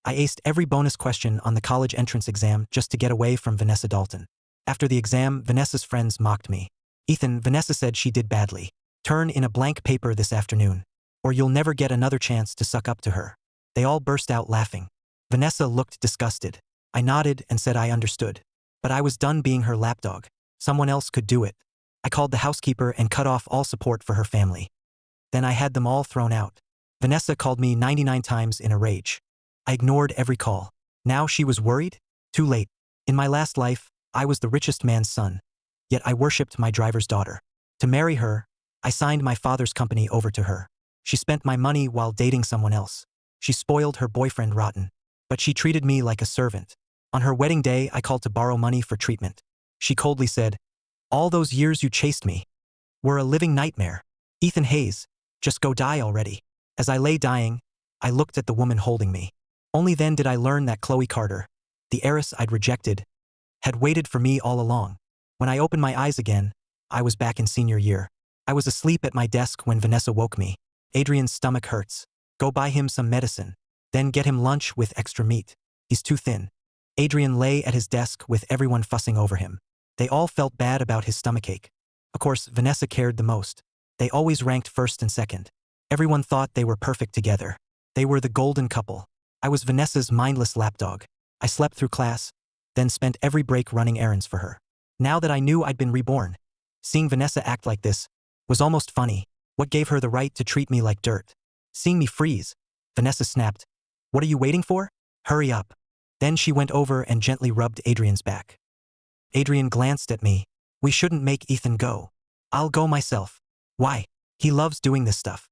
I aced every bonus question on the college entrance exam just to get away from Vanessa Dalton. After the exam, Vanessa's friends mocked me. Ethan, Vanessa said she did badly. Turn in a blank paper this afternoon, or you'll never get another chance to suck up to her. They all burst out laughing. Vanessa looked disgusted. I nodded and said I understood. But I was done being her lapdog. Someone else could do it. I called the housekeeper and cut off all support for her family. Then I had them all thrown out. Vanessa called me 99 times in a rage. I ignored every call. Now she was worried? Too late. In my last life, I was the richest man's son. Yet I worshipped my driver's daughter. To marry her, I signed my father's company over to her. She spent my money while dating someone else. She spoiled her boyfriend rotten. But she treated me like a servant. On her wedding day, I called to borrow money for treatment. She coldly said, "All those years you chased me were a living nightmare. Ethan Hayes, just go die already." As I lay dying, I looked at the woman holding me. Only then did I learn that Chloe Carter, the heiress I'd rejected, had waited for me all along. When I opened my eyes again, I was back in senior year. I was asleep at my desk when Vanessa woke me. "Adrian's stomach hurts. Go buy him some medicine. Then get him lunch with extra meat. He's too thin." Adrian lay at his desk with everyone fussing over him. They all felt bad about his stomachache. Of course, Vanessa cared the most. They always ranked first and second. Everyone thought they were perfect together. They were the golden couple. I was Vanessa's mindless lapdog. I slept through class, then spent every break running errands for her. Now that I knew I'd been reborn, seeing Vanessa act like this was almost funny. What gave her the right to treat me like dirt? Seeing me freeze, Vanessa snapped, "What are you waiting for? Hurry up." Then she went over and gently rubbed Adrian's back. Adrian glanced at me. "We shouldn't make Ethan go. I'll go myself." "Why? He loves doing this stuff.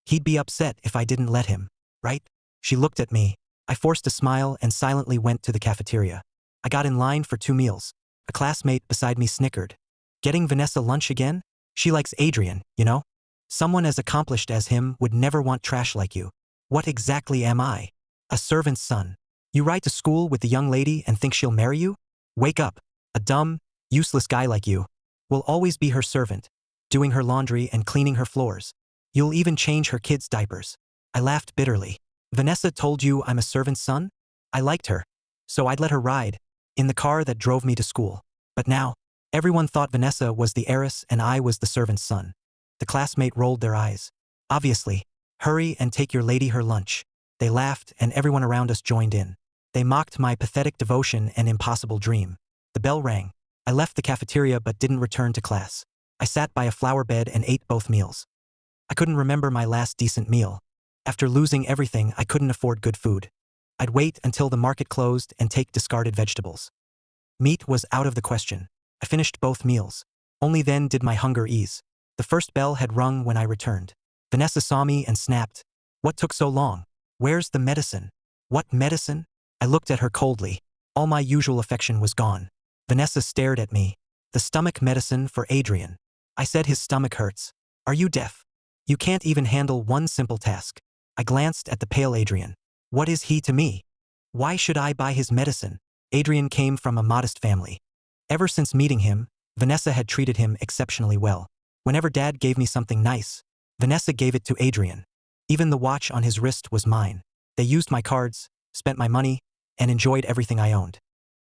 He'd be upset if I didn't let him, right?" She looked at me. I forced a smile and silently went to the cafeteria. I got in line for 2 meals. A classmate beside me snickered. "Getting Vanessa lunch again? She likes Adrian, you know? Someone as accomplished as him would never want trash like you." "What exactly am I? A servant's son. You ride to school with the young lady and think she'll marry you? Wake up. A dumb, useless guy like you will always be her servant, doing her laundry and cleaning her floors. You'll even change her kids' diapers." I laughed bitterly. "Vanessa told you I'm a servant's son? I liked her, so I'd let her ride in the car that drove me to school. But now, everyone thought Vanessa was the heiress and I was the servant's son." The classmate rolled their eyes. "Obviously. Hurry and take your lady her lunch." They laughed and everyone around us joined in. They mocked my pathetic devotion and impossible dream. The bell rang. I left the cafeteria but didn't return to class. I sat by a flower bed and ate both meals. I couldn't remember my last decent meal. After losing everything, I couldn't afford good food. I'd wait until the market closed and take discarded vegetables. Meat was out of the question. I finished both meals. Only then did my hunger ease. The first bell had rung when I returned. Vanessa saw me and snapped, "What took so long? Where's the medicine?" "What medicine?" I looked at her coldly. All my usual affection was gone. Vanessa stared at me. "The stomach medicine for Adrian." I said, "His stomach hurts. Are you deaf? You can't even handle one simple task." I glanced at the pale Adrian. What is he to me? Why should I buy his medicine? Adrian came from a modest family. Ever since meeting him, Vanessa had treated him exceptionally well. Whenever Dad gave me something nice, Vanessa gave it to Adrian. Even the watch on his wrist was mine. They used my cards, spent my money, and enjoyed everything I owned.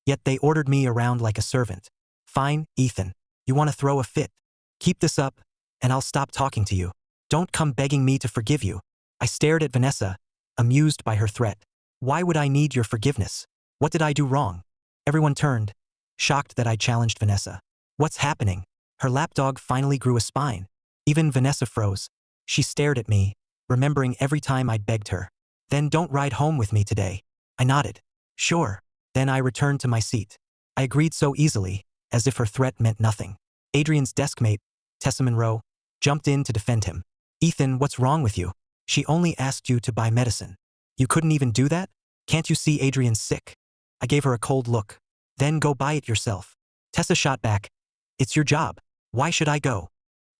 Yet they ordered me around like a servant. "Fine, Ethan. You want to throw a fit? Keep this up, and I'll stop talking to you. Don't come begging me to forgive you." I stared at Vanessa, amused by her threat. "Why would I need your forgiveness? What did I do wrong?" Everyone turned, shocked that I challenged Vanessa. "What's happening?" Her lapdog finally grew a spine. Even Vanessa froze. She stared at me, remembering every time I'd begged her. "Then don't ride home with me today." I nodded. "Sure." Then I returned to my seat. I agreed so easily, as if her threat meant nothing. Adrian's deskmate, Tessa Monroe, jumped in to defend him. "Ethan, what's wrong with you? She only asked you to buy medicine. You couldn't even do that? Can't you see Adrian's sick?" I gave her a cold look. "Then go buy it yourself." Tessa shot back. "It's your job. Why should I go?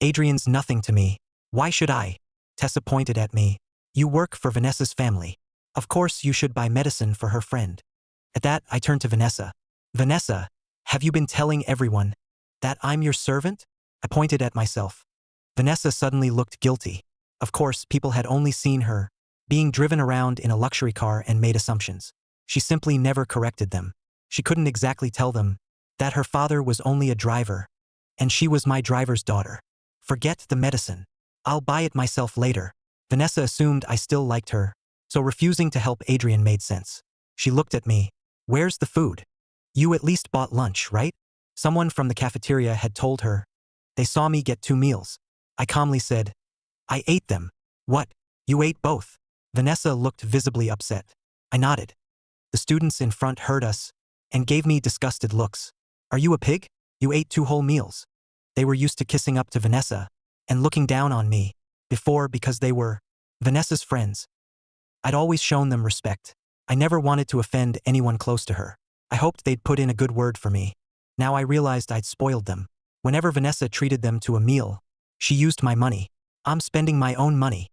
Adrian's nothing to me. Why should I?" Tessa pointed at me. "You work for Vanessa's family. Of course you should buy medicine for her friend." At that, I turned to Vanessa. "Vanessa, have you been telling everyone that I'm your servant?" I pointed at myself. Vanessa suddenly looked guilty. Of course, people had only seen her being driven around in a luxury car and made assumptions. She simply never corrected them. She couldn't exactly tell them that her father was only a driver, and she was my driver's daughter. Forget the medicine. I'll buy it myself later. Vanessa assumed I still liked her, so refusing to help Adrian made sense. She looked at me. Where's the food? You at least bought lunch, right? Someone from the cafeteria had told her. They saw me get 2 meals. I calmly said, I ate them. What? You ate both? Vanessa looked visibly upset. I nodded. The students in front heard us and gave me disgusted looks. Are you a pig? You ate 2 whole meals. They were used to kissing up to Vanessa and looking down on me before because they were Vanessa's friends. I'd always shown them respect. I never wanted to offend anyone close to her. I hoped they'd put in a good word for me. Now I realized I'd spoiled them. Whenever Vanessa treated them to a meal, she used my money. I'm spending my own money.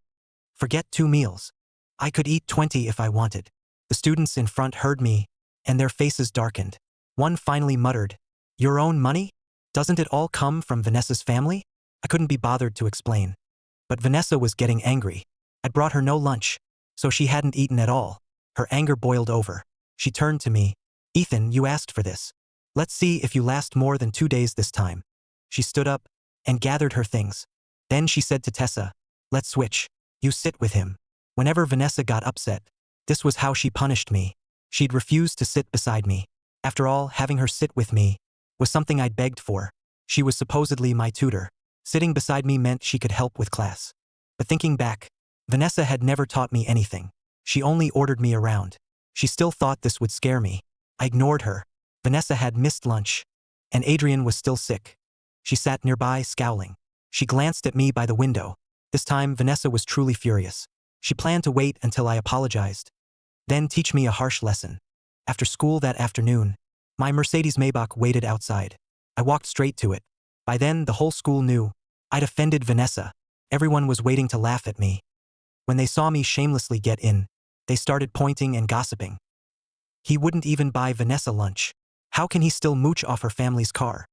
Forget 2 meals. I could eat 20 if I wanted. The students in front heard me, and their faces darkened. One finally muttered, Your own money? Doesn't it all come from Vanessa's family? I couldn't be bothered to explain. But Vanessa was getting angry. I'd brought her no lunch, so she hadn't eaten at all. Her anger boiled over. She turned to me. Ethan, you asked for this. Let's see if you last more than 2 days this time. She stood up and gathered her things. Then she said to Tessa, Let's switch. You sit with him. Whenever Vanessa got upset, this was how she punished me. She'd refuse to sit beside me. After all, having her sit with me was something I'd begged for. She was supposedly my tutor. Sitting beside me meant she could help with class. But thinking back, Vanessa had never taught me anything. She only ordered me around. She still thought this would scare me. I ignored her. Vanessa had missed lunch, and Adrian was still sick. She sat nearby, scowling. She glanced at me by the window. This time, Vanessa was truly furious. She planned to wait until I apologized, then teach me a harsh lesson. After school that afternoon, my Mercedes Maybach waited outside. I walked straight to it. By then, the whole school knew I'd offended Vanessa. Everyone was waiting to laugh at me. When they saw me shamelessly get in, they started pointing and gossiping. He wouldn't even buy Vanessa lunch. How can he still mooch off her family's car?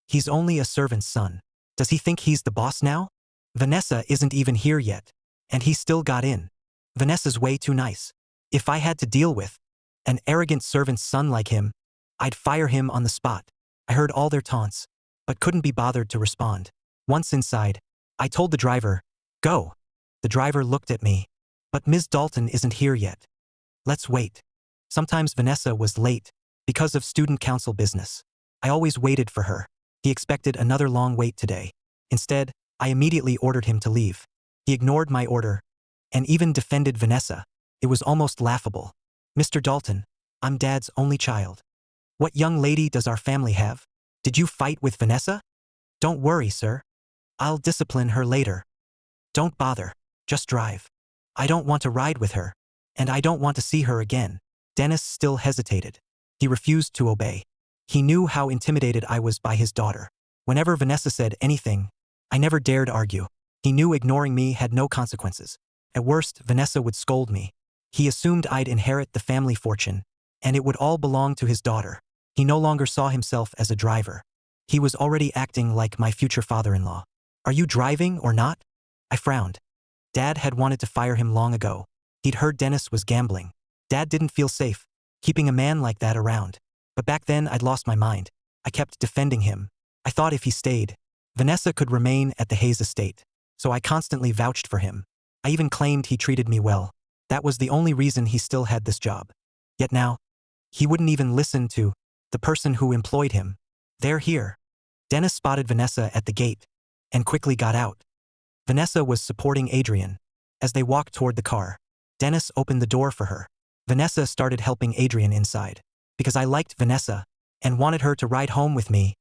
He's only a servant's son. Does he think he's the boss now? Vanessa isn't even here yet, and he still got in. Vanessa's way too nice. If I had to deal with an arrogant servant's son like him, I'd fire him on the spot. I heard all their taunts, but couldn't be bothered to respond. Once inside, I told the driver, Go. The driver looked at me. But Ms. Dalton isn't here yet. Let's wait. Sometimes Vanessa was late because of student council business. I always waited for her. He expected another long wait today. Instead, I immediately ordered him to leave. He ignored my order and even defended Vanessa. It was almost laughable. Mr. Dalton, I'm Dad's only child. What young lady does our family have? Did you fight with Vanessa? Don't worry, sir. I'll discipline her later. Don't bother. Just drive. I don't want to ride with her, and I don't want to see her again. Dennis still hesitated. He refused to obey. He knew how intimidated I was by his daughter. Whenever Vanessa said anything, I never dared argue. He knew ignoring me had no consequences. At worst, Vanessa would scold me. He assumed I'd inherit the family fortune, and it would all belong to his daughter. He no longer saw himself as a driver. He was already acting like my future father-in-law. Are you driving or not? I frowned. Dad had wanted to fire him long ago. He'd heard Dennis was gambling. Dad didn't feel safe keeping a man like that around. But back then, I'd lost my mind. I kept defending him. I thought if he stayed, Vanessa could remain at the Hayes estate. So I constantly vouched for him. I even claimed he treated me well. That was the only reason he still had this job. Yet now, he wouldn't even listen to the person who employed him. They're here. Dennis spotted Vanessa at the gate and quickly got out. Vanessa was supporting Adrian. As they walked toward the car, Dennis opened the door for her. Vanessa started helping Adrian inside. Because I liked Vanessa and wanted her to ride home with me,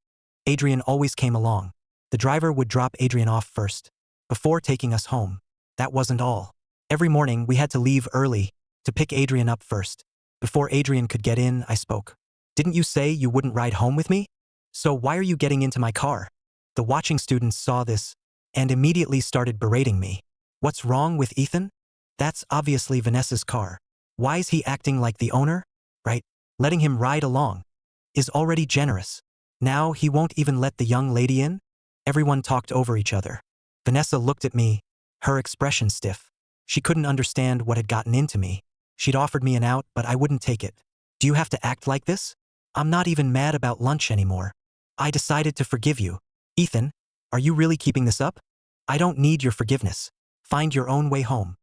Adrian always came along. The driver would drop Adrian off first, before taking us home. That wasn't all. Every morning we had to leave early to pick Adrian up first. Before Adrian could get in, I spoke. Didn't you say you wouldn't ride home with me? So why are you getting into my car? The watching students saw this and immediately started berating me. What's wrong with Ethan? That's obviously Vanessa's car. Why is he acting like the owner? Right? Letting him ride along is already generous. Now he won't even let the young lady in? Everyone talked over each other. Vanessa looked at me, her expression stiff. She couldn't understand what had gotten into me. She'd offered me an out, but I wouldn't take it. Do you have to act like this? I'm not even mad about lunch anymore. I decided to forgive you. Ethan, are you really keeping this up? I don't need your forgiveness. Find your own way home.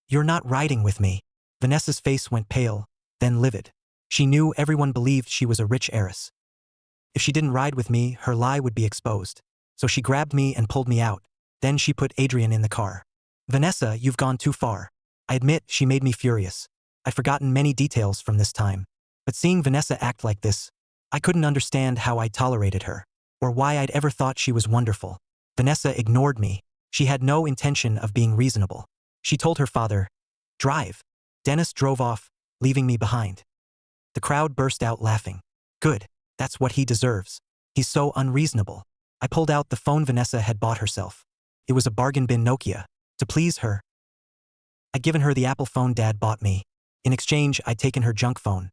You're not riding with me. Vanessa's face went pale, then livid. She knew everyone believed she was a rich heiress. If she didn't ride with me, her lie would be exposed. So she grabbed me and pulled me out. Then she put Adrian in the car. Vanessa, you've gone too far. I admit she made me furious. I'd forgotten many details from this time. But seeing Vanessa act like this, I couldn't understand how I tolerated her, or why I'd ever thought she was wonderful. Vanessa ignored me. She had no intention of being reasonable. She told her father, "Drive." Dennis drove off, leaving me behind. The crowd burst out laughing. Good, that's what he deserves. He's so unreasonable. I pulled out the phone Vanessa had bought herself. It was a bargain bin Nokia. To please her, I'd given her the Apple phone Dad bought me. In exchange, I'd taken her junk phone.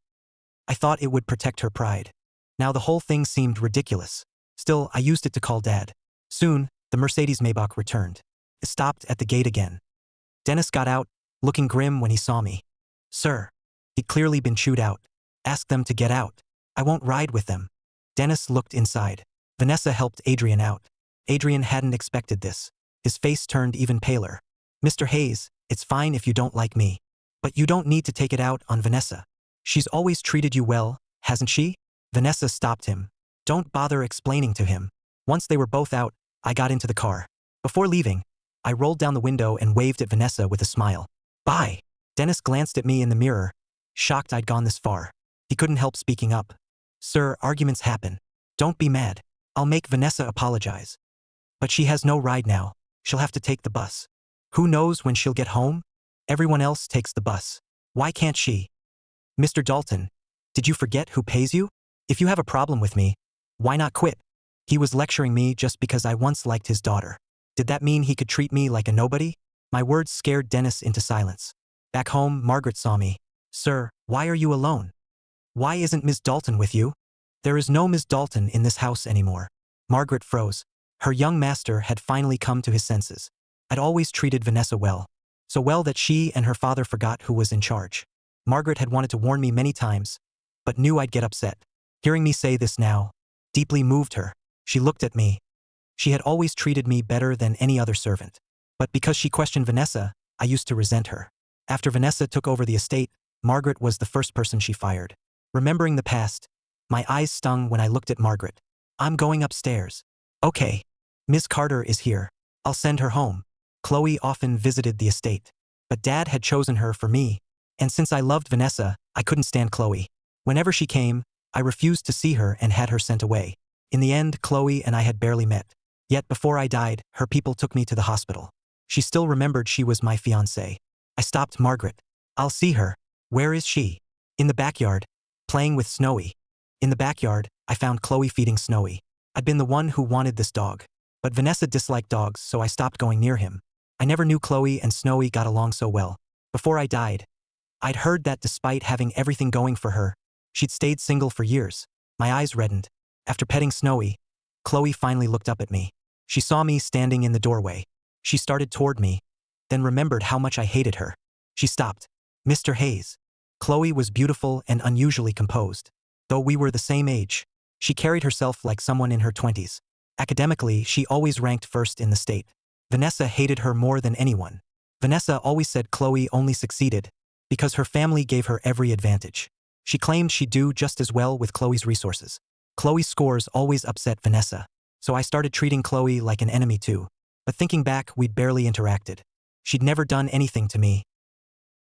I thought it would protect her pride. Now the whole thing seemed ridiculous. Still, I used it to call Dad. Soon, the Mercedes Maybach returned. It stopped at the gate again. Dennis got out, looking grim when he saw me. Sir. He'd clearly been chewed out. Ask them to get out. I won't ride with them. Dennis looked inside. Vanessa helped Adrian out. Adrian hadn't expected this. His face turned even paler. Mr. Hayes, it's fine if you don't like me. But you don't need to take it out on Vanessa. She's always treated you well, hasn't she? Vanessa stopped him. Don't bother explaining to him. Once they were both out, I got into the car. Before leaving, I rolled down the window and waved at Vanessa with a smile. Bye. Dennis glanced at me in the mirror, shocked I'd gone this far. He couldn't help speaking up. Sir, arguments happen. Don't be mad. I'll make Vanessa apologize. But she has no ride now. She'll have to take the bus. Who knows when she'll get home? Everyone else takes the bus. Why can't she? Mr. Dalton, did you forget who pays you? If you have a problem with me, why not quit? He was lecturing me just because I once liked his daughter. Did that mean he could treat me like a nobody? My words scared Dennis into silence. Back home, Margaret saw me. Sir, why are you alone? Why isn't Ms. Dalton with you? There is no Ms. Dalton in this house anymore. Margaret froze. Her young master had finally come to his senses. I'd always treated Vanessa well. So well that she and her father forgot who was in charge. Margaret had wanted to warn me many times, but knew I'd get upset. Hearing me say this now deeply moved her. She looked at me. She had always treated me better than any other servant. But because she questioned Vanessa, I used to resent her. After Vanessa took over the estate, Margaret was the first person she fired. Remembering the past, my eyes stung when I looked at Margaret. I'm going upstairs. Okay. Ms. Carter is here. I'll send her home. Chloe often visited the estate. But Dad had chosen her for me. And since I loved Vanessa, I couldn't stand Chloe. Whenever she came, I refused to see her and had her sent away. In the end, Chloe and I had barely met. Yet before I died, her people took me to the hospital. She still remembered she was my fiancé. I stopped Margaret. I'll see her. Where is she? In the backyard. Playing with Snowy. In the backyard, I found Chloe feeding Snowy. I'd been the one who wanted this dog. But Vanessa disliked dogs, so I stopped going near him. I never knew Chloe and Snowy got along so well. Before I died, I'd heard that despite having everything going for her, she'd stayed single for years. My eyes reddened. After petting Snowy, Chloe finally looked up at me. She saw me standing in the doorway. She started toward me, then remembered how much I hated her. She stopped. Mr. Hayes. Chloe was beautiful and unusually composed. Though we were the same age, she carried herself like someone in her 20s. Academically, she always ranked first in the state. Vanessa hated her more than anyone. Vanessa always said Chloe only succeeded because her family gave her every advantage. She claimed she'd do just as well with Chloe's resources. Chloe's scores always upset Vanessa, so I started treating Chloe like an enemy too. But thinking back, we'd barely interacted. She'd never done anything to me.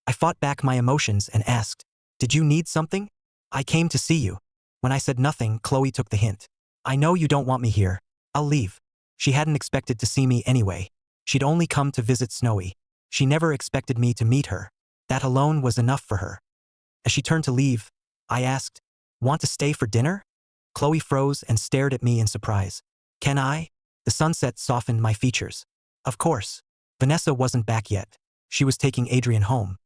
I fought back my emotions and asked, "Did you need something?" "I came to see you." When I said nothing, Chloe took the hint. "I know you don't want me here. I'll leave." She hadn't expected to see me anyway. She'd only come to visit Snowy. She never expected me to meet her. That alone was enough for her. As she turned to leave, I asked, "Want to stay for dinner?" Chloe froze and stared at me in surprise. "Can I?" The sunset softened my features. Of course. Vanessa wasn't back yet. She was taking Adrian home.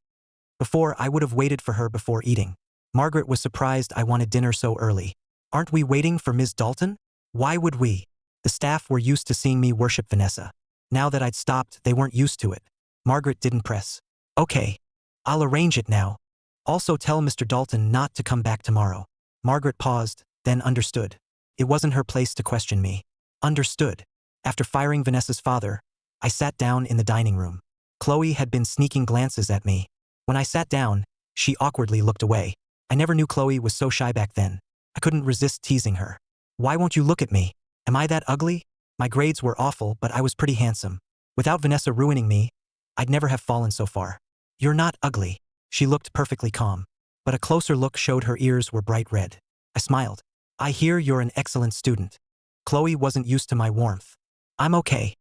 Before, I would have waited for her before eating. Margaret was surprised I wanted dinner so early. "Aren't we waiting for Ms. Dalton?" "Why would we?" The staff were used to seeing me worship Vanessa. Now that I'd stopped, they weren't used to it. Margaret didn't press. Okay. I'll arrange it now. Also tell Mr. Dalton not to come back tomorrow. Margaret paused, then understood. It wasn't her place to question me. Understood. After firing Vanessa's father, I sat down in the dining room. Chloe had been sneaking glances at me. When I sat down, she awkwardly looked away. I never knew Chloe was so shy back then. I couldn't resist teasing her. Why won't you look at me? Am I that ugly? My grades were awful, but I was pretty handsome. Without Vanessa ruining me, I'd never have fallen so far. You're not ugly. She looked perfectly calm. But a closer look showed her ears were bright red. I smiled. I hear you're an excellent student. Chloe wasn't used to my warmth. I'm okay.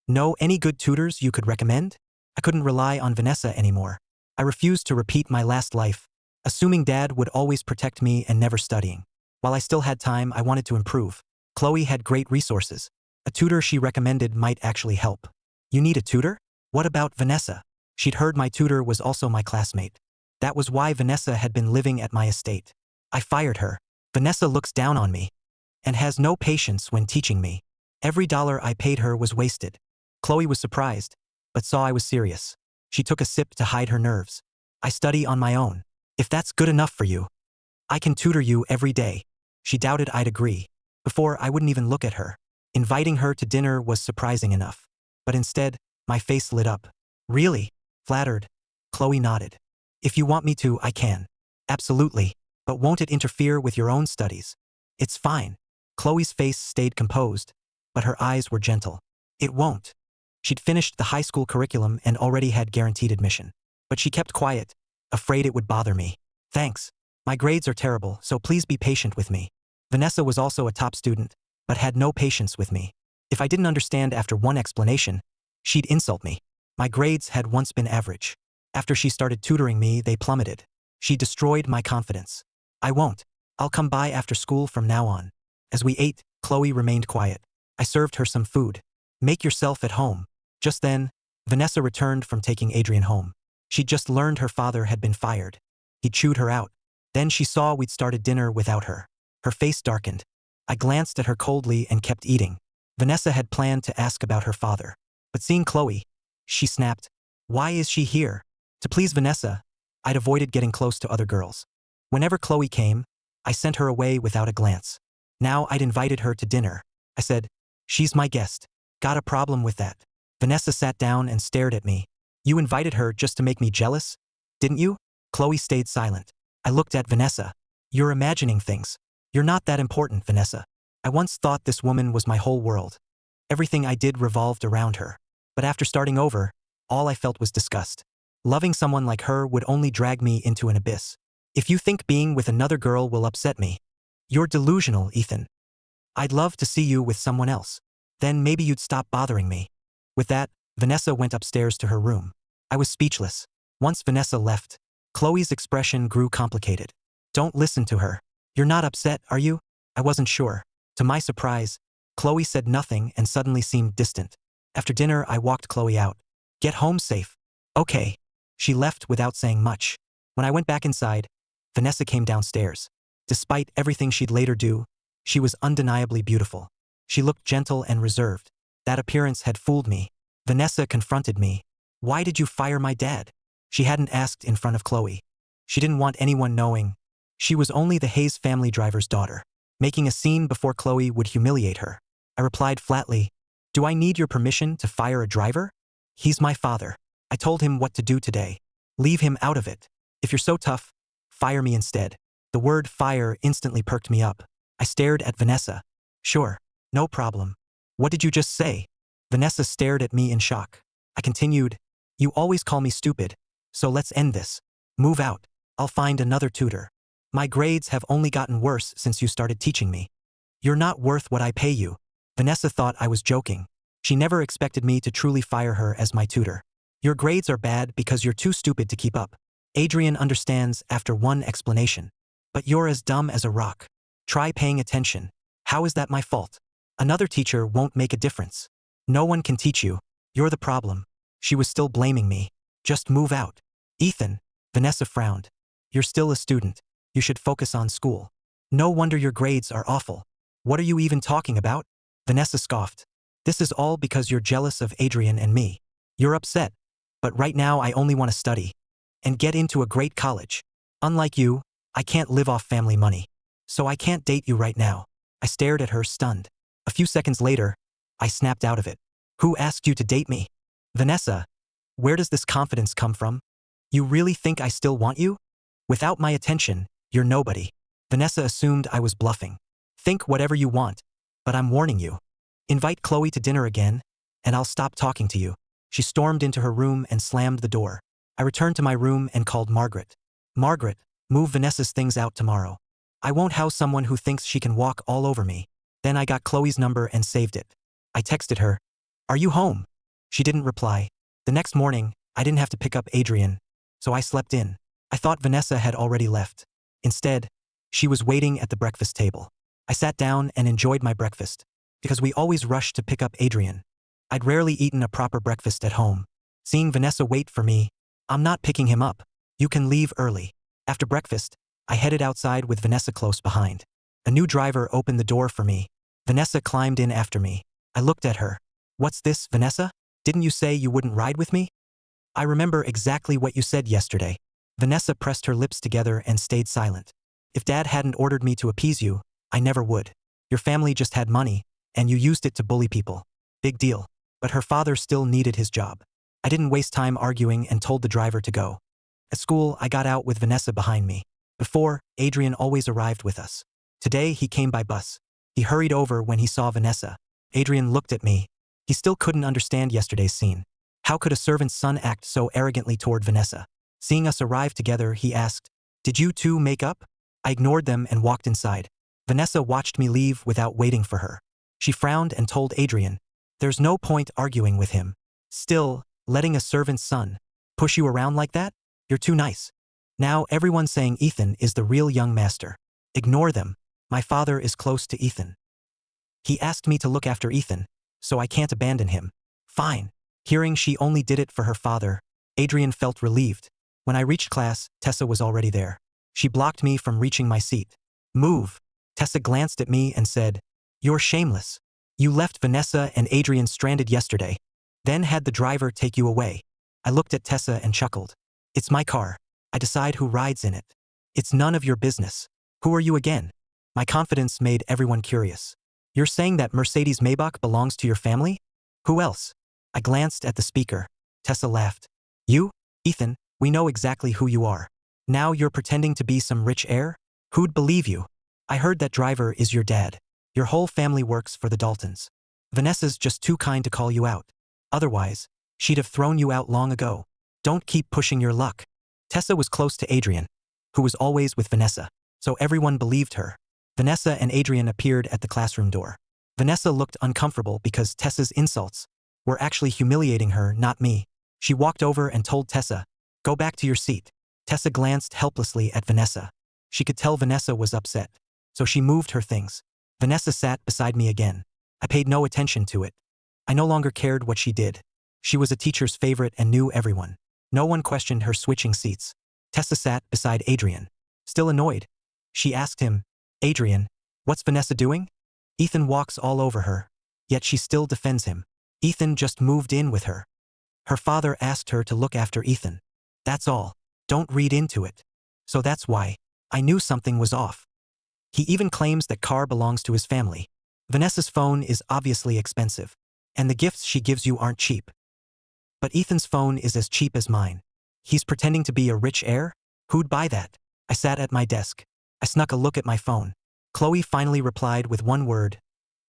Know any good tutors you could recommend? I couldn't rely on Vanessa anymore. I refused to repeat my last life, assuming Dad would always protect me and never studying. While I still had time, I wanted to improve. Chloe had great resources. A tutor she recommended might actually help. You need a tutor? What about Vanessa? She'd heard my tutor was also my classmate. That was why Vanessa had been living at my estate. I fired her. Vanessa looks down on me and has no patience when teaching me. Every dollar I paid her was wasted. Chloe was surprised, but saw I was serious. She took a sip to hide her nerves. I study on my own. If that's good enough for you, I can tutor you every day. She doubted I'd agree. Before, I wouldn't even look at her. Inviting her to dinner was surprising enough. But instead, my face lit up. Really? Flattered. Chloe nodded. If you want me to, I can. Absolutely. But won't it interfere with your own studies? It's fine. Chloe's face stayed composed, but her eyes were gentle. It won't. She'd finished the high school curriculum and already had guaranteed admission. But she kept quiet, afraid it would bother me. Thanks. My grades are terrible, so please be patient with me. Vanessa was also a top student, but had no patience with me. If I didn't understand after one explanation, she'd insult me. My grades had once been average. After she started tutoring me, they plummeted. She destroyed my confidence. I won't. I'll come by after school from now on. As we ate, Chloe remained quiet. I served her some food. Make yourself at home. Just then, Vanessa returned from taking Adrian home. She'd just learned her father had been fired. He chewed her out. Then she saw we'd started dinner without her. Her face darkened. I glanced at her coldly and kept eating. Vanessa had planned to ask about her father. But seeing Chloe, she snapped. Why is she here? To please Vanessa, I'd avoided getting close to other girls. Whenever Chloe came, I sent her away without a glance. Now I'd invited her to dinner. I said, she's my guest. Got a problem with that? Vanessa sat down and stared at me. You invited her just to make me jealous? Didn't you? Chloe stayed silent. I looked at Vanessa. You're imagining things. You're not that important, Vanessa. I once thought this woman was my whole world. Everything I did revolved around her. But after starting over, all I felt was disgust. Loving someone like her would only drag me into an abyss. If you think being with another girl will upset me, you're delusional, Ethan. I'd love to see you with someone else. Then maybe you'd stop bothering me. With that, Vanessa went upstairs to her room. I was speechless. Once Vanessa left, Chloe's expression grew complicated. Don't listen to her. You're not upset, are you? I wasn't sure. To my surprise, Chloe said nothing and suddenly seemed distant. After dinner, I walked Chloe out. Get home safe. Okay. She left without saying much. When I went back inside, Vanessa came downstairs. Despite everything she'd later do, she was undeniably beautiful. She looked gentle and reserved. That appearance had fooled me. Vanessa confronted me. Why did you fire my dad? She hadn't asked in front of Chloe. She didn't want anyone knowing. She was only the Hayes family driver's daughter. Making a scene before Chloe would humiliate her. I replied flatly, do I need your permission to fire a driver? He's my father. I told him what to do today. Leave him out of it. If you're so tough, fire me instead. The word fire instantly perked me up. I stared at Vanessa. Sure, no problem. What did you just say? Vanessa stared at me in shock. I continued, you always call me stupid, so let's end this. Move out. I'll find another tutor. My grades have only gotten worse since you started teaching me. You're not worth what I pay you. Vanessa thought I was joking. She never expected me to truly fire her as my tutor. Your grades are bad because you're too stupid to keep up. Adrian understands after one explanation. But you're as dumb as a rock. Try paying attention. How is that my fault? Another teacher won't make a difference. No one can teach you. You're the problem. She was still blaming me. Just move out. Ethan. Vanessa frowned. You're still a student. You should focus on school. No wonder your grades are awful. What are you even talking about? Vanessa scoffed. This is all because you're jealous of Adrian and me. You're upset. But right now I only want to study and get into a great college. Unlike you, I can't live off family money. So I can't date you right now. I stared at her, stunned. A few seconds later, I snapped out of it. Who asked you to date me? Vanessa, where does this confidence come from? You really think I still want you? Without my attention, you're nobody. Vanessa assumed I was bluffing. Think whatever you want, but I'm warning you. Invite Chloe to dinner again, and I'll stop talking to you. She stormed into her room and slammed the door. I returned to my room and called Margaret. Margaret, move Vanessa's things out tomorrow. I won't house someone who thinks she can walk all over me. Then I got Chloe's number and saved it. I texted her, "Are you home?" She didn't reply. The next morning, I didn't have to pick up Adrian, so I slept in. I thought Vanessa had already left. Instead, she was waiting at the breakfast table. I sat down and enjoyed my breakfast, because we always rushed to pick up Adrian. I'd rarely eaten a proper breakfast at home. Seeing Vanessa wait for me, I'm not picking him up. You can leave early. After breakfast, I headed outside with Vanessa close behind. A new driver opened the door for me. Vanessa climbed in after me. I looked at her. What's this, Vanessa? Didn't you say you wouldn't ride with me? I remember exactly what you said yesterday. Vanessa pressed her lips together and stayed silent. If Dad hadn't ordered me to appease you, I never would. Your family just had money, and you used it to bully people. Big deal. But her father still needed his job. I didn't waste time arguing and told the driver to go. At school, I got out with Vanessa behind me. Before, Adrian always arrived with us. Today, he came by bus. He hurried over when he saw Vanessa. Adrian looked at me. He still couldn't understand yesterday's scene. How could a servant's son act so arrogantly toward Vanessa? Seeing us arrive together, he asked, "Did you two make up?" I ignored them and walked inside. Vanessa watched me leave without waiting for her. She frowned and told Adrian, "There's no point arguing with him. Still, letting a servant's son push you around like that? You're too nice." Now everyone's saying Ethan is the real young master. Ignore them. My father is close to Ethan. He asked me to look after Ethan, so I can't abandon him. Fine. Hearing she only did it for her father, Adrian felt relieved. When I reached class, Tessa was already there. She blocked me from reaching my seat. "Move." Tessa glanced at me and said, "You're shameless. You left Vanessa and Adrian stranded yesterday, then had the driver take you away." I looked at Tessa and chuckled. "It's my car. I decide who rides in it. It's none of your business. Who are you again?" My confidence made everyone curious. "You're saying that Mercedes Maybach belongs to your family? Who else?" I glanced at the speaker. Tessa laughed. "You, Ethan, we know exactly who you are. Now you're pretending to be some rich heir? Who'd believe you? I heard that driver is your dad. Your whole family works for the Daltons. Vanessa's just too kind to call you out. Otherwise, she'd have thrown you out long ago. Don't keep pushing your luck." Tessa was close to Adrian, who was always with Vanessa, so everyone believed her. Vanessa and Adrian appeared at the classroom door. Vanessa looked uncomfortable because Tessa's insults were actually humiliating her, not me. She walked over and told Tessa, "Go back to your seat." Tessa glanced helplessly at Vanessa. She could tell Vanessa was upset, so she moved her things. Vanessa sat beside me again. I paid no attention to it. I no longer cared what she did. She was a teacher's favorite and knew everyone. No one questioned her switching seats. Tessa sat beside Adrian. Still annoyed, she asked him, "Adrian, what's Vanessa doing?" Ethan walks all over her, yet she still defends him. Ethan just moved in with her. Her father asked her to look after Ethan. That's all. Don't read into it. So that's why. I knew something was off. He even claims that car belongs to his family. Vanessa's phone is obviously expensive, and the gifts she gives you aren't cheap. But Ethan's phone is as cheap as mine. He's pretending to be a rich heir? Who'd buy that? I sat at my desk. I snuck a look at my phone. Chloe finally replied with one word.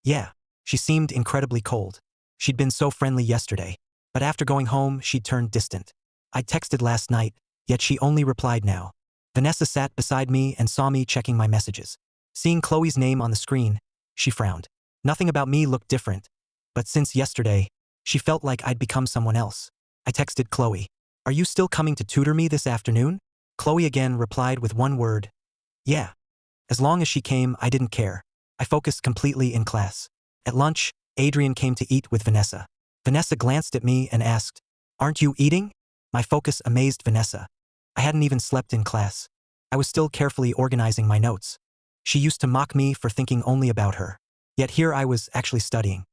Yeah. She seemed incredibly cold. She'd been so friendly yesterday, but after going home, she'd turned distant. I texted last night, yet she only replied now. Vanessa sat beside me and saw me checking my messages. Seeing Chloe's name on the screen, she frowned. Nothing about me looked different, but since yesterday, she felt like I'd become someone else. I texted Chloe, "Are you still coming to tutor me this afternoon?" Chloe again replied with one word. Yeah. As long as she came, I didn't care. I focused completely in class. At lunch, Adrian came to eat with Vanessa. Vanessa glanced at me and asked, "Aren't you eating?" My focus amazed Vanessa. I hadn't even slept in class. I was still carefully organizing my notes. She used to mock me for thinking only about her. Yet here I was actually studying.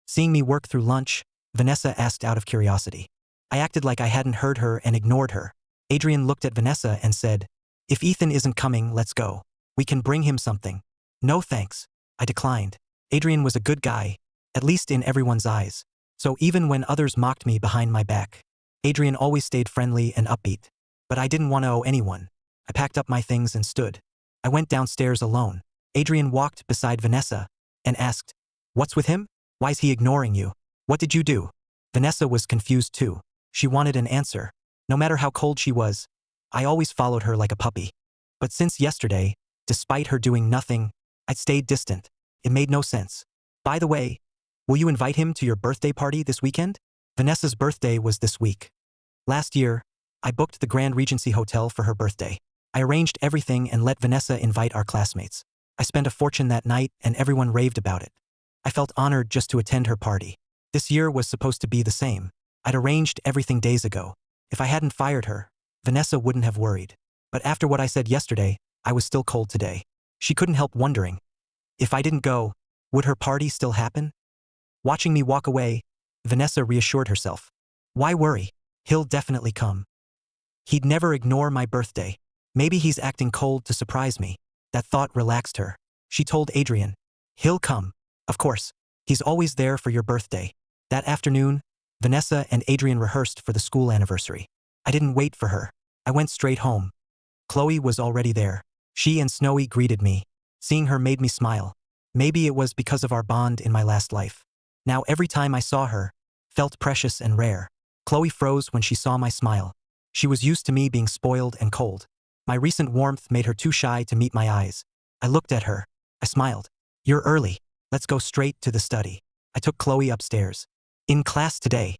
Seeing me work through lunch, Vanessa asked out of curiosity, I acted like I hadn't heard her and ignored her. Adrian looked at Vanessa and said, "If Ethan isn't coming, let's go. We can bring him something." "No thanks." I declined. Adrian was a good guy, at least in everyone's eyes. So even when others mocked me behind my back, Adrian always stayed friendly and upbeat. But I didn't want to owe anyone. I packed up my things and stood. I went downstairs alone. Adrian walked beside Vanessa and asked, "What's with him? Why's he ignoring you? What did you do?" Vanessa was confused too. She wanted an answer. No matter how cold she was, I always followed her like a puppy. But since yesterday, despite her doing nothing, I'd stayed distant. It made no sense. "By the way, will you invite him to your birthday party this weekend?" Vanessa's birthday was this week. Last year, I booked the Grand Regency Hotel for her birthday. I arranged everything and let Vanessa invite our classmates. I spent a fortune that night and everyone raved about it. I felt honored just to attend her party. This year was supposed to be the same. I'd arranged everything days ago. If I hadn't fired her, Vanessa wouldn't have worried. But after what I said yesterday, I was still cold today. She couldn't help wondering. If I didn't go, would her party still happen? Watching me walk away, Vanessa reassured herself. "Why worry? He'll definitely come. He'd never ignore my birthday. Maybe he's acting cold to surprise me." That thought relaxed her. She told Adrian, "He'll come. Of course. He's always there for your birthday." That afternoon, Vanessa and Adrian rehearsed for the school anniversary. I didn't wait for her. I went straight home. Chloe was already there. She and Snowy greeted me. Seeing her made me smile. Maybe it was because of our bond in my last life. Now every time I saw her, felt precious and rare. Chloe froze when she saw my smile. She was used to me being spoiled and cold. My recent warmth made her too shy to meet my eyes. I looked at her. I smiled. "You're early. Let's go straight to the study." I took Chloe upstairs. "In class today,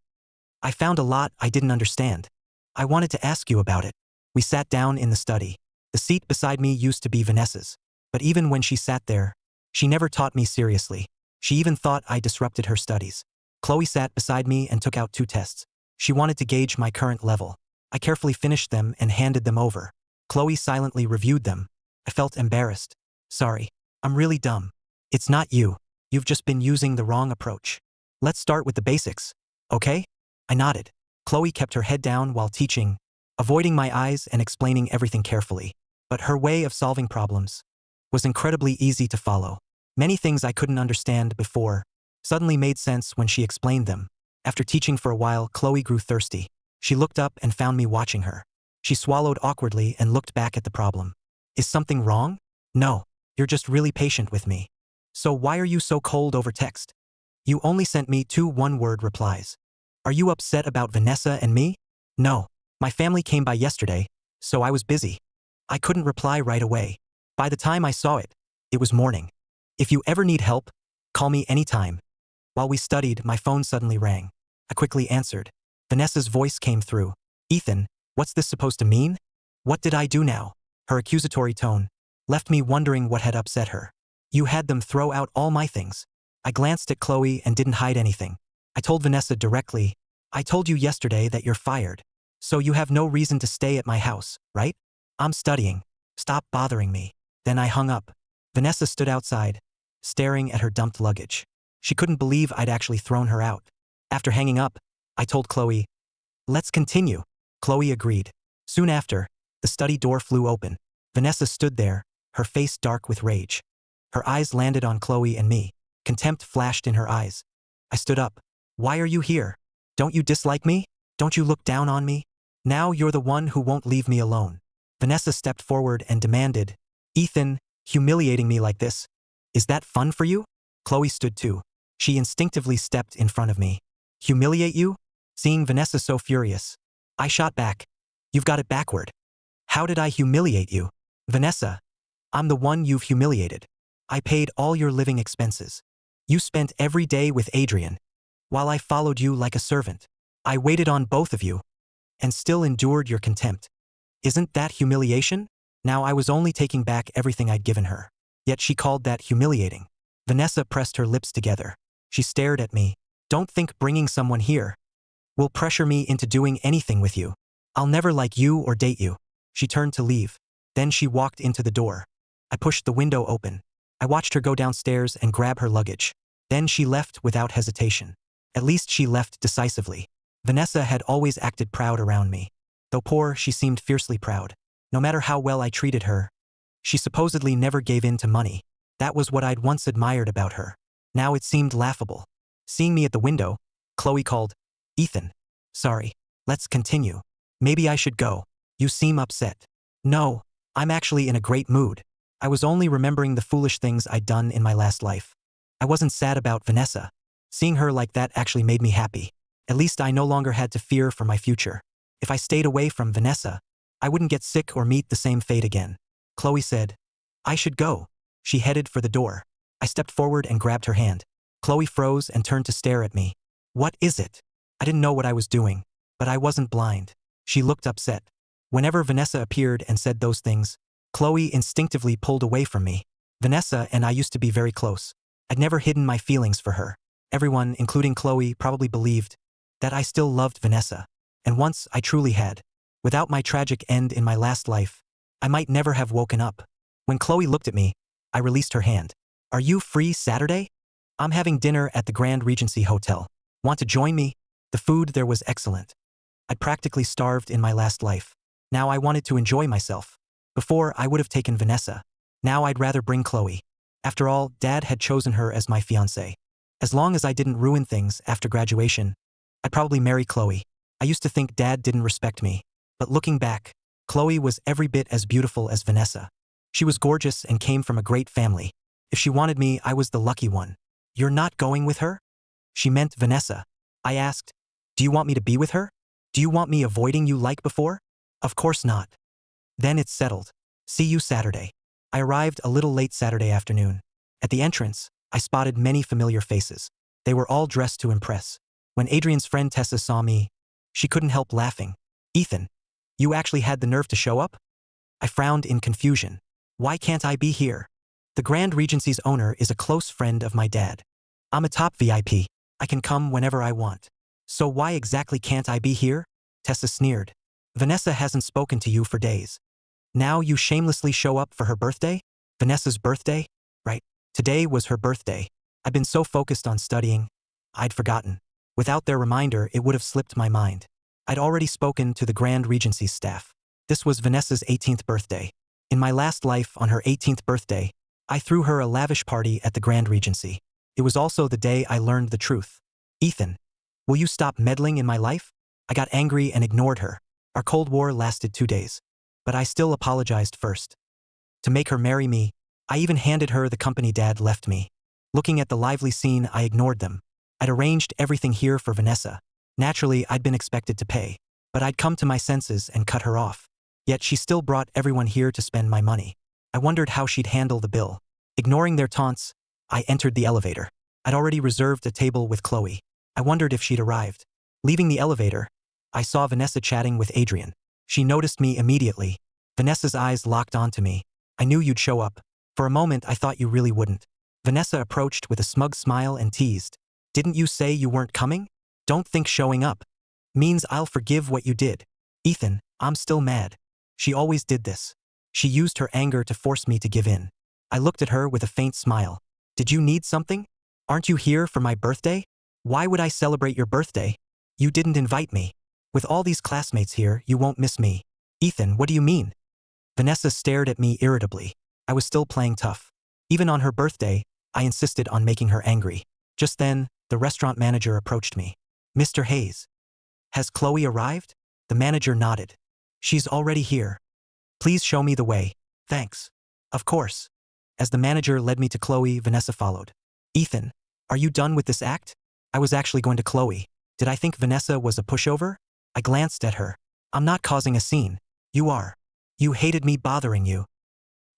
I found a lot I didn't understand. I wanted to ask you about it." We sat down in the study. The seat beside me used to be Vanessa's. But even when she sat there, she never taught me seriously. She even thought I disrupted her studies. Chloe sat beside me and took out 2 tests. She wanted to gauge my current level. I carefully finished them and handed them over. Chloe silently reviewed them. I felt embarrassed. "Sorry, I'm really dumb." "It's not you. You've just been using the wrong approach. Let's start with the basics, okay?" I nodded. Chloe kept her head down while teaching, avoiding my eyes and explaining everything carefully. But her way of solving problems was incredibly easy to follow. Many things I couldn't understand before suddenly made sense when she explained them. After teaching for a while, Chloe grew thirsty. She looked up and found me watching her. She swallowed awkwardly and looked back at the problem. "Is something wrong?" "No, you're just really patient with me." "So why are you so cold over text? You only sent me 2 one-word replies. Are you upset about Vanessa and me?" "No. My family came by yesterday, so I was busy. I couldn't reply right away. By the time I saw it, it was morning. If you ever need help, call me anytime." While we studied, my phone suddenly rang. I quickly answered. Vanessa's voice came through. "Ethan, what's this supposed to mean? What did I do now?" Her accusatory tone left me wondering what had upset her. "You had them throw out all my things." I glanced at Chloe and didn't hide anything. I told Vanessa directly, "I told you yesterday that you're fired. So you have no reason to stay at my house, right? I'm studying. Stop bothering me." Then I hung up. Vanessa stood outside, staring at her dumped luggage. She couldn't believe I'd actually thrown her out. After hanging up, I told Chloe, "Let's continue." Chloe agreed. Soon after, the study door flew open. Vanessa stood there, her face dark with rage. Her eyes landed on Chloe and me. Contempt flashed in her eyes. I stood up. "Why are you here? Don't you dislike me? Don't you look down on me? Now you're the one who won't leave me alone." Vanessa stepped forward and demanded, "Ethan, humiliating me like this, is that fun for you?" Chloe stood too. She instinctively stepped in front of me. "Humiliate you?" Seeing Vanessa so furious, I shot back. "You've got it backward. How did I humiliate you?" "Vanessa, I'm the one you've humiliated. I paid all your living expenses. You spent every day with Adrian, while I followed you like a servant. I waited on both of you, and still endured your contempt. Isn't that humiliation?" Now I was only taking back everything I'd given her. Yet she called that humiliating. Vanessa pressed her lips together. She stared at me. "Don't think bringing someone here will pressure me into doing anything with you. I'll never like you or date you." She turned to leave. Then she walked into the door. I pushed the window open. I watched her go downstairs and grab her luggage. Then she left without hesitation. At least she left decisively. Vanessa had always acted proud around me. Though poor, she seemed fiercely proud. No matter how well I treated her, she supposedly never gave in to money. That was what I'd once admired about her. Now it seemed laughable. Seeing me at the window, Chloe called, "Ethan. Sorry. Let's continue. Maybe I should go. You seem upset." "No, I'm actually in a great mood. I was only remembering the foolish things I'd done in my last life. I wasn't sad about Vanessa. Seeing her like that actually made me happy. At least I no longer had to fear for my future. If I stayed away from Vanessa, I wouldn't get sick or meet the same fate again." Chloe said, "I should go." She headed for the door. I stepped forward and grabbed her hand. Chloe froze and turned to stare at me. "What is it?" I didn't know what I was doing, but I wasn't blind. She looked upset. Whenever Vanessa appeared and said those things, Chloe instinctively pulled away from me. Vanessa and I used to be very close. I'd never hidden my feelings for her. Everyone, including Chloe, probably believed that I still loved Vanessa. And once I truly had. Without my tragic end in my last life, I might never have woken up. When Chloe looked at me, I released her hand. "Are you free Saturday? I'm having dinner at the Grand Regency Hotel. Want to join me?" The food there was excellent. I'd practically starved in my last life. Now I wanted to enjoy myself. Before, I would have taken Vanessa. Now I'd rather bring Chloe. After all, Dad had chosen her as my fiancé. As long as I didn't ruin things after graduation, I'd probably marry Chloe. I used to think Dad didn't respect me. But looking back, Chloe was every bit as beautiful as Vanessa. She was gorgeous and came from a great family. If she wanted me, I was the lucky one. "You're not going with her?" She meant Vanessa. I asked, "Do you want me to be with her? Do you want me avoiding you like before?" "Of course not." "Then it's settled. See you Saturday." I arrived a little late Saturday afternoon. At the entrance, I spotted many familiar faces. They were all dressed to impress. When Adrian's friend Tessa saw me, she couldn't help laughing. "Ethan, you actually had the nerve to show up?" I frowned in confusion. "Why can't I be here? The Grand Regency's owner is a close friend of my dad. I'm a top VIP. I can come whenever I want. So why exactly can't I be here?" Tessa sneered. "Vanessa hasn't spoken to you for days. Now you shamelessly show up for her birthday? Vanessa's birthday? Right. Today was her birthday. I've been so focused on studying, I'd forgotten. Without their reminder, it would have slipped my mind. I'd already spoken to the Grand Regency's staff. This was Vanessa's 18th birthday. In my last life, on her 18th birthday, I threw her a lavish party at the Grand Regency. It was also the day I learned the truth. "Ethan, will you stop meddling in my life?" I got angry and ignored her. Our Cold War lasted 2 days. But I still apologized first. To make her marry me, I even handed her the company Dad left me. Looking at the lively scene, I ignored them. I'd arranged everything here for Vanessa. Naturally, I'd been expected to pay. But I'd come to my senses and cut her off. Yet she still brought everyone here to spend my money. I wondered how she'd handle the bill. Ignoring their taunts, I entered the elevator. I'd already reserved a table with Chloe. I wondered if she'd arrived. Leaving the elevator, I saw Vanessa chatting with Adrian. She noticed me immediately. Vanessa's eyes locked onto me. "I knew you'd show up. For a moment I thought you really wouldn't." Vanessa approached with a smug smile and teased. "Didn't you say you weren't coming? Don't think showing up means I'll forgive what you did." "Ethan, I'm still mad. She always did this." She used her anger to force me to give in. I looked at her with a faint smile. "Did you need something? Aren't you here for my birthday? Why would I celebrate your birthday? You didn't invite me. With all these classmates here, you won't miss me." "Ethan, what do you mean?" Vanessa stared at me irritably. I was still playing tough. Even on her birthday, I insisted on making her angry. Just then, the restaurant manager approached me. "Mr. Hayes, has Chloe arrived?" The manager nodded. "She's already here. Please show me the way." "Thanks." "Of course." As the manager led me to Chloe, Vanessa followed. "Ethan, are you done with this act?" I was actually going to Chloe. Did I think Vanessa was a pushover? I glanced at her. "I'm not causing a scene. You are. You hated me bothering you.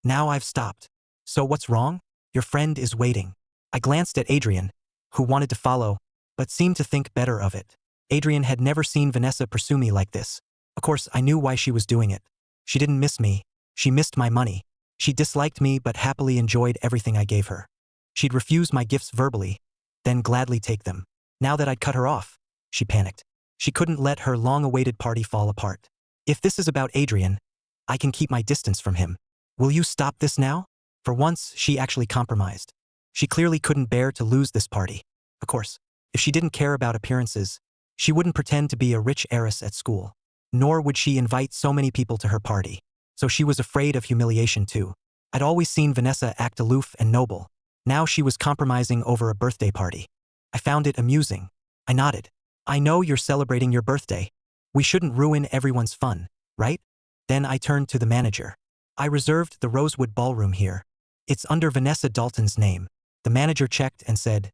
Now I've stopped. So what's wrong? Your friend is waiting." I glanced at Adrian, who wanted to follow, but seemed to think better of it. Adrian had never seen Vanessa pursue me like this. Of course, I knew why she was doing it. She didn't miss me. She missed my money. She disliked me but happily enjoyed everything I gave her. She'd refuse my gifts verbally, then gladly take them. Now that I'd cut her off, she panicked. She couldn't let her long-awaited party fall apart. "If this is about Adrian, I can keep my distance from him. Will you stop this now?" For once, she actually compromised. She clearly couldn't bear to lose this party. Of course, if she didn't care about appearances, She wouldn't pretend to be a rich heiress at school. Nor would she invite so many people to her party. So she was afraid of humiliation too. I'd always seen Vanessa act aloof and noble. Now she was compromising over a birthday party. I found it amusing. I nodded. I know you're celebrating your birthday. We shouldn't ruin everyone's fun, right? Then I turned to the manager. I reserved the Rosewood Ballroom here. It's under Vanessa Dalton's name. The manager checked and said,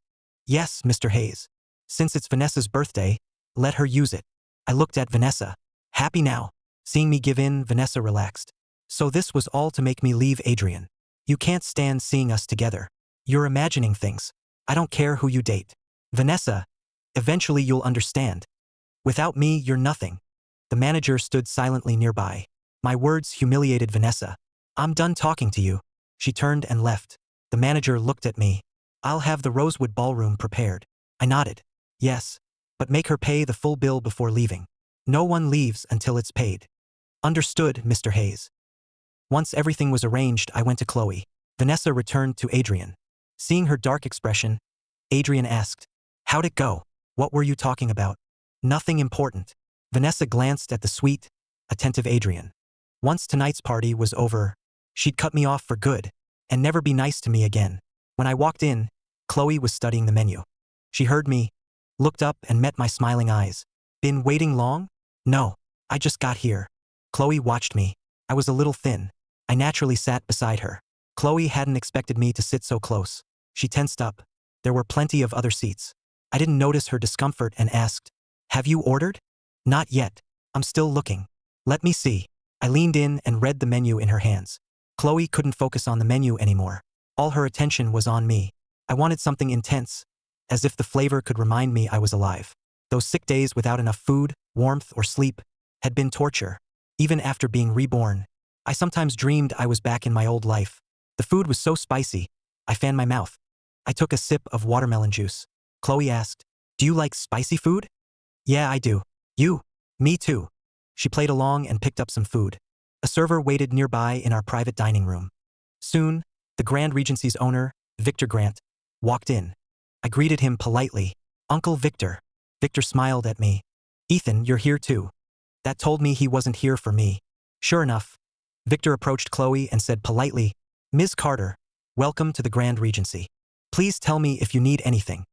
"Yes, Mr. Hayes. Since it's Vanessa's birthday, let her use it." I looked at Vanessa. Happy now. Seeing me give in, Vanessa relaxed. So this was all to make me leave Adrian. You can't stand seeing us together. You're imagining things. I don't care who you date. Vanessa, eventually you'll understand. Without me, you're nothing. The manager stood silently nearby. My words humiliated Vanessa. I'm done talking to you. She turned and left. The manager looked at me. I'll have the Rosewood Ballroom prepared. I nodded. Yes. But make her pay the full bill before leaving. No one leaves until it's paid. Understood, Mr. Hayes. Once everything was arranged, I went to Chloe. Vanessa returned to Adrian. Seeing her dark expression, Adrian asked, "How'd it go? What were you talking about?" "Nothing important." Vanessa glanced at the sweet, attentive Adrian. Once tonight's party was over, she'd cut me off for good and never be nice to me again. When I walked in, Chloe was studying the menu. She heard me, looked up and met my smiling eyes. "Been waiting long?" "No, I just got here." Chloe watched me. I was a little thin. I naturally sat beside her. Chloe hadn't expected me to sit so close. She tensed up. There were plenty of other seats. I didn't notice her discomfort and asked, "Have you ordered?" "Not yet. I'm still looking." "Let me see." I leaned in and read the menu in her hands. Chloe couldn't focus on the menu anymore. All her attention was on me. I wanted something intense, as if the flavor could remind me I was alive. Those sick days without enough food, warmth, or sleep had been torture. Even after being reborn, I sometimes dreamed I was back in my old life. The food was so spicy, I fanned my mouth. I took a sip of watermelon juice. Chloe asked, "Do you like spicy food?" "Yeah, I do." "You?" "Me too." She played along and picked up some food. A server waited nearby in our private dining room. Soon, the Grand Regency's owner, Victor Grant, walked in. I greeted him politely. "Uncle Victor." Victor smiled at me. "Ethan, you're here too." That told me he wasn't here for me. Sure enough, Victor approached Chloe and said politely, "Ms. Carter, welcome to the Grand Regency. Please tell me if you need anything."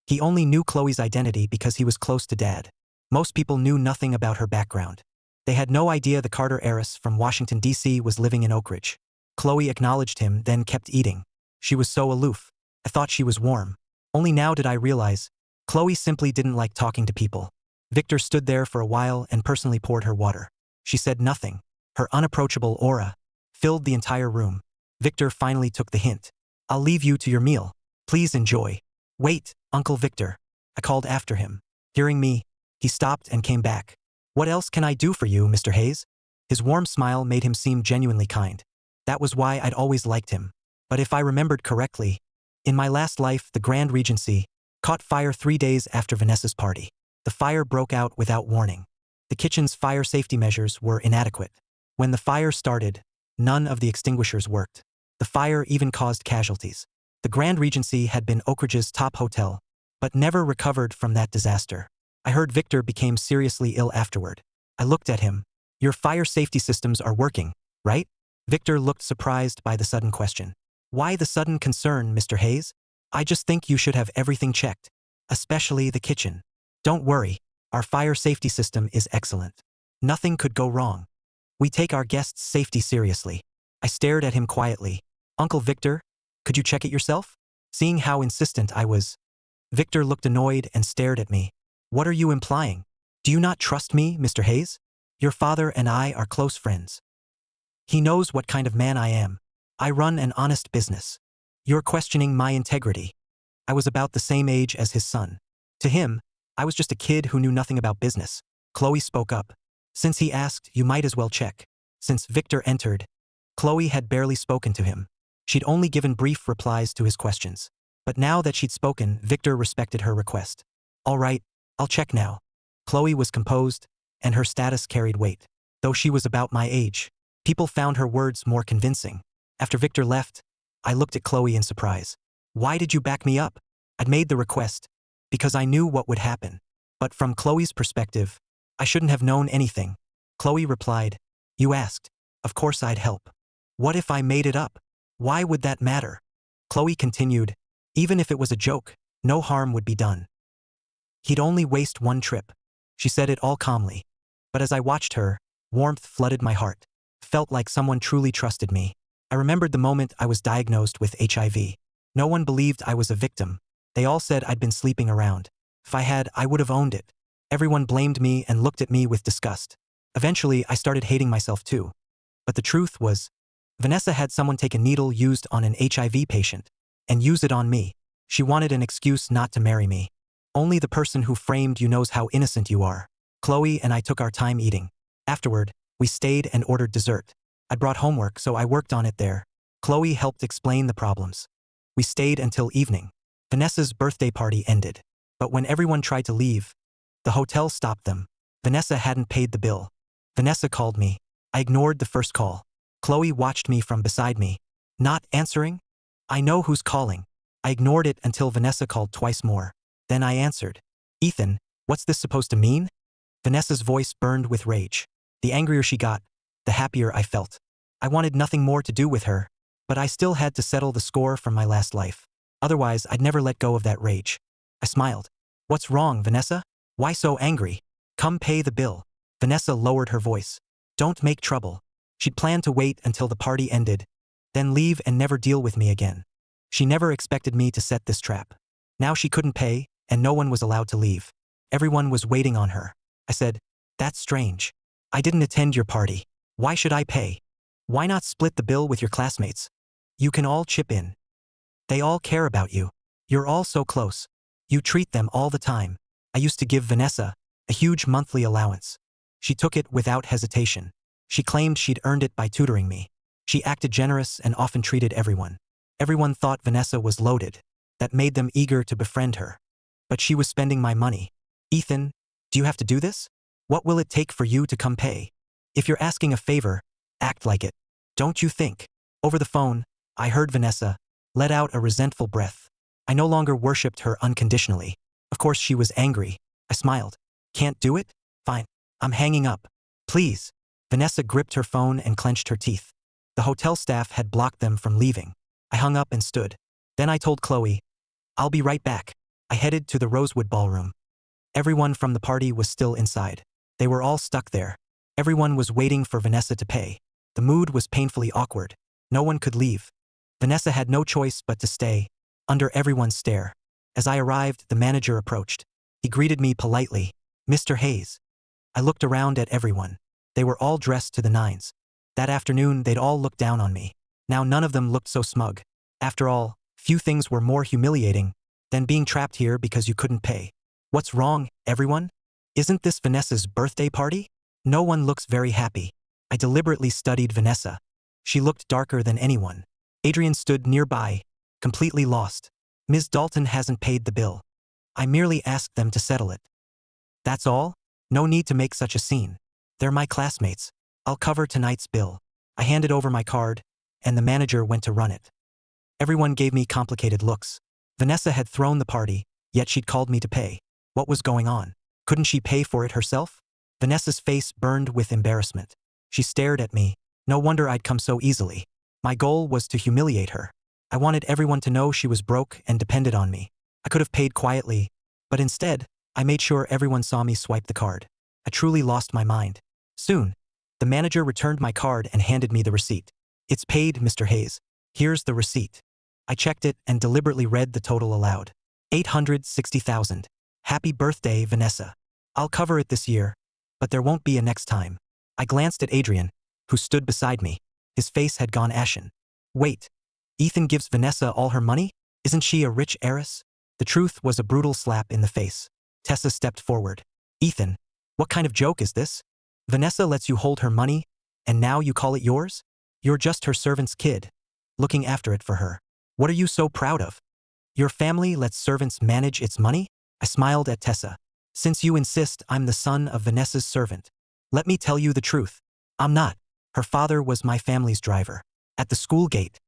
He only knew Chloe's identity because he was close to Dad. Most people knew nothing about her background. They had no idea the Carter heiress from Washington, D.C. was living in Oak Ridge. Chloe acknowledged him, then kept eating. She was so aloof. I thought she was warm. Only now did I realize, Chloe simply didn't like talking to people. Victor stood there for a while and personally poured her water. She said nothing. Her unapproachable aura filled the entire room. Victor finally took the hint. "I'll leave you to your meal. Please enjoy." "Wait, Uncle Victor." I called after him. Hearing me, he stopped and came back. "What else can I do for you, Mr. Hayes?" His warm smile made him seem genuinely kind. That was why I'd always liked him. But if I remembered correctly, in my last life, the Grand Regency caught fire 3 days after Vanessa's party. The fire broke out without warning. The kitchen's fire safety measures were inadequate. When the fire started, none of the extinguishers worked. The fire even caused casualties. The Grand Regency had been Oak Ridge's top hotel, but never recovered from that disaster. I heard Victor became seriously ill afterward. I looked at him. "Your fire safety systems are working, right?" Victor looked surprised by the sudden question. "Why the sudden concern, Mr. Hayes? I just think you should have everything checked, especially the kitchen." "Don't worry, our fire safety system is excellent. Nothing could go wrong. We take our guests' safety seriously." I stared at him quietly. "Uncle Victor, could you check it yourself?" Seeing how insistent I was, Victor looked annoyed and stared at me. "What are you implying? Do you not trust me, Mr. Hayes? Your father and I are close friends. He knows what kind of man I am. I run an honest business. You're questioning my integrity." I was about the same age as his son. To him, I was just a kid who knew nothing about business. Chloe spoke up. "Since he asked, you might as well check." Since Victor entered, Chloe had barely spoken to him. She'd only given brief replies to his questions. But now that she'd spoken, Victor respected her request. "All right, I'll check now." Chloe was composed, and her status carried weight. Though she was about my age, people found her words more convincing. After Victor left, I looked at Chloe in surprise. "Why did you back me up?" "I'd made the request because I knew what would happen. But from Chloe's perspective, I shouldn't have known anything. Chloe replied, "You asked. Of course I'd help. What if I made it up? Why would that matter?" Chloe continued, "Even if it was a joke, no harm would be done. He'd only waste one trip." She said it all calmly. But as I watched her, warmth flooded my heart. Felt like someone truly trusted me. I remembered the moment I was diagnosed with HIV. No one believed I was a victim. They all said I'd been sleeping around. If I had, I would have owned it. Everyone blamed me and looked at me with disgust. Eventually, I started hating myself too. But the truth was, Vanessa had someone take a needle used on an HIV patient and use it on me. She wanted an excuse not to marry me. Only the person who framed you knows how innocent you are. Chloe and I took our time eating. Afterward, we stayed and ordered dessert. I brought homework, so I worked on it there. Chloe helped explain the problems. We stayed until evening. Vanessa's birthday party ended. But when everyone tried to leave, the hotel stopped them. Vanessa hadn't paid the bill. Vanessa called me. I ignored the first call. Chloe watched me from beside me. Not answering? I know who's calling. I ignored it until Vanessa called twice more. Then I answered. "Ethan, what's this supposed to mean?" Vanessa's voice burned with rage. The angrier she got, the happier I felt. I wanted nothing more to do with her, but I still had to settle the score from my last life. Otherwise, I'd never let go of that rage. I smiled. "What's wrong, Vanessa? Why so angry? Come pay the bill." Vanessa lowered her voice. "Don't make trouble." She'd planned to wait until the party ended, then leave and never deal with me again. She never expected me to set this trap. Now she couldn't pay, and no one was allowed to leave. Everyone was waiting on her. I said, "That's strange. I didn't attend your party. Why should I pay? Why not split the bill with your classmates? You can all chip in. They all care about you. You're all so close. You treat them all the time." I used to give Vanessa a huge monthly allowance. She took it without hesitation. She claimed she'd earned it by tutoring me. She acted generous and often treated everyone. Everyone thought Vanessa was loaded. That made them eager to befriend her. But she was spending my money. "Ethan, do you have to do this? What will it take for you to come pay? If you're asking a favor, act like it. Don't you think?" Over the phone, I heard Vanessa let out a resentful breath. I no longer worshipped her unconditionally. Of course she was angry. I smiled. "Can't do it? Fine. I'm hanging up. Please." Vanessa gripped her phone and clenched her teeth. The hotel staff had blocked them from leaving. I hung up and stood. Then I told Chloe, "I'll be right back." I headed to the Rosewood Ballroom. Everyone from the party was still inside. They were all stuck there. Everyone was waiting for Vanessa to pay. The mood was painfully awkward. No one could leave. Vanessa had no choice but to stay, under everyone's stare. As I arrived, the manager approached. He greeted me politely. "Mr. Hayes." I looked around at everyone. They were all dressed to the nines. That afternoon, they'd all looked down on me. Now none of them looked so smug. After all, few things were more humiliating than being trapped here because you couldn't pay. "What's wrong, everyone? Isn't this Vanessa's birthday party? No one looks very happy." I deliberately studied Vanessa. She looked darker than anyone. Adrian stood nearby, completely lost. "Ms. Dalton hasn't paid the bill. I merely asked them to settle it. That's all? No need to make such a scene. They're my classmates. I'll cover tonight's bill." I handed over my card, and the manager went to run it. Everyone gave me complicated looks. Vanessa had thrown the party, yet she'd called me to pay. What was going on? Couldn't she pay for it herself? Vanessa's face burned with embarrassment. She stared at me. No wonder I'd come so easily. My goal was to humiliate her. I wanted everyone to know she was broke and depended on me. I could have paid quietly, but instead, I made sure everyone saw me swipe the card. I truly lost my mind. Soon, the manager returned my card and handed me the receipt. "It's paid, Mr. Hayes. Here's the receipt." I checked it and deliberately read the total aloud. 860,000. "Happy birthday, Vanessa. I'll cover it this year, but there won't be a next time." I glanced at Adrian, who stood beside me. His face had gone ashen. "Wait. Ethan gives Vanessa all her money? Isn't she a rich heiress?" The truth was a brutal slap in the face. Tessa stepped forward. "Ethan, what kind of joke is this? Vanessa lets you hold her money, and now you call it yours? You're just her servant's kid, looking after it for her. What are you so proud of? Your family lets servants manage its money?" I smiled at Tessa. "Since you insist I'm the son of Vanessa's servant, let me tell you the truth. I'm not. Her father was my family's driver. At the school gate,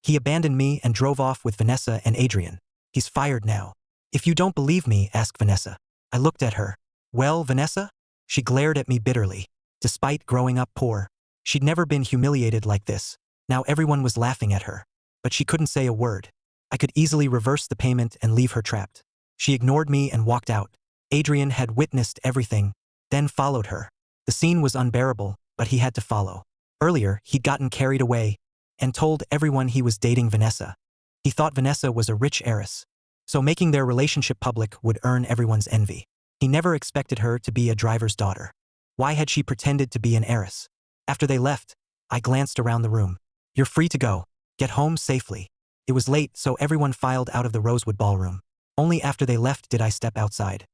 he abandoned me and drove off with Vanessa and Adrian. He's fired now. If you don't believe me, ask Vanessa." I looked at her. Well, Vanessa? She glared at me bitterly. Despite growing up poor, she'd never been humiliated like this. Now everyone was laughing at her. But she couldn't say a word. I could easily reverse the payment and leave her trapped. She ignored me and walked out. Adrian had witnessed everything, then followed her. The scene was unbearable, but he had to follow. Earlier, he'd gotten carried away and told everyone he was dating Vanessa. He thought Vanessa was a rich heiress, so making their relationship public would earn everyone's envy. He never expected her to be a driver's daughter. Why had she pretended to be an heiress? After they left, I glanced around the room. You're free to go. Get home safely. It was late, so everyone filed out of the Rosewood ballroom. Only after they left did I step outside.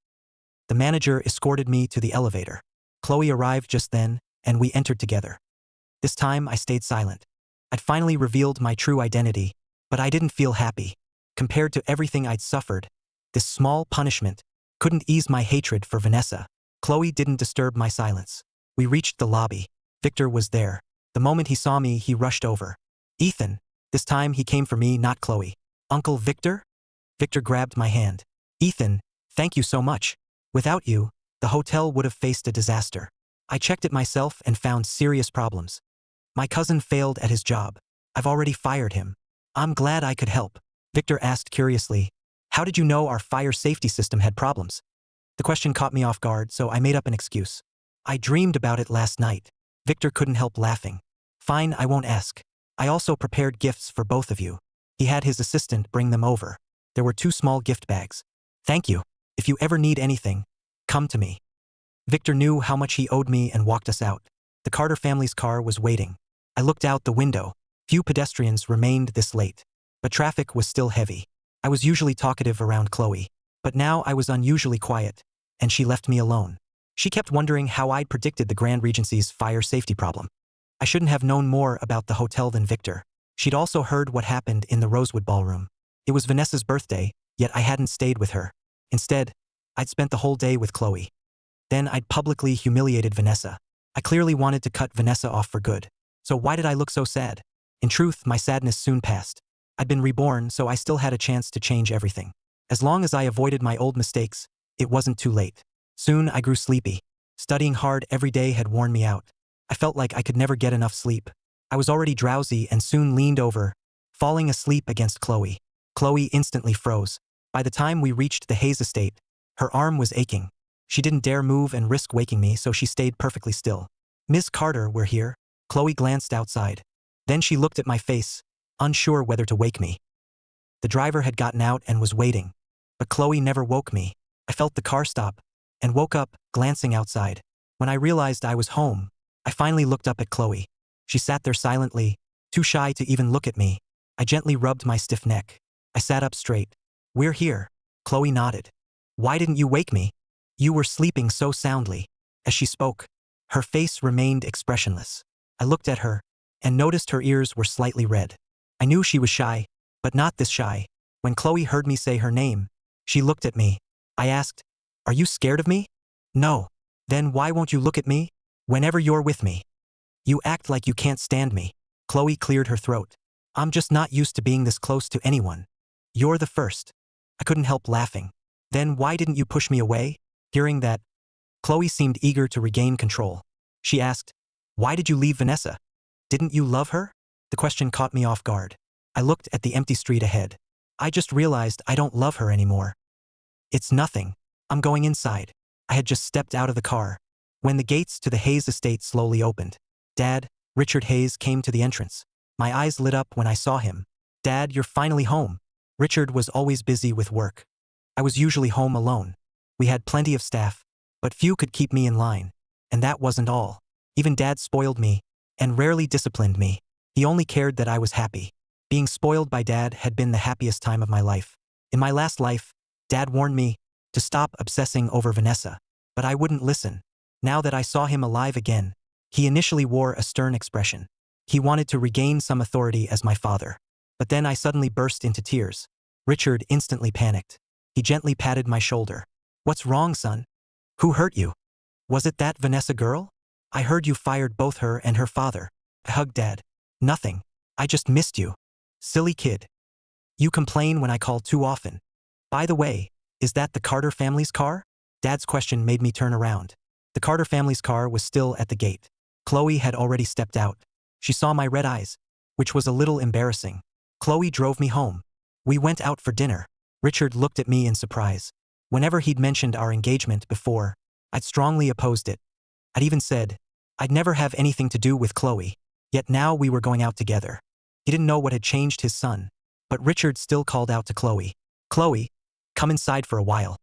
The manager escorted me to the elevator. Chloe arrived just then, and we entered together. This time I stayed silent. I'd finally revealed my true identity, but I didn't feel happy. Compared to everything I'd suffered, this small punishment couldn't ease my hatred for Vanessa. Chloe didn't disturb my silence. We reached the lobby. Victor was there. The moment he saw me, he rushed over. Ethan. This time he came for me, not Chloe. Uncle Victor? Victor grabbed my hand. Ethan, thank you so much. Without you, the hotel would have faced a disaster. I checked it myself and found serious problems. My cousin failed at his job. I've already fired him. I'm glad I could help. Victor asked curiously, how did you know our fire safety system had problems? The question caught me off guard, so I made up an excuse. I dreamed about it last night. Victor couldn't help laughing. Fine, I won't ask. I also prepared gifts for both of you. He had his assistant bring them over. There were 2 small gift bags. Thank you. If you ever need anything, come to me. Victor knew how much he owed me and walked us out. The Carter family's car was waiting. I looked out the window. Few pedestrians remained this late. But traffic was still heavy. I was usually talkative around Chloe. But now I was unusually quiet, and she left me alone. She kept wondering how I'd predicted the Grand Regency's fire safety problem. I shouldn't have known more about the hotel than Victor. She'd also heard what happened in the Rosewood ballroom. It was Vanessa's birthday, yet I hadn't stayed with her. Instead, I'd spent the whole day with Chloe. Then I'd publicly humiliated Vanessa. I clearly wanted to cut Vanessa off for good. So why did I look so sad? In truth, my sadness soon passed. I'd been reborn, so I still had a chance to change everything. As long as I avoided my old mistakes, it wasn't too late. Soon I grew sleepy. Studying hard every day had worn me out. I felt like I could never get enough sleep. I was already drowsy and soon leaned over, falling asleep against Chloe. Chloe instantly froze. By the time we reached the Hayes estate, her arm was aching. She didn't dare move and risk waking me, so she stayed perfectly still. Ms. Carter, we're here. Chloe glanced outside. Then she looked at my face, unsure whether to wake me. The driver had gotten out and was waiting. But Chloe never woke me. I felt the car stop and woke up, glancing outside. When I realized I was home, I finally looked up at Chloe. She sat there silently, too shy to even look at me. I gently rubbed my stiff neck. I sat up straight. We're here. Chloe nodded. Why didn't you wake me? You were sleeping so soundly. As she spoke, her face remained expressionless. I looked at her and noticed her ears were slightly red. I knew she was shy, but not this shy. When Chloe heard me say her name, she looked at me. I asked, are you scared of me? No. Then why won't you look at me? Whenever you're with me. You act like you can't stand me. Chloe cleared her throat. I'm just not used to being this close to anyone. You're the first. I couldn't help laughing. Then why didn't you push me away? Hearing that, Chloe seemed eager to regain control. She asked, why did you leave Vanessa? Didn't you love her? The question caught me off guard. I looked at the empty street ahead. I just realized I don't love her anymore. It's nothing. I'm going inside. I had just stepped out of the car when the gates to the Hayes estate slowly opened. Dad, Richard Hayes came to the entrance. My eyes lit up when I saw him. Dad, you're finally home. Richard was always busy with work. I was usually home alone. We had plenty of staff, but few could keep me in line. And that wasn't all. Even Dad spoiled me and rarely disciplined me. He only cared that I was happy. Being spoiled by Dad had been the happiest time of my life. In my last life, Dad warned me to stop obsessing over Vanessa, but I wouldn't listen. Now that I saw him alive again, he initially wore a stern expression. He wanted to regain some authority as my father. But then I suddenly burst into tears. Richard instantly panicked. He gently patted my shoulder. What's wrong, son? Who hurt you? Was it that Vanessa girl? I heard you fired both her and her father. I hugged Dad. Nothing. I just missed you. Silly kid. You complain when I call too often. By the way, is that the Carter family's car? Dad's question made me turn around. The Carter family's car was still at the gate. Chloe had already stepped out. She saw my red eyes, which was a little embarrassing. Chloe drove me home. We went out for dinner. Richard looked at me in surprise. Whenever he'd mentioned our engagement before, I'd strongly opposed it. I'd even said I'd never have anything to do with Chloe, yet now we were going out together. He didn't know what had changed his son, but Richard still called out to Chloe. Chloe, come inside for a while.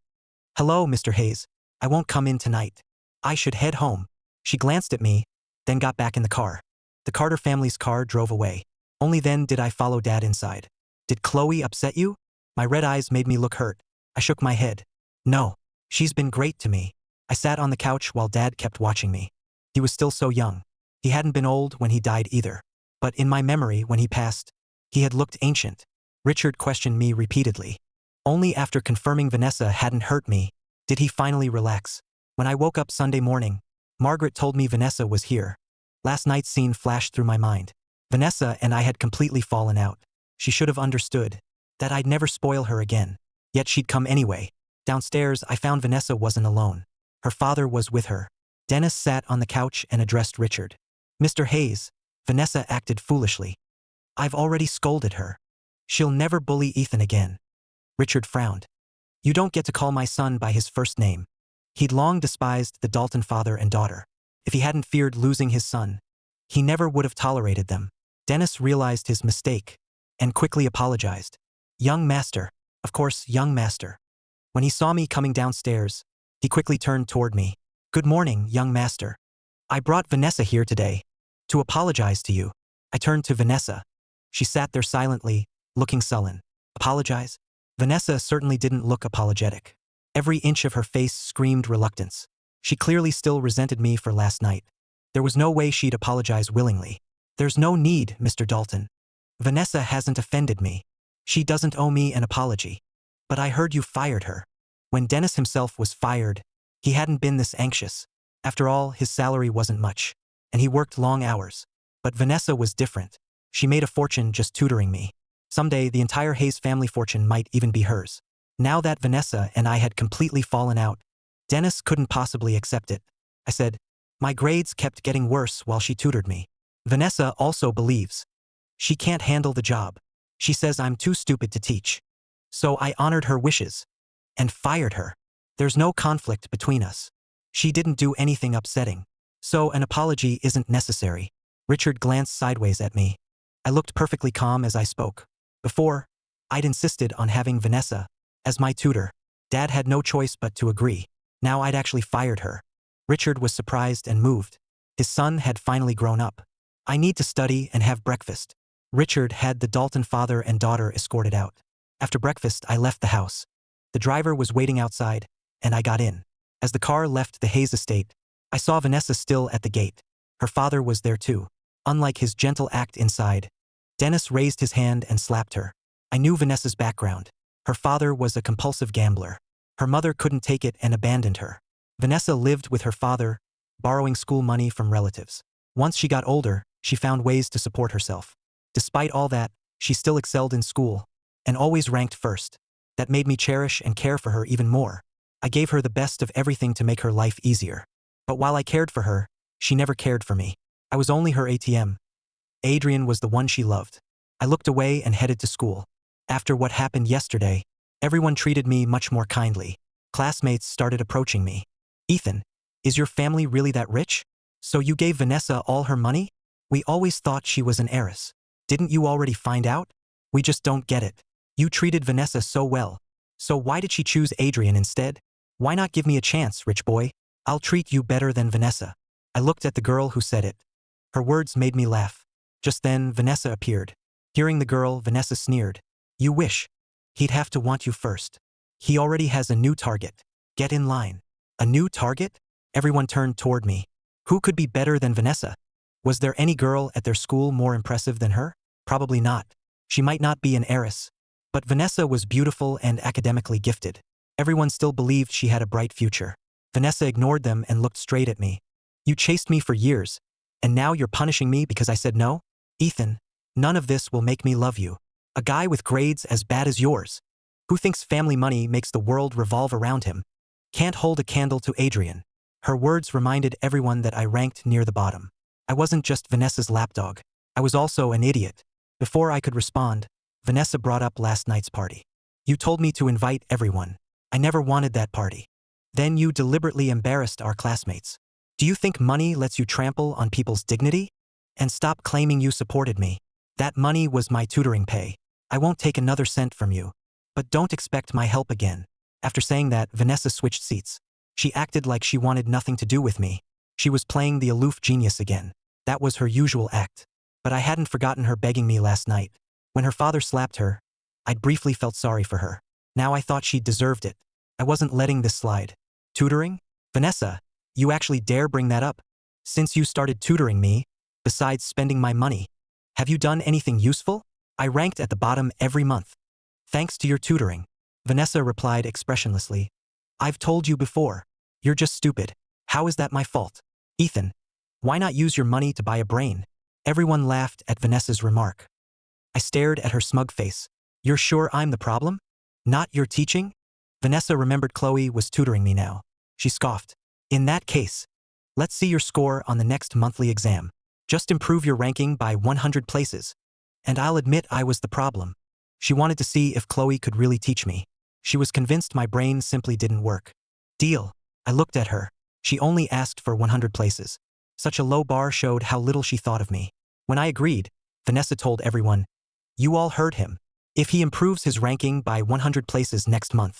Hello, Mr. Hayes. I won't come in tonight. I should head home. She glanced at me, then got back in the car. The Carter family's car drove away. Only then did I follow Dad inside. Did Chloe upset you? My red eyes made me look hurt. I shook my head. No, she's been great to me. I sat on the couch while Dad kept watching me. He was still so young. He hadn't been old when he died either. But in my memory, when he passed, he had looked ancient. Richard questioned me repeatedly. Only after confirming Vanessa hadn't hurt me did he finally relax. When I woke up Sunday morning, Margaret told me Vanessa was here. Last night's scene flashed through my mind. Vanessa and I had completely fallen out. She should have understood that I'd never spoil her again. Yet she'd come anyway. Downstairs, I found Vanessa wasn't alone. Her father was with her. Dennis sat on the couch and addressed Richard. Mr. Hayes, Vanessa acted foolishly. I've already scolded her. She'll never bully Ethan again. Richard frowned. You don't get to call my son by his first name. He'd long despised the Dalton father and daughter. If he hadn't feared losing his son, he never would have tolerated them. Dennis realized his mistake and quickly apologized. Young master, of course, young master. When he saw me coming downstairs, he quickly turned toward me. Good morning, young master. I brought Vanessa here today to apologize to you. I turned to Vanessa. She sat there silently, looking sullen. Apologize? Vanessa certainly didn't look apologetic. Every inch of her face screamed reluctance. She clearly still resented me for last night. There was no way she'd apologize willingly. There's no need, Mr. Dalton. Vanessa hasn't offended me. She doesn't owe me an apology. But I heard you fired her. When Dennis himself was fired, he hadn't been this anxious. After all, his salary wasn't much, and he worked long hours. But Vanessa was different. She made a fortune just tutoring me. Someday, the entire Hayes family fortune might even be hers. Now that Vanessa and I had completely fallen out, Dennis couldn't possibly accept it. I said, my grades kept getting worse while she tutored me. Vanessa also believes she can't handle the job. She says I'm too stupid to teach. So I honored her wishes and fired her. There's no conflict between us. She didn't do anything upsetting. So an apology isn't necessary. Richard glanced sideways at me. I looked perfectly calm as I spoke. Before, I'd insisted on having Vanessa as my tutor. Dad had no choice but to agree. Now I'd actually fired her. Richard was surprised and moved. His son had finally grown up. I need to study and have breakfast. Richard had the Dalton father and daughter escorted out. After breakfast, I left the house. The driver was waiting outside, and I got in. As the car left the Hayes estate, I saw Vanessa still at the gate. Her father was there too. Unlike his gentle act inside, Dennis raised his hand and slapped her. I knew Vanessa's background. Her father was a compulsive gambler. Her mother couldn't take it and abandoned her. Vanessa lived with her father, borrowing school money from relatives. Once she got older, she found ways to support herself. Despite all that, she still excelled in school and always ranked first. That made me cherish and care for her even more. I gave her the best of everything to make her life easier. But while I cared for her, she never cared for me. I was only her ATM. Adrian was the one she loved. I looked away and headed to school. After what happened yesterday, everyone treated me much more kindly. Classmates started approaching me. Ethan, is your family really that rich? So you gave Vanessa all her money? We always thought she was an heiress. Didn't you already find out? We just don't get it. You treated Vanessa so well. So why did she choose Adrian instead? Why not give me a chance, rich boy? I'll treat you better than Vanessa. I looked at the girl who said it. Her words made me laugh. Just then, Vanessa appeared. Hearing the girl, Vanessa sneered. You wish. He'd have to want you first. He already has a new target. Get in line. A new target? Everyone turned toward me. Who could be better than Vanessa? Was there any girl at their school more impressive than her? Probably not. She might not be an heiress. But Vanessa was beautiful and academically gifted. Everyone still believed she had a bright future. Vanessa ignored them and looked straight at me. You chased me for years, and now you're punishing me because I said no? Ethan, none of this will make me love you. A guy with grades as bad as yours, who thinks family money makes the world revolve around him. Can't hold a candle to Adrian. Her words reminded everyone that I ranked near the bottom. I wasn't just Vanessa's lapdog. I was also an idiot. Before I could respond, Vanessa brought up last night's party. You told me to invite everyone. I never wanted that party. Then you deliberately embarrassed our classmates. Do you think money lets you trample on people's dignity? And stop claiming you supported me. That money was my tutoring pay. I won't take another cent from you. But don't expect my help again. After saying that, Vanessa switched seats. She acted like she wanted nothing to do with me. She was playing the aloof genius again. That was her usual act. But I hadn't forgotten her begging me last night. When her father slapped her, I'd briefly felt sorry for her. Now I thought she deserved it. I wasn't letting this slide. Tutoring? Vanessa, you actually dare bring that up? Since you started tutoring me, besides spending my money, have you done anything useful? I ranked at the bottom every month. Thanks to your tutoring. Vanessa replied expressionlessly. I've told you before. You're just stupid. How is that my fault? Ethan, why not use your money to buy a brain? Everyone laughed at Vanessa's remark. I stared at her smug face. You're sure I'm the problem? Not your teaching? Vanessa remembered Chloe was tutoring me now. She scoffed. In that case, let's see your score on the next monthly exam. Just improve your ranking by 100 places. And I'll admit I was the problem. She wanted to see if Chloe could really teach me. She was convinced my brain simply didn't work. Deal. I looked at her. She only asked for 100 places. Such a low bar showed how little she thought of me. When I agreed, Vanessa told everyone, you all heard him. If he improves his ranking by 100 places next month,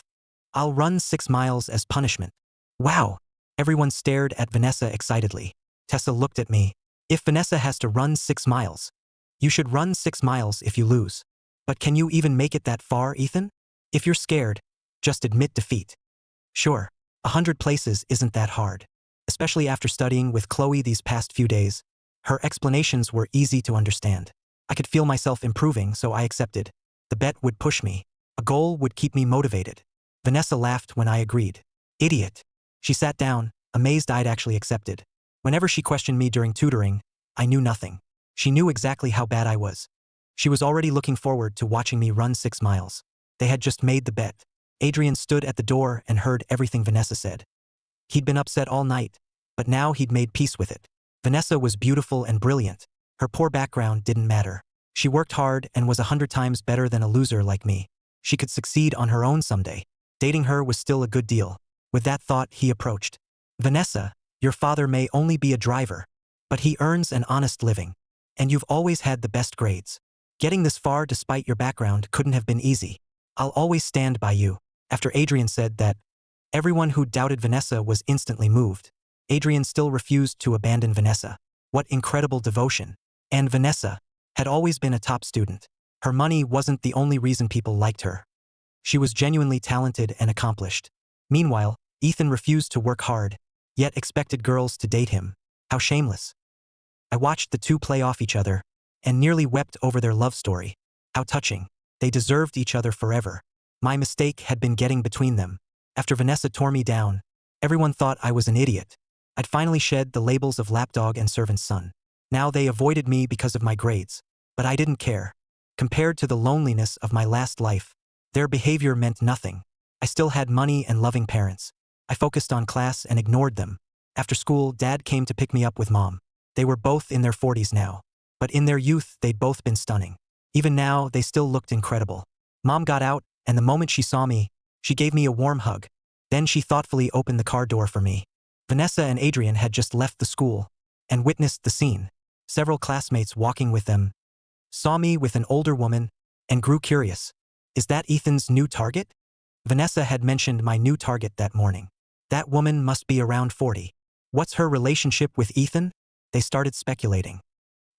I'll run 6 miles as punishment. Wow. Everyone stared at Vanessa excitedly. Tessa looked at me. If Vanessa has to run 6 miles, you should run 6 miles if you lose. But can you even make it that far, Ethan? If you're scared, just admit defeat. Sure, 100 places isn't that hard. Especially after studying with Chloe these past few days. Her explanations were easy to understand. I could feel myself improving, so I accepted. The bet would push me. A goal would keep me motivated. Vanessa laughed when I agreed. Idiot. She sat down, amazed I'd actually accepted. Whenever she questioned me during tutoring, I knew nothing. She knew exactly how bad I was. She was already looking forward to watching me run 6 miles. They had just made the bet. Adrian stood at the door and heard everything Vanessa said. He'd been upset all night, but now he'd made peace with it. Vanessa was beautiful and brilliant. Her poor background didn't matter. She worked hard and was 100 times better than a loser like me. She could succeed on her own someday. Dating her was still a good deal. With that thought, he approached. Vanessa, your father may only be a driver, but he earns an honest living. And you've always had the best grades. Getting this far despite your background couldn't have been easy. I'll always stand by you. After Adrian said that, everyone who doubted Vanessa was instantly moved. Adrian still refused to abandon Vanessa. What incredible devotion. And Vanessa had always been a top student. Her money wasn't the only reason people liked her. She was genuinely talented and accomplished. Meanwhile, Ethan refused to work hard, yet expected girls to date him. How shameless. I watched the two play off each other and nearly wept over their love story. How touching. They deserved each other forever. My mistake had been getting between them. After Vanessa tore me down, everyone thought I was an idiot. I'd finally shed the labels of lapdog and servant's son. Now they avoided me because of my grades. But I didn't care. Compared to the loneliness of my last life, their behavior meant nothing. I still had money and loving parents. I focused on class and ignored them. After school, Dad came to pick me up with Mom. They were both in their 40s now. But in their youth, they'd both been stunning. Even now, they still looked incredible. Mom got out, and the moment she saw me, she gave me a warm hug. Then she thoughtfully opened the car door for me. Vanessa and Adrian had just left the school and witnessed the scene. Several classmates walking with them saw me with an older woman and grew curious. Is that Ethan's new target? Vanessa had mentioned my new target that morning. That woman must be around 40. What's her relationship with Ethan? They started speculating.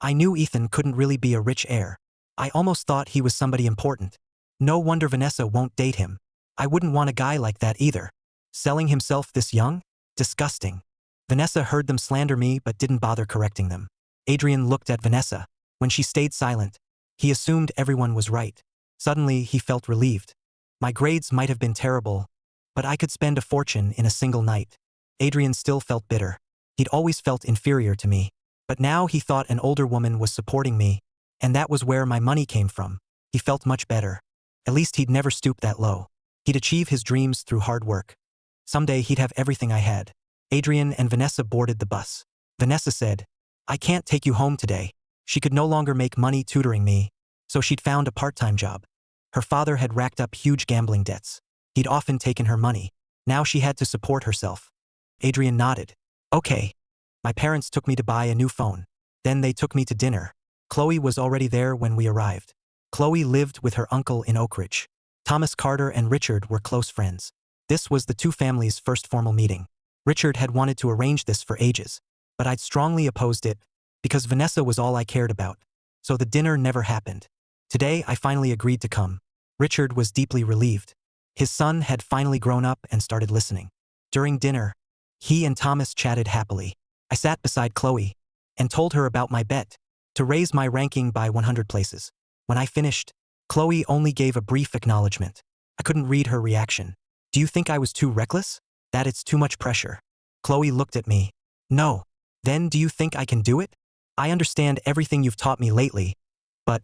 I knew Ethan couldn't really be a rich heir. I almost thought he was somebody important. No wonder Vanessa won't date him. I wouldn't want a guy like that either. Selling himself this young? Disgusting. Vanessa heard them slander me but didn't bother correcting them. Adrian looked at Vanessa. When she stayed silent, he assumed everyone was right. Suddenly, he felt relieved. My grades might have been terrible, but I could spend a fortune in a single night. Adrian still felt bitter. He'd always felt inferior to me. But now he thought an older woman was supporting me, and that was where my money came from. He felt much better. At least he'd never stoop that low. He'd achieve his dreams through hard work. Someday he'd have everything I had. Adrian and Vanessa boarded the bus. Vanessa said, "I can't take you home today." She could no longer make money tutoring me, so she'd found a part-time job. Her father had racked up huge gambling debts. He'd often taken her money. Now she had to support herself. Adrian nodded. "Okay." My parents took me to buy a new phone. Then they took me to dinner. Chloe was already there when we arrived. Chloe lived with her uncle in Oak Ridge. Thomas Carter and Richard were close friends. This was the two families' first formal meeting. Richard had wanted to arrange this for ages, but I'd strongly opposed it because Vanessa was all I cared about. So the dinner never happened. Today I finally agreed to come. Richard was deeply relieved. His son had finally grown up and started listening. During dinner, he and Thomas chatted happily. I sat beside Chloe and told her about my bet to raise my ranking by 100 places. When I finished, Chloe only gave a brief acknowledgement. I couldn't read her reaction. "Do you think I was too reckless? That it's too much pressure?" Chloe looked at me. "No. Then do you think I can do it? I understand everything you've taught me lately, but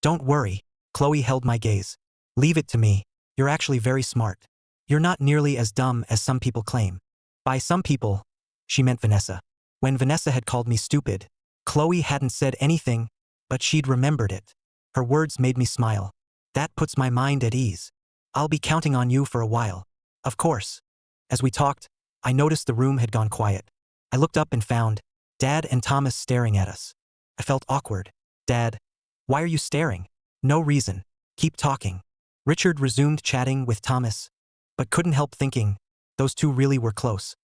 don't worry." Chloe held my gaze. "Leave it to me. You're actually very smart. You're not nearly as dumb as some people claim." By some people, she meant Vanessa. When Vanessa had called me stupid, Chloe hadn't said anything, but she'd remembered it. Her words made me smile. "That puts my mind at ease. I'll be counting on you for a while." "Of course." As we talked, I noticed the room had gone quiet. I looked up and found Dad and Thomas staring at us. I felt awkward. "Dad, why are you staring?" "No reason. Keep talking." Richard resumed chatting with Thomas, but couldn't help thinking, those two really were close.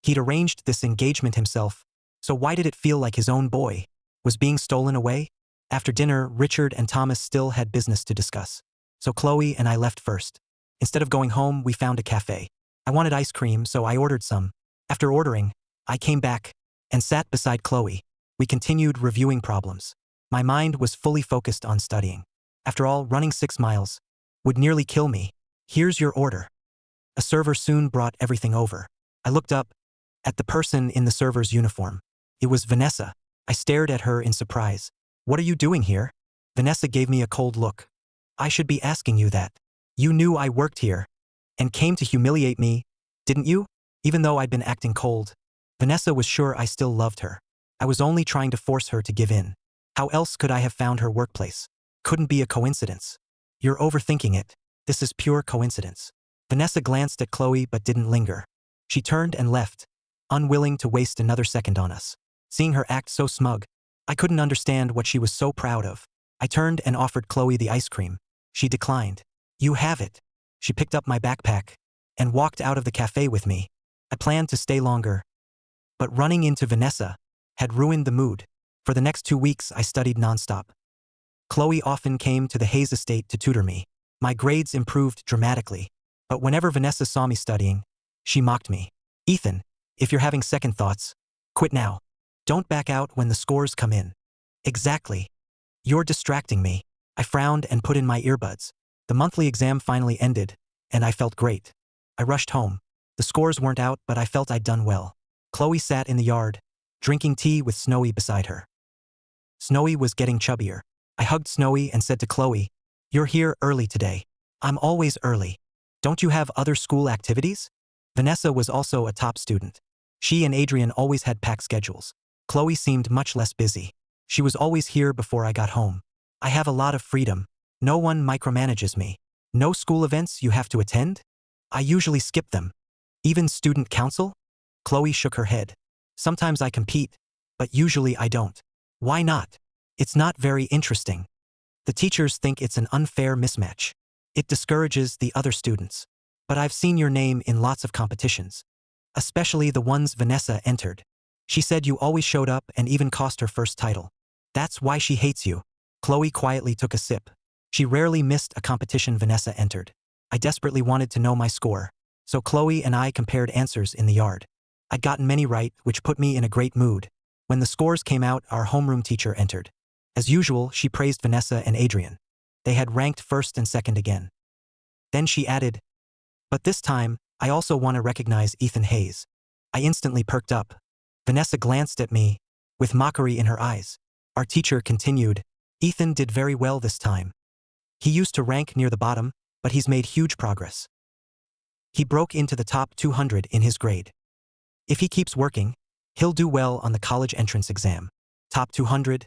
He'd arranged this engagement himself, so why did it feel like his own boy was being stolen away? After dinner, Richard and Thomas still had business to discuss. So Chloe and I left first. Instead of going home, we found a cafe. I wanted ice cream, so I ordered some. After ordering, I came back and sat beside Chloe. We continued reviewing problems. My mind was fully focused on studying. After all, running 6 miles would nearly kill me. "Here's your order." A server soon brought everything over. I looked up at the person in the server's uniform. It was Vanessa. I stared at her in surprise. "What are you doing here?" Vanessa gave me a cold look. "I should be asking you that. You knew I worked here and came to humiliate me, didn't you?" Even though I'd been acting cold, Vanessa was sure I still loved her. I was only trying to force her to give in. How else could I have found her workplace? Couldn't be a coincidence. "You're overthinking it. This is pure coincidence." Vanessa glanced at Chloe but didn't linger. She turned and left, unwilling to waste another second on us. Seeing her act so smug, I couldn't understand what she was so proud of. I turned and offered Chloe the ice cream. She declined. "You have it." She picked up my backpack and walked out of the cafe with me. I planned to stay longer, but running into Vanessa had ruined the mood. For the next 2 weeks, I studied nonstop. Chloe often came to the Hayes estate to tutor me. My grades improved dramatically, but whenever Vanessa saw me studying, she mocked me. "Ethan, if you're having second thoughts, quit now. Don't back out when the scores come in." "Exactly. You're distracting me." I frowned and put in my earbuds. The monthly exam finally ended, and I felt great. I rushed home. The scores weren't out, but I felt I'd done well. Chloe sat in the yard, drinking tea with Snowy beside her. Snowy was getting chubbier. I hugged Snowy and said to Chloe, "You're here early today." "I'm always early. Don't you have other school activities?" Vanessa was also a top student. She and Adrian always had packed schedules. Chloe seemed much less busy. She was always here before I got home. "I have a lot of freedom. No one micromanages me." "No school events you have to attend?" "I usually skip them." "Even student council?" Chloe shook her head. "Sometimes I compete, but usually I don't." "Why not?" "It's not very interesting. The teachers think it's an unfair mismatch. It discourages the other students. But I've seen your name in lots of competitions, especially the ones Vanessa entered. She said you always showed up and even cost her first title. That's why she hates you." Chloe quietly took a sip. She rarely missed a competition Vanessa entered. I desperately wanted to know my score, so Chloe and I compared answers in the yard. I'd gotten many right, which put me in a great mood. When the scores came out, our homeroom teacher entered. As usual, she praised Vanessa and Adrian. They had ranked first and second again. Then she added, "But this time, I also want to recognize Ethan Hayes." I instantly perked up. Vanessa glanced at me, with mockery in her eyes. Our teacher continued, "Ethan did very well this time. He used to rank near the bottom, but he's made huge progress." He broke into the top 200 in his grade. If he keeps working, he'll do well on the college entrance exam. Top 200?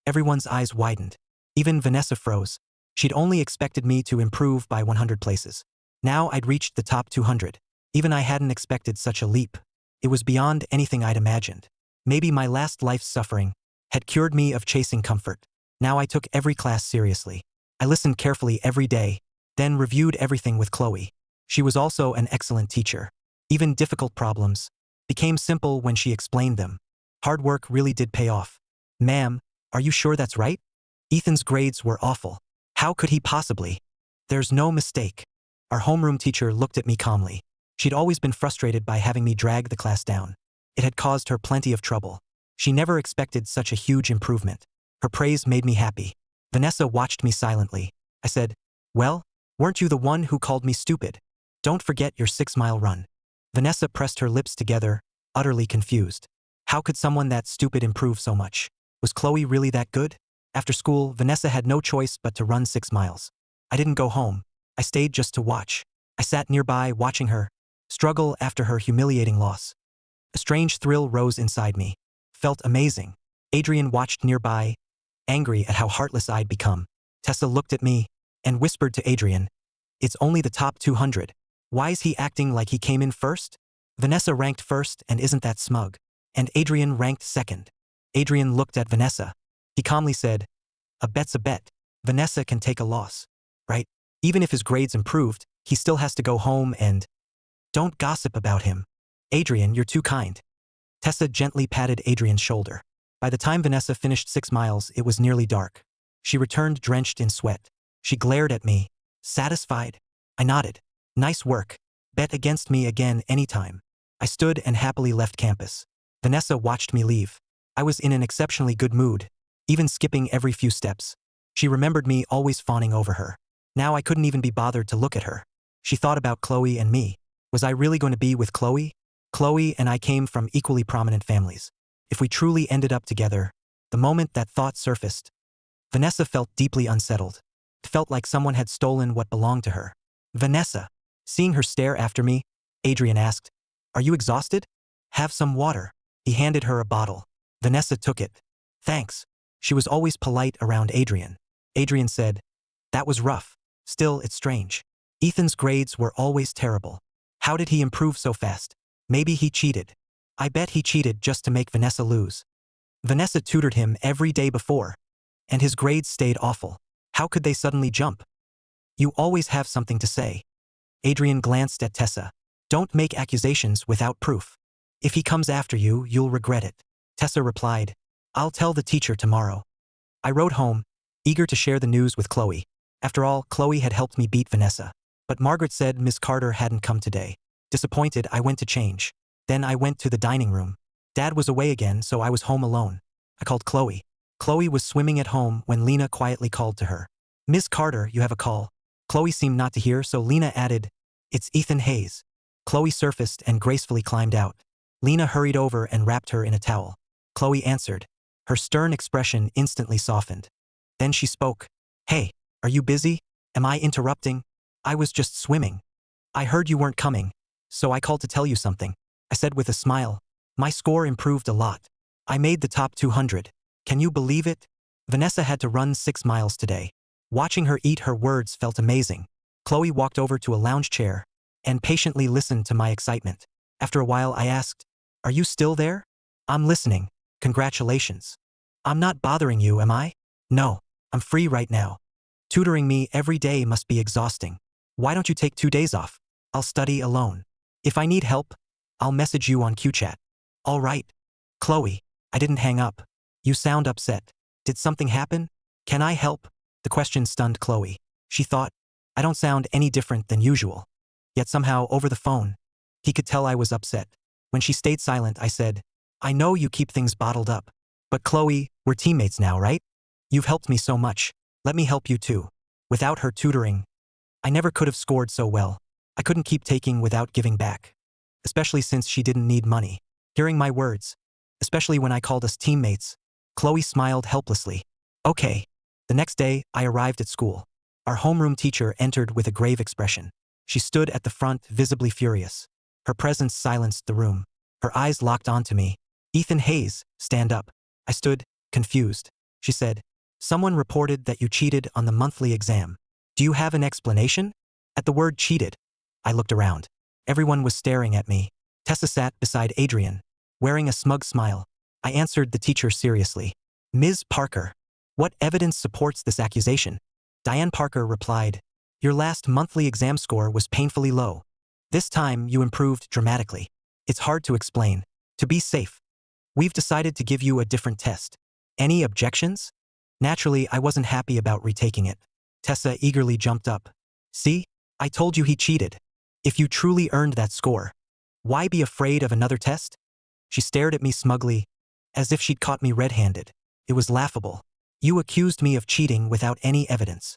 Everyone's eyes widened. Even Vanessa froze. She'd only expected me to improve by 100 places. Now I'd reached the top 200. Even I hadn't expected such a leap. It was beyond anything I'd imagined. Maybe my last life's suffering had cured me of chasing comfort. Now I took every class seriously. I listened carefully every day, then reviewed everything with Chloe. She was also an excellent teacher. Even difficult problems became simple when she explained them. Hard work really did pay off. Ma'am, are you sure that's right? Ethan's grades were awful. How could he possibly? There's no mistake. Our homeroom teacher looked at me calmly. She'd always been frustrated by having me drag the class down. It had caused her plenty of trouble. She never expected such a huge improvement. Her praise made me happy. Vanessa watched me silently. I said, "Well, weren't you the one who called me stupid? Don't forget your 6-mile run." Vanessa pressed her lips together, utterly confused. How could someone that stupid improve so much? Was Chloe really that good? After school, Vanessa had no choice but to run 6 miles. I didn't go home. I stayed just to watch. I sat nearby watching her struggle after her humiliating loss. A strange thrill rose inside me. Felt amazing. Adrian watched nearby, angry at how heartless I'd become. Tessa looked at me and whispered to Adrian, "It's only the top 200. Why is he acting like he came in first? Vanessa ranked first and isn't that smug. And Adrian ranked second." Adrian looked at Vanessa. He calmly said, "A bet's a bet. Vanessa can take a loss, right? Even if his grades improved, he still has to go home and don't gossip about him. Adrian, you're too kind." Tessa gently patted Adrian's shoulder. By the time Vanessa finished 6 miles, it was nearly dark. She returned drenched in sweat. She glared at me. Satisfied? I nodded. "Nice work. Bet against me again anytime." I stood and happily left campus. Vanessa watched me leave. I was in an exceptionally good mood, even skipping every few steps. She remembered me always fawning over her. Now I couldn't even be bothered to look at her. She thought about Chloe and me. Was I really going to be with Chloe? Chloe and I came from equally prominent families. If we truly ended up together, the moment that thought surfaced, Vanessa felt deeply unsettled. It felt like someone had stolen what belonged to her. "Vanessa." Seeing her stare after me, Adrian asked, "Are you exhausted? Have some water." He handed her a bottle. Vanessa took it. "Thanks." She was always polite around Adrian. Adrian said, "That was rough. Still, it's strange. Ethan's grades were always terrible. How did he improve so fast? Maybe he cheated. I bet he cheated just to make Vanessa lose. Vanessa tutored him every day before, and his grades stayed awful. How could they suddenly jump? You always have something to say." Adrian glanced at Tessa. "Don't make accusations without proof. If he comes after you, you'll regret it." Tessa replied, "I'll tell the teacher tomorrow." I rode home, eager to share the news with Chloe. After all, Chloe had helped me beat Vanessa. But Margaret said Miss Carter hadn't come today. Disappointed, I went to change. Then I went to the dining room. Dad was away again, so I was home alone. I called Chloe. Chloe was swimming at home when Lena quietly called to her. "Miss Carter, you have a call." Chloe seemed not to hear, so Lena added, "It's Ethan Hayes." Chloe surfaced and gracefully climbed out. Lena hurried over and wrapped her in a towel. Chloe answered. Her stern expression instantly softened. Then she spoke. "Hey, are you busy? Am I interrupting? I was just swimming. I heard you weren't coming, so I called to tell you something." I said with a smile. "My score improved a lot. I made the top 200. Can you believe it? Vanessa had to run 6 miles today." Watching her eat her words felt amazing. Chloe walked over to a lounge chair and patiently listened to my excitement. After a while I asked, "Are you still there?" "I'm listening. Congratulations." "I'm not bothering you, am I?" "No, I'm free right now. Tutoring me every day must be exhausting. Why don't you take 2 days off? I'll study alone. If I need help, I'll message you on QChat." "All right." "Chloe." I didn't hang up. "You sound upset. Did something happen? Can I help?" The question stunned Chloe. She thought, I don't sound any different than usual. Yet somehow, over the phone, he could tell I was upset. When she stayed silent, I said, "I know you keep things bottled up. But Chloe, we're teammates now, right? You've helped me so much. Let me help you too." Without her tutoring, I never could have scored so well. I couldn't keep taking without giving back. Especially since she didn't need money. Hearing my words, especially when I called us teammates, Chloe smiled helplessly. "Okay." The next day, I arrived at school. Our homeroom teacher entered with a grave expression. She stood at the front, visibly furious. Her presence silenced the room. Her eyes locked onto me. "Ethan Hayes, stand up." I stood, confused. She said, "Someone reported that you cheated on the monthly exam. Do you have an explanation?" At the word cheated, I looked around. Everyone was staring at me. Tessa sat beside Adrian, wearing a smug smile. I answered the teacher seriously. "Ms. Parker, what evidence supports this accusation?" Diane Parker replied, "Your last monthly exam score was painfully low. This time you improved dramatically. It's hard to explain. To be safe, we've decided to give you a different test. Any objections?" Naturally, I wasn't happy about retaking it. Tessa eagerly jumped up. "See? I told you he cheated. If you truly earned that score, why be afraid of another test?" She stared at me smugly, as if she'd caught me red-handed. It was laughable. "You accused me of cheating without any evidence.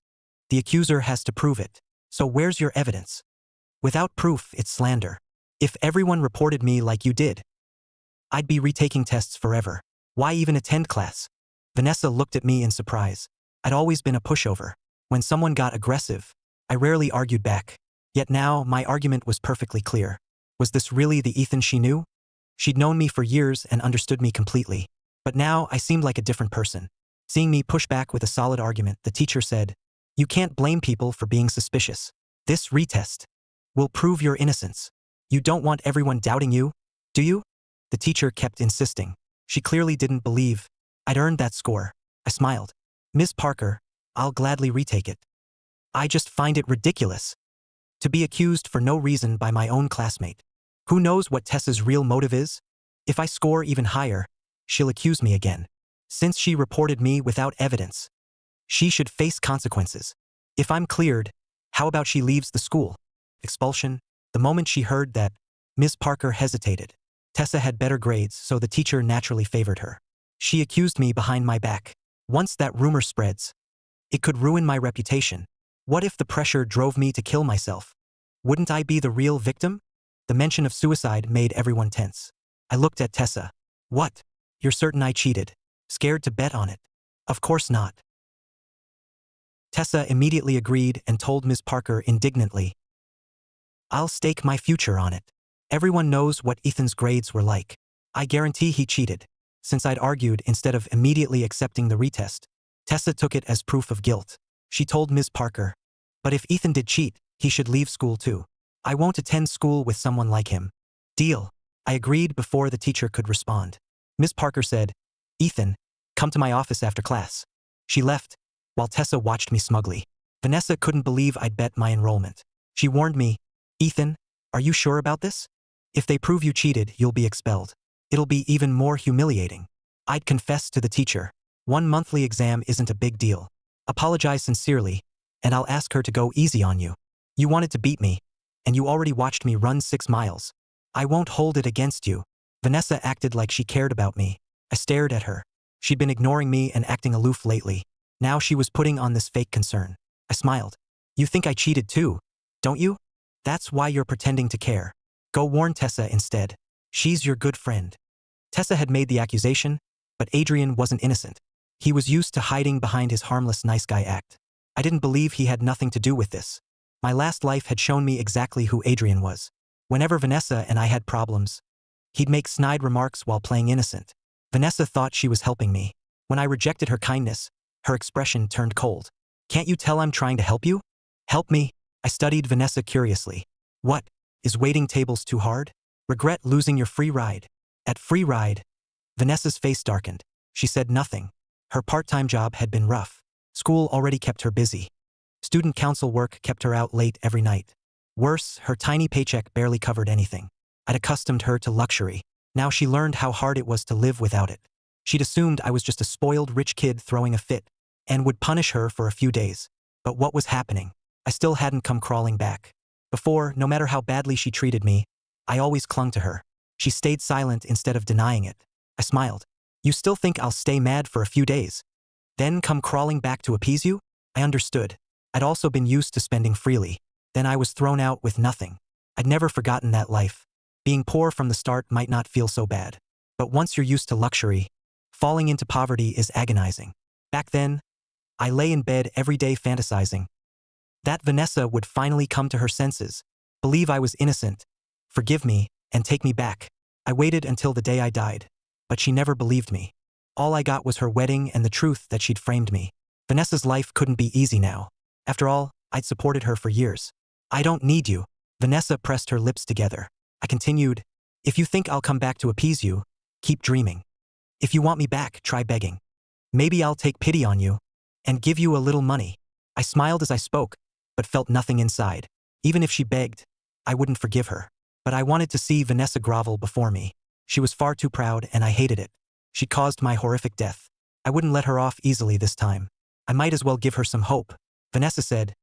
The accuser has to prove it. So where's your evidence? Without proof, it's slander. If everyone reported me like you did, I'd be retaking tests forever. Why even attend class?" Vanessa looked at me in surprise. I'd always been a pushover. When someone got aggressive, I rarely argued back. Yet now, my argument was perfectly clear. Was this really the Ethan she knew? She'd known me for years and understood me completely. But now, I seemed like a different person. Seeing me push back with a solid argument, the teacher said, "You can't blame people for being suspicious. This retest will prove your innocence. You don't want everyone doubting you, do you?" The teacher kept insisting. She clearly didn't believe I'd earned that score. I smiled. "Ms. Parker, I'll gladly retake it. I just find it ridiculous to be accused for no reason by my own classmate. Who knows what Tessa's real motive is? If I score even higher, she'll accuse me again. Since she reported me without evidence, she should face consequences. If I'm cleared, how about she leaves the school? Expulsion?" The moment she heard that, Ms. Parker hesitated. Tessa had better grades, so the teacher naturally favored her. She accused me behind my back. Once that rumor spreads, it could ruin my reputation. What if the pressure drove me to kill myself? Wouldn't I be the real victim? The mention of suicide made everyone tense. I looked at Tessa. "What? You're certain I cheated? Scared to bet on it?" "Of course not." Tessa immediately agreed and told Ms. Parker indignantly, "I'll stake my future on it. Everyone knows what Ethan's grades were like. I guarantee he cheated." Since I'd argued instead of immediately accepting the retest, Tessa took it as proof of guilt. She told Ms. Parker, "But if Ethan did cheat, he should leave school too. I won't attend school with someone like him." "Deal." I agreed before the teacher could respond. Ms. Parker said, "Ethan, come to my office after class." She left, while Tessa watched me smugly. Vanessa couldn't believe I'd bet my enrollment. She warned me, "Ethan, are you sure about this? If they prove you cheated, you'll be expelled. It'll be even more humiliating." I'd confess to the teacher. "One monthly exam isn't a big deal. Apologize sincerely, and I'll ask her to go easy on you. You wanted to beat me, and you already watched me run 6 miles. I won't hold it against you." Vanessa acted like she cared about me. I stared at her. She'd been ignoring me and acting aloof lately. Now she was putting on this fake concern. I smiled. "You think I cheated too, don't you? That's why you're pretending to care. Go warn Tessa instead. She's your good friend." Tessa had made the accusation, but Adrian wasn't innocent. He was used to hiding behind his harmless nice guy act. I didn't believe he had nothing to do with this. My last life had shown me exactly who Adrian was. Whenever Vanessa and I had problems, he'd make snide remarks while playing innocent. Vanessa thought she was helping me. When I rejected her kindness, her expression turned cold. "Can't you tell I'm trying to help you?" "Help me?" I studied Vanessa curiously. "What? Is waiting tables too hard? Regret losing your free ride?" At free ride, Vanessa's face darkened. She said nothing. Her part-time job had been rough. School already kept her busy. Student council work kept her out late every night. Worse, her tiny paycheck barely covered anything. I'd accustomed her to luxury. Now she learned how hard it was to live without it. She'd assumed I was just a spoiled rich kid throwing a fit, and would punish her for a few days. But what was happening? I still hadn't come crawling back. Before, no matter how badly she treated me, I always clung to her. She stayed silent instead of denying it. I smiled. "You still think I'll stay mad for a few days, then come crawling back to appease you?" I understood. I'd also been used to spending freely. Then I was thrown out with nothing. I'd never forgotten that life. Being poor from the start might not feel so bad. But once you're used to luxury, falling into poverty is agonizing. Back then, I lay in bed every day fantasizing That Vanessa would finally come to her senses, believe I was innocent, forgive me, and take me back. I waited until the day I died, but she never believed me. All I got was her wedding and the truth that she'd framed me. Vanessa's life couldn't be easy now. After all, I'd supported her for years. I don't need you. Vanessa pressed her lips together. I continued, if you think I'll come back to appease you, keep dreaming. If you want me back, try begging. Maybe I'll take pity on you and give you a little money. I smiled as I spoke, but felt nothing inside. Even if she begged, I wouldn't forgive her. But I wanted to see Vanessa grovel before me. She was far too proud and I hated it. She caused my horrific death. I wouldn't let her off easily this time. I might as well give her some hope. Vanessa said,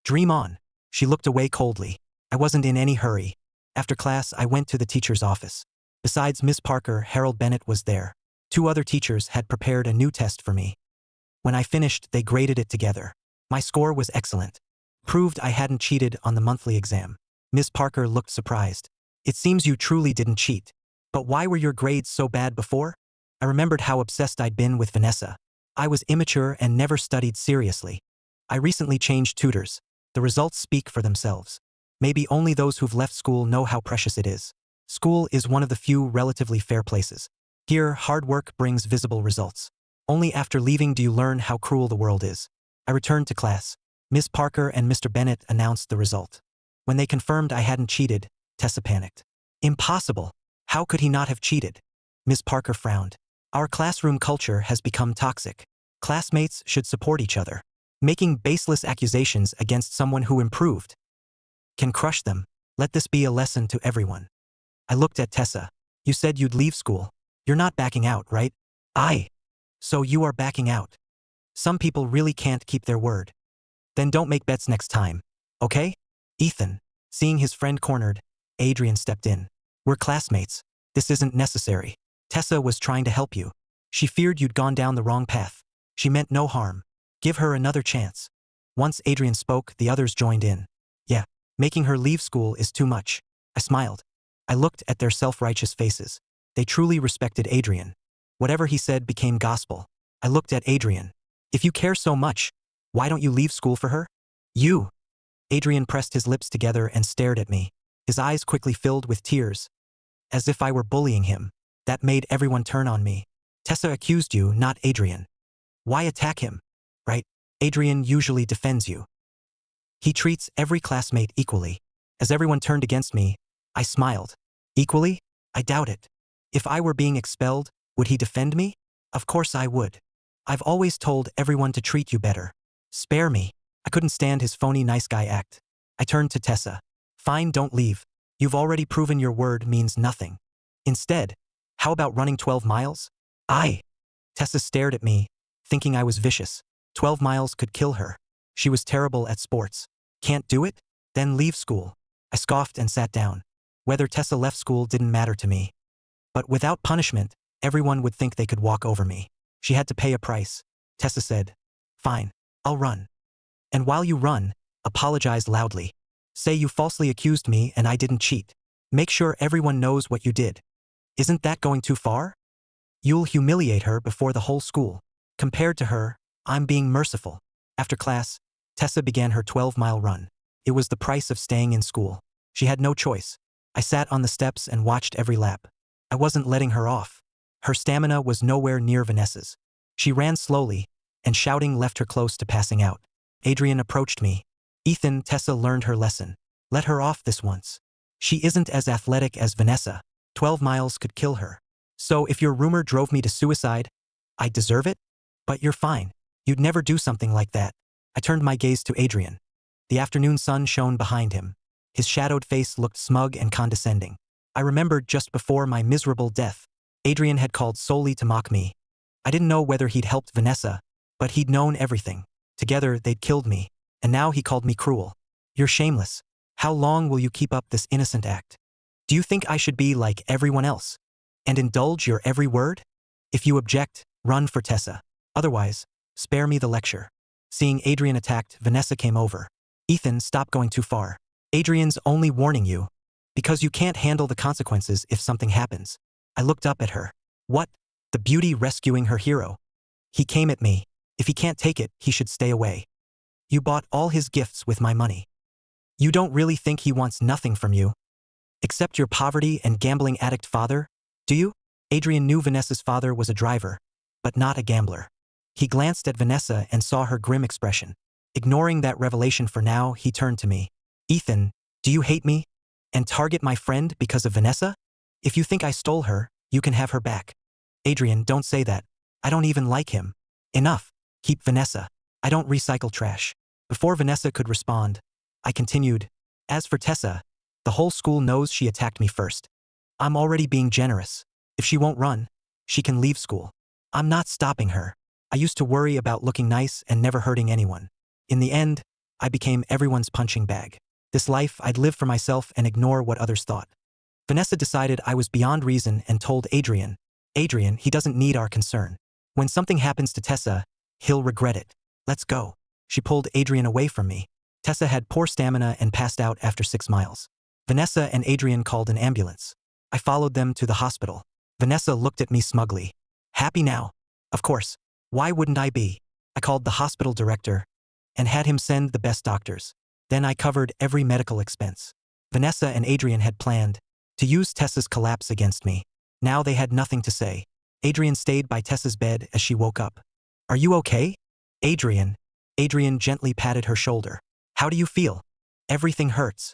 dream on. She looked away coldly. I wasn't in any hurry. After class, I went to the teacher's office. Besides Miss Parker, Harold Bennett was there. 2 other teachers had prepared a new test for me. When I finished, they graded it together. My score was excellent. Proved I hadn't cheated on the monthly exam. Miss Parker looked surprised. It seems you truly didn't cheat. But why were your grades so bad before? I remembered how obsessed I'd been with Vanessa. I was immature and never studied seriously. I recently changed tutors. The results speak for themselves. Maybe only those who've left school know how precious it is. School is one of the few relatively fair places. Here, hard work brings visible results. Only after leaving do you learn how cruel the world is. I returned to class. Miss Parker and Mr. Bennett announced the result. When they confirmed I hadn't cheated, Tessa panicked. Impossible. How could he not have cheated? Miss Parker frowned. Our classroom culture has become toxic. Classmates should support each other. Making baseless accusations against someone who improved can crush them. Let this be a lesson to everyone. I looked at Tessa. You said you'd leave school. You're not backing out, right? So you are backing out. Some people really can't keep their word. Then don't make bets next time, okay? Ethan, seeing his friend cornered, Adrian stepped in. We're classmates. This isn't necessary. Tessa was trying to help you. She feared you'd gone down the wrong path. She meant no harm. Give her another chance. Once Adrian spoke, the others joined in. Yeah, making her leave school is too much. I smiled. I looked at their self-righteous faces. They truly respected Adrian. Whatever he said became gospel. I looked at Adrian. If you care so much, why don't you leave school for her? You. Adrian pressed his lips together and stared at me. His eyes quickly filled with tears. As if I were bullying him. That made everyone turn on me. Tessa accused you, not Adrian. Why attack him? Right? Adrian usually defends you. He treats every classmate equally. As everyone turned against me, I smiled. Equally? I doubt it. If I were being expelled, would he defend me? Of course I would. I've always told everyone to treat you better. Spare me. I couldn't stand his phony nice guy act. I turned to Tessa. Fine, don't leave. You've already proven your word means nothing. Instead, how about running 12 miles? Tessa stared at me, thinking I was vicious. 12 miles could kill her. She was terrible at sports. Can't do it? Then leave school. I scoffed and sat down. Whether Tessa left school didn't matter to me. But without punishment, everyone would think they could walk over me. She had to pay a price. Tessa said, fine, I'll run. And while you run, apologize loudly. Say you falsely accused me and I didn't cheat. Make sure everyone knows what you did. Isn't that going too far? You'll humiliate her before the whole school. Compared to her, I'm being merciful. After class, Tessa began her 12-mile run. It was the price of staying in school. She had no choice. I sat on the steps and watched every lap. I wasn't letting her off. Her stamina was nowhere near Vanessa's. She ran slowly, and shouting left her close to passing out. Adrian approached me. Ethan, Tessa learned her lesson. Let her off this once. She isn't as athletic as Vanessa. 12 miles could kill her. So if your rumor drove me to suicide, I deserve it? But you're fine. You'd never do something like that. I turned my gaze to Adrian. The afternoon sun shone behind him. His shadowed face looked smug and condescending. I remembered just before my miserable death, Adrian had called solely to mock me. I didn't know whether he'd helped Vanessa, but he'd known everything. Together, they'd killed me. And now he called me cruel. You're shameless. How long will you keep up this innocent act? Do you think I should be like everyone else and indulge your every word? If you object, run for Tessa. Otherwise, spare me the lecture. Seeing Adrian attacked, Vanessa came over. Ethan, stop going too far. Adrian's only warning you, because you can't handle the consequences if something happens. I looked up at her. What? The beauty rescuing her hero. He came at me. If he can't take it, he should stay away. You bought all his gifts with my money. You don't really think he wants nothing from you, except your poverty and gambling addict father, do you? Adrian knew Vanessa's father was a driver, but not a gambler. He glanced at Vanessa and saw her grim expression. Ignoring that revelation for now, he turned to me. Ethan, do you hate me? And target my friend because of Vanessa? If you think I stole her, you can have her back. Adrian, don't say that. I don't even like him. Enough. Keep Vanessa. I don't recycle trash. Before Vanessa could respond, I continued. As for Tessa, the whole school knows she attacked me first. I'm already being generous. If she won't run, she can leave school. I'm not stopping her. I used to worry about looking nice and never hurting anyone. In the end, I became everyone's punching bag. This life, I'd live for myself and ignore what others thought. Vanessa decided I was beyond reason and told Adrian, Adrian, he doesn't need our concern. When something happens to Tessa, he'll regret it. Let's go. She pulled Adrian away from me. Tessa had poor stamina and passed out after 6 miles. Vanessa and Adrian called an ambulance. I followed them to the hospital. Vanessa looked at me smugly. Happy now? Of course. Why wouldn't I be? I called the hospital director and had him send the best doctors. Then I covered every medical expense. Vanessa and Adrian had planned to use Tessa's collapse against me. Now they had nothing to say. Adrian stayed by Tessa's bed as she woke up. Are you okay? Adrian. Adrian gently patted her shoulder. How do you feel? Everything hurts.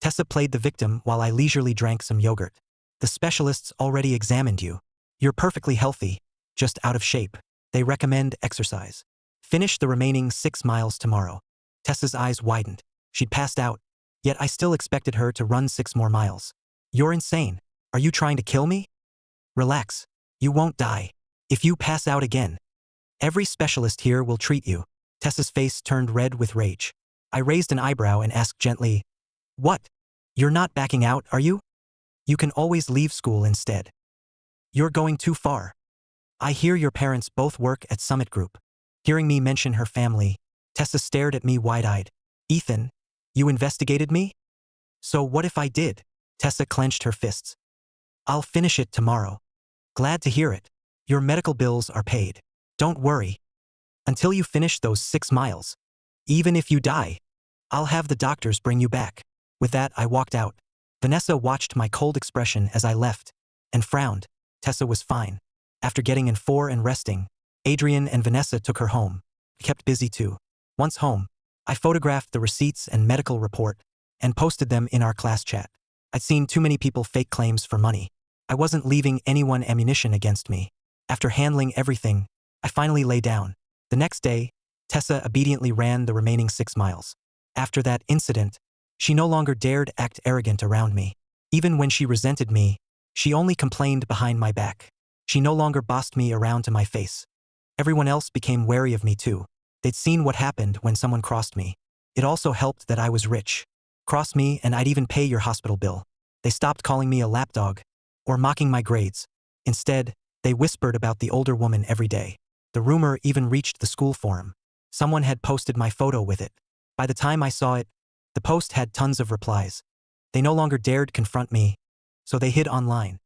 Tessa played the victim while I leisurely drank some yogurt. The specialists already examined you. You're perfectly healthy, just out of shape. They recommend exercise. Finish the remaining 6 miles tomorrow. Tessa's eyes widened. She'd passed out, yet I still expected her to run 6 more miles. You're insane. Are you trying to kill me? Relax. You won't die. If you pass out again, every specialist here will treat you. Tessa's face turned red with rage. I raised an eyebrow and asked gently, What? You're not backing out, are you? You can always leave school instead. You're going too far. I hear your parents both work at Summit Group. Hearing me mention her family, Tessa stared at me wide-eyed. Ethan, you investigated me? So what if I did? Tessa clenched her fists. I'll finish it tomorrow. Glad to hear it. Your medical bills are paid. Don't worry. Until you finish those 6 miles. Even if you die, I'll have the doctors bring you back. With that, I walked out. Vanessa watched my cold expression as I left and frowned. Tessa was fine. After getting in 4 and resting, Adrian and Vanessa took her home. I kept busy too. Once home, I photographed the receipts and medical report and posted them in our class chat. I'd seen too many people fake claims for money. I wasn't leaving anyone ammunition against me. After handling everything, I finally lay down. The next day, Tessa obediently ran the remaining 6 miles. After that incident, she no longer dared act arrogant around me. Even when she resented me, she only complained behind my back. She no longer bossed me around to my face. Everyone else became wary of me too. They'd seen what happened when someone crossed me. It also helped that I was rich. Cross me and I'd even pay your hospital bill. They stopped calling me a lapdog or mocking my grades. Instead, they whispered about the older woman every day. The rumor even reached the school forum. Someone had posted my photo with it. By the time I saw it, the post had tons of replies. They no longer dared confront me, so they hid online.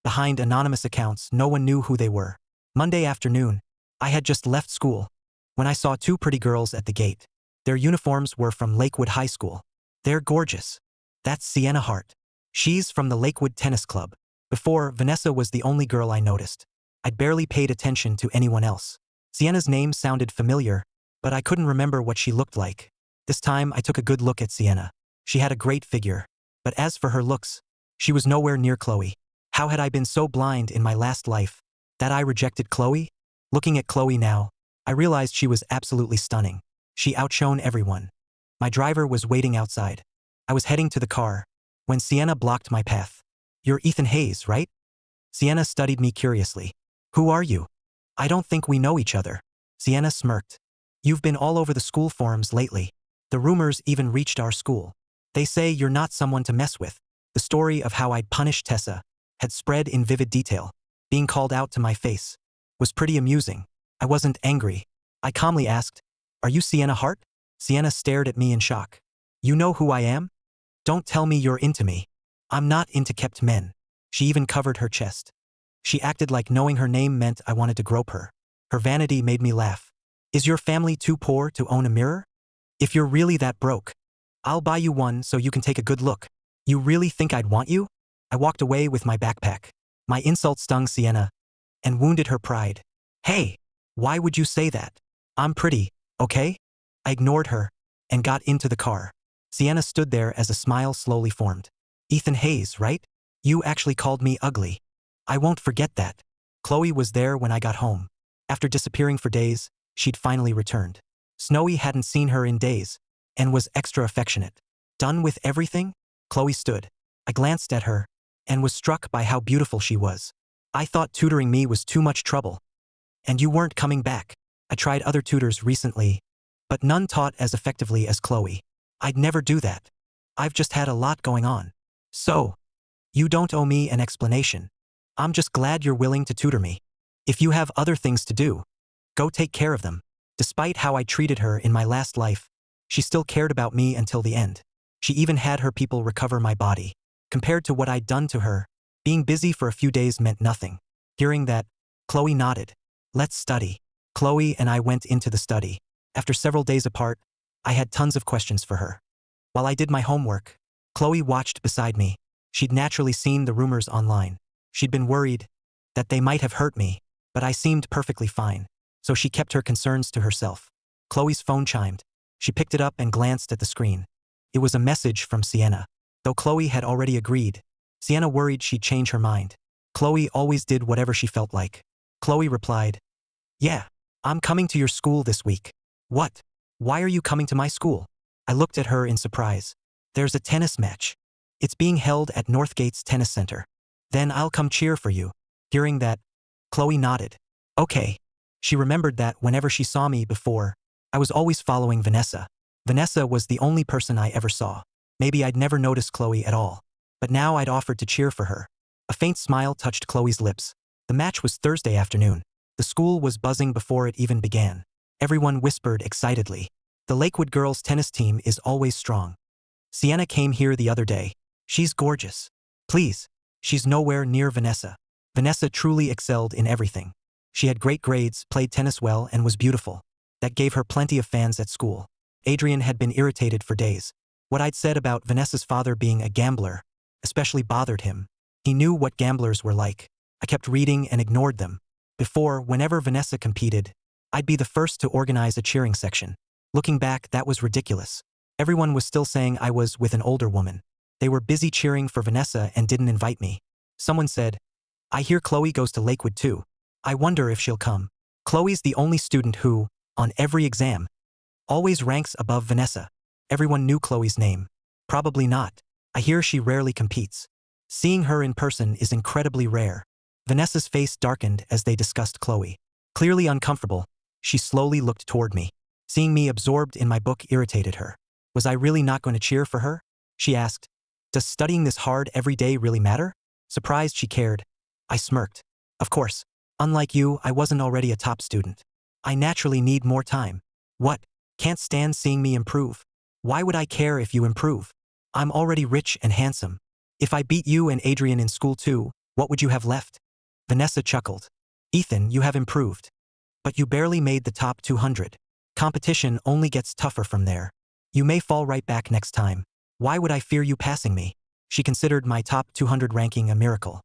Behind anonymous accounts, no one knew who they were. Monday afternoon, I had just left school when I saw 2 pretty girls at the gate. Their uniforms were from Lakewood High School. They're gorgeous. That's Sienna Hart. She's from the Lakewood Tennis Club. Before, Vanessa was the only girl I noticed. I'd barely paid attention to anyone else. Sienna's name sounded familiar, but I couldn't remember what she looked like. This time, I took a good look at Sienna. She had a great figure, but as for her looks, she was nowhere near Chloe. How had I been so blind in my last life that I rejected Chloe? Looking at Chloe now, I realized she was absolutely stunning. She outshone everyone. My driver was waiting outside. I was heading to the car when Sienna blocked my path. You're Ethan Hayes, right? Sienna studied me curiously. Who are you? I don't think we know each other. Sienna smirked. You've been all over the school forums lately. The rumors even reached our school. They say you're not someone to mess with. The story of how I'd punished Tessa had spread in vivid detail. Being called out to my face was pretty amusing. I wasn't angry. I calmly asked, Are you Sienna Hart? Sienna stared at me in shock. You know who I am? Don't tell me you're into me. I'm not into kept men. She even covered her chest. She acted like knowing her name meant I wanted to grope her. Her vanity made me laugh. Is your family too poor to own a mirror? If you're really that broke, I'll buy you one so you can take a good look. You really think I'd want you? I walked away with my backpack. My insult stung Sienna and wounded her pride. Hey, why would you say that? I'm pretty, okay? I ignored her and got into the car. Sienna stood there as a smile slowly formed. Ethan Hayes, right? You actually called me ugly. I won't forget that. Chloe was there when I got home. After disappearing for days, she'd finally returned. Snowy hadn't seen her in days and was extra affectionate. Done with everything? Chloe stood. I glanced at her and was struck by how beautiful she was. I thought tutoring me was too much trouble. And you weren't coming back. I tried other tutors recently, but none taught as effectively as Chloe. I'd never do that. I've just had a lot going on. So, you don't owe me an explanation. I'm just glad you're willing to tutor me. If you have other things to do, go take care of them. Despite how I treated her in my last life, she still cared about me until the end. She even had her people recover my body. Compared to what I'd done to her, being busy for a few days meant nothing. Hearing that, Chloe nodded. Let's study. Chloe and I went into the study. After several days apart, I had tons of questions for her. While I did my homework, Chloe watched beside me. She'd naturally seen the rumors online. She'd been worried that they might have hurt me, but I seemed perfectly fine, so she kept her concerns to herself. Chloe's phone chimed. She picked it up and glanced at the screen. It was a message from Sienna. Though Chloe had already agreed, Sienna worried she'd change her mind. Chloe always did whatever she felt like. Chloe replied, "Yeah, I'm coming to your school this week." "What? Why are you coming to my school?" I looked at her in surprise. "There's a tennis match. It's being held at Northgate's tennis center. Then I'll come cheer for you." Hearing that, Chloe nodded. Okay. She remembered that whenever she saw me before, I was always following Vanessa. Vanessa was the only person I ever saw. Maybe I'd never noticed Chloe at all. But now I'd offered to cheer for her. A faint smile touched Chloe's lips. The match was Thursday afternoon. The school was buzzing before it even began. Everyone whispered excitedly. The Lakewood girls' tennis team is always strong. Sienna came here the other day. She's gorgeous. Please. She's nowhere near Vanessa. Vanessa truly excelled in everything. She had great grades, played tennis well, and was beautiful. That gave her plenty of fans at school. Adrian had been irritated for days. What I'd said about Vanessa's father being a gambler especially bothered him. He knew what gamblers were like. I kept reading and ignored them. Before, whenever Vanessa competed, I'd be the first to organize a cheering section. Looking back, that was ridiculous. Everyone was still saying I was with an older woman. They were busy cheering for Vanessa and didn't invite me. Someone said, "I hear Chloe goes to Lakewood too. I wonder if she'll come." Chloe's the only student who, on every exam, always ranks above Vanessa. Everyone knew Chloe's name. Probably not. I hear she rarely competes. Seeing her in person is incredibly rare. Vanessa's face darkened as they discussed Chloe. Clearly uncomfortable, she slowly looked toward me. Seeing me absorbed in my book irritated her. Was I really not going to cheer for her? She asked, "Does studying this hard every day really matter?" Surprised she cared. I smirked. Of course. Unlike you, I wasn't already a top student. I naturally need more time. What? Can't stand seeing me improve? Why would I care if you improve? I'm already rich and handsome. If I beat you and Adrian in school too, what would you have left? Vanessa chuckled. Ethan, you have improved. But you barely made the top 200. Competition only gets tougher from there. You may fall right back next time. Why would I fear you passing me? She considered my top 200 ranking a miracle.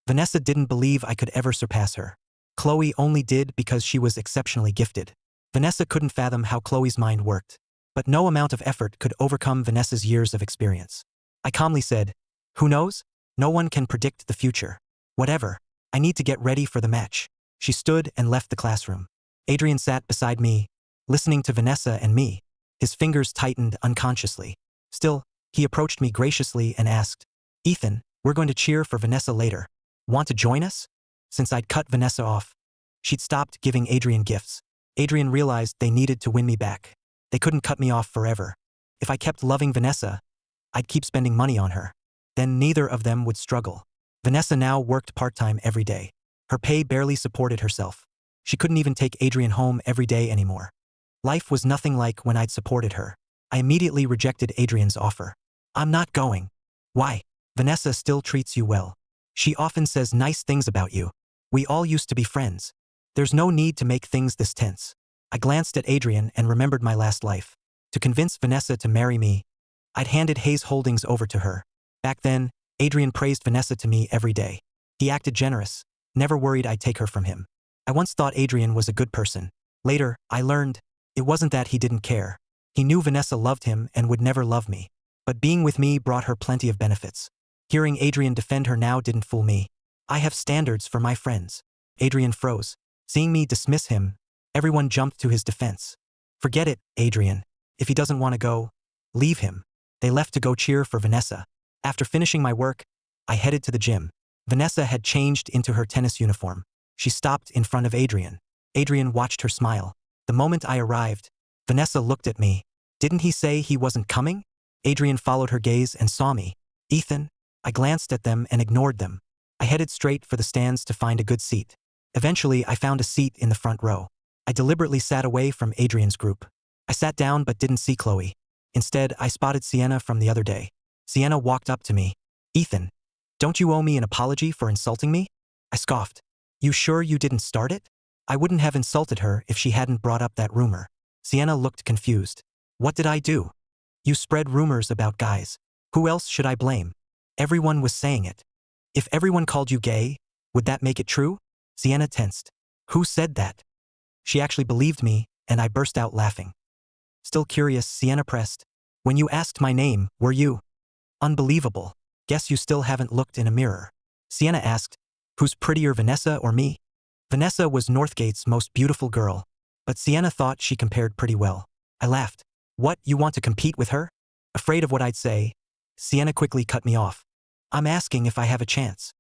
Vanessa didn't believe I could ever surpass her. Chloe only did because she was exceptionally gifted. Vanessa couldn't fathom how Chloe's mind worked. But no amount of effort could overcome Vanessa's years of experience. I calmly said, "Who knows? No one can predict the future. Whatever. I need to get ready for the match." She stood and left the classroom. Adrian sat beside me, listening to Vanessa and me. His fingers tightened unconsciously. Still, he approached me graciously and asked, "Ethan, we're going to cheer for Vanessa later. Want to join us?" Since I'd cut Vanessa off, she'd stopped giving Adrian gifts. Adrian realized they needed to win me back. They couldn't cut me off forever. If I kept loving Vanessa, I'd keep spending money on her. Then neither of them would struggle. Vanessa now worked part-time every day. Her pay barely supported herself. She couldn't even take Adrian home every day anymore. Life was nothing like when I'd supported her. I immediately rejected Adrian's offer. "I'm not going." "Why?" "Vanessa still treats you well. She often says nice things about you. We all used to be friends. There's no need to make things this tense." I glanced at Adrian and remembered my last life. To convince Vanessa to marry me, I'd handed Hayes Holdings over to her. Back then, Adrian praised Vanessa to me every day. He acted generous, never worried I'd take her from him. I once thought Adrian was a good person. Later, I learned it wasn't that he didn't care. He knew Vanessa loved him and would never love me. But being with me brought her plenty of benefits. Hearing Adrian defend her now didn't fool me. I have standards for my friends. Adrian froze. Seeing me dismiss him, everyone jumped to his defense. Forget it, Adrian. If he doesn't want to go, leave him. They left to go cheer for Vanessa. After finishing my work, I headed to the gym. Vanessa had changed into her tennis uniform. She stopped in front of Adrian. Adrian watched her smile. The moment I arrived, Vanessa looked at me. Didn't he say he wasn't coming? Adrian followed her gaze and saw me. Ethan? I glanced at them and ignored them. I headed straight for the stands to find a good seat. Eventually, I found a seat in the front row. I deliberately sat away from Adrian's group. I sat down but didn't see Chloe. Instead, I spotted Sienna from the other day. Sienna walked up to me. Ethan, don't you owe me an apology for insulting me? I scoffed. You sure you didn't start it? I wouldn't have insulted her if she hadn't brought up that rumor. Sienna looked confused. What did I do? You spread rumors about guys. Who else should I blame? Everyone was saying it. If everyone called you gay, would that make it true? Sienna tensed. Who said that? She actually believed me, and I burst out laughing. Still curious, Sienna pressed. When you asked my name, were you? Unbelievable. Guess you still haven't looked in a mirror. Sienna asked, who's prettier, Vanessa or me? Vanessa was Northgate's most beautiful girl, but Sienna thought she compared pretty well. I laughed. What, you want to compete with her? Afraid of what I'd say, Sienna quickly cut me off. I'm asking if I have a chance.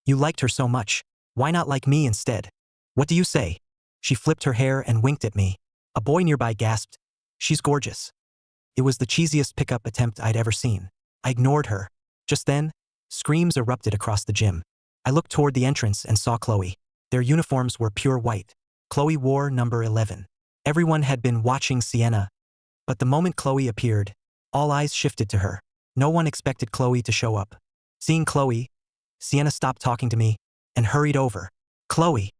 You liked her so much. Why not like me instead? What do you say? She flipped her hair and winked at me. A boy nearby gasped. She's gorgeous. It was the cheesiest pickup attempt I'd ever seen. I ignored her. Just then, screams erupted across the gym. I looked toward the entrance and saw Chloe. Their uniforms were pure white. Chloe wore number 11. Everyone had been watching Sienna, but the moment Chloe appeared, all eyes shifted to her. No one expected Chloe to show up. Seeing Chloe, Sienna stopped talking to me and hurried over. Chloe.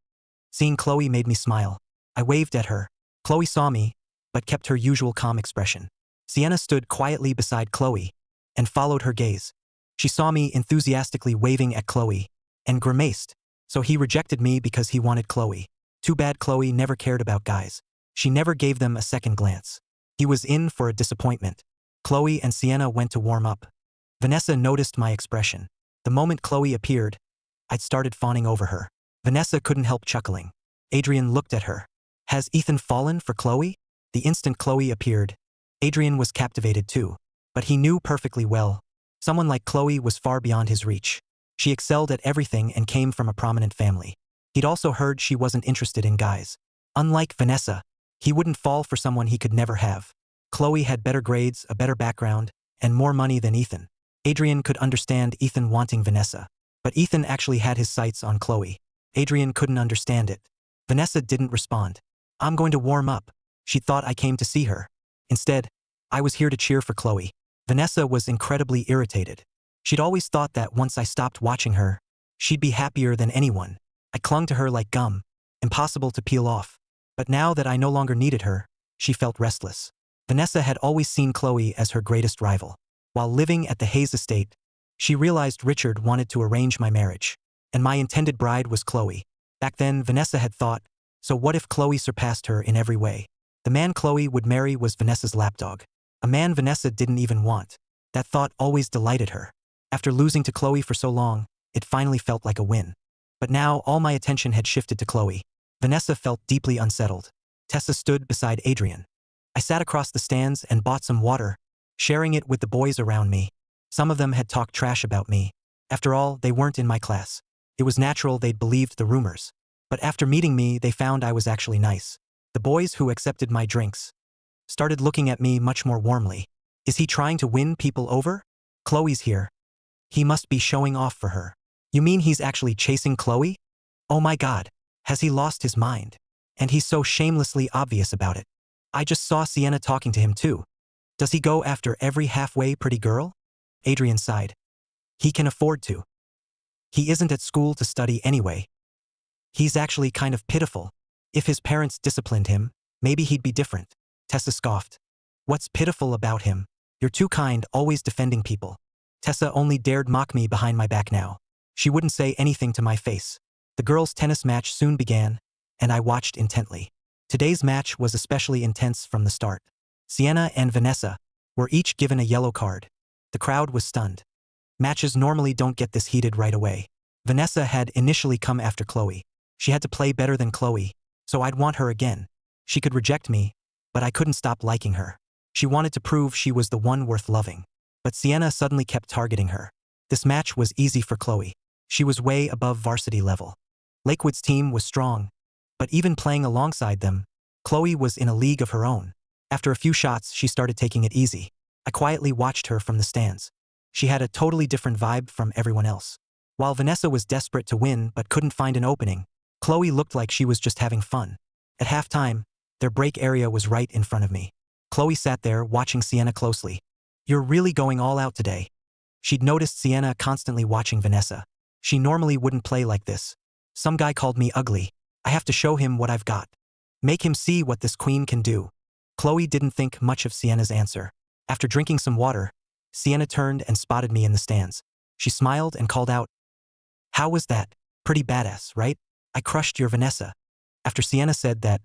Seeing Chloe made me smile. I waved at her. Chloe saw me, but kept her usual calm expression. Sienna stood quietly beside Chloe and followed her gaze. She saw me enthusiastically waving at Chloe and grimaced. So he rejected me because he wanted Chloe. Too bad Chloe never cared about guys. She never gave them a second glance. He was in for a disappointment. Chloe and Sienna went to warm up. Vanessa noticed my expression. The moment Chloe appeared, I'd started fawning over her. Vanessa couldn't help chuckling. Adrian looked at her. Has Ethan fallen for Chloe? The instant Chloe appeared, Adrian was captivated too. But he knew perfectly well, someone like Chloe was far beyond his reach. She excelled at everything and came from a prominent family. He'd also heard she wasn't interested in guys. Unlike Vanessa, he wouldn't fall for someone he could never have. Chloe had better grades, a better background, and more money than Ethan. Adrian could understand Ethan wanting Vanessa. But Ethan actually had his sights on Chloe. Adrian couldn't understand it. Vanessa didn't respond. I'm going to warm up. She thought I came to see her. Instead, I was here to cheer for Chloe. Vanessa was incredibly irritated. She'd always thought that once I stopped watching her, she'd be happier than anyone. I clung to her like gum, impossible to peel off. But now that I no longer needed her, she felt restless. Vanessa had always seen Chloe as her greatest rival. While living at the Hayes estate, she realized Richard wanted to arrange my marriage, and my intended bride was Chloe. Back then, Vanessa had thought, so what if Chloe surpassed her in every way? The man Chloe would marry was Vanessa's lapdog, a man Vanessa didn't even want. That thought always delighted her. After losing to Chloe for so long, it finally felt like a win. But now all my attention had shifted to Chloe. Vanessa felt deeply unsettled. Tessa stood beside Adrian. I sat across the stands and bought some water, sharing it with the boys around me. Some of them had talked trash about me. After all, they weren't in my class. It was natural they'd believed the rumors. But after meeting me, they found I was actually nice. The boys who accepted my drinks started looking at me much more warmly. Is he trying to win people over? Chloe's here. He must be showing off for her. You mean he's actually chasing Chloe? Oh my God, has he lost his mind? And he's so shamelessly obvious about it. I just saw Sienna talking to him too. Does he go after every halfway pretty girl? Adrian sighed. He can afford to. He isn't at school to study anyway. He's actually kind of pitiful. If his parents disciplined him, maybe he'd be different. Tessa scoffed. What's pitiful about him? You're too kind, always defending people. Tessa only dared mock me behind my back now. She wouldn't say anything to my face. The girls' tennis match soon began, and I watched intently. Today's match was especially intense from the start. Sienna and Vanessa were each given a yellow card. The crowd was stunned. Matches normally don't get this heated right away. Vanessa had initially come after Chloe. She had to play better than Chloe, so I'd want her again. She could reject me, but I couldn't stop liking her. She wanted to prove she was the one worth loving. But Sienna suddenly kept targeting her. This match was easy for Chloe. She was way above varsity level. Lakewood's team was strong, but even playing alongside them, Chloe was in a league of her own. After a few shots, she started taking it easy. I quietly watched her from the stands. She had a totally different vibe from everyone else. While Vanessa was desperate to win but couldn't find an opening, Chloe looked like she was just having fun. At halftime, their break area was right in front of me. Chloe sat there watching Sienna closely. "You're really going all out today." She'd noticed Sienna constantly watching Vanessa. She normally wouldn't play like this. "Some guy called me ugly. I have to show him what I've got. Make him see what this queen can do." Chloe didn't think much of Sienna's answer. After drinking some water, Sienna turned and spotted me in the stands. She smiled and called out, "How was that? Pretty badass, right? I crushed your Vanessa." After Sienna said that,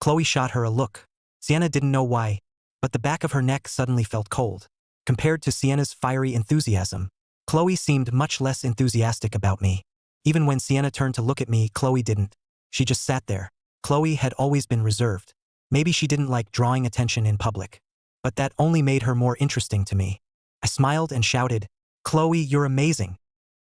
Chloe shot her a look. Sienna didn't know why, but the back of her neck suddenly felt cold. Compared to Sienna's fiery enthusiasm, Chloe seemed much less enthusiastic about me. Even when Sienna turned to look at me, Chloe didn't. She just sat there. Chloe had always been reserved. Maybe she didn't like drawing attention in public. But that only made her more interesting to me. I smiled and shouted, "Chloe, you're amazing."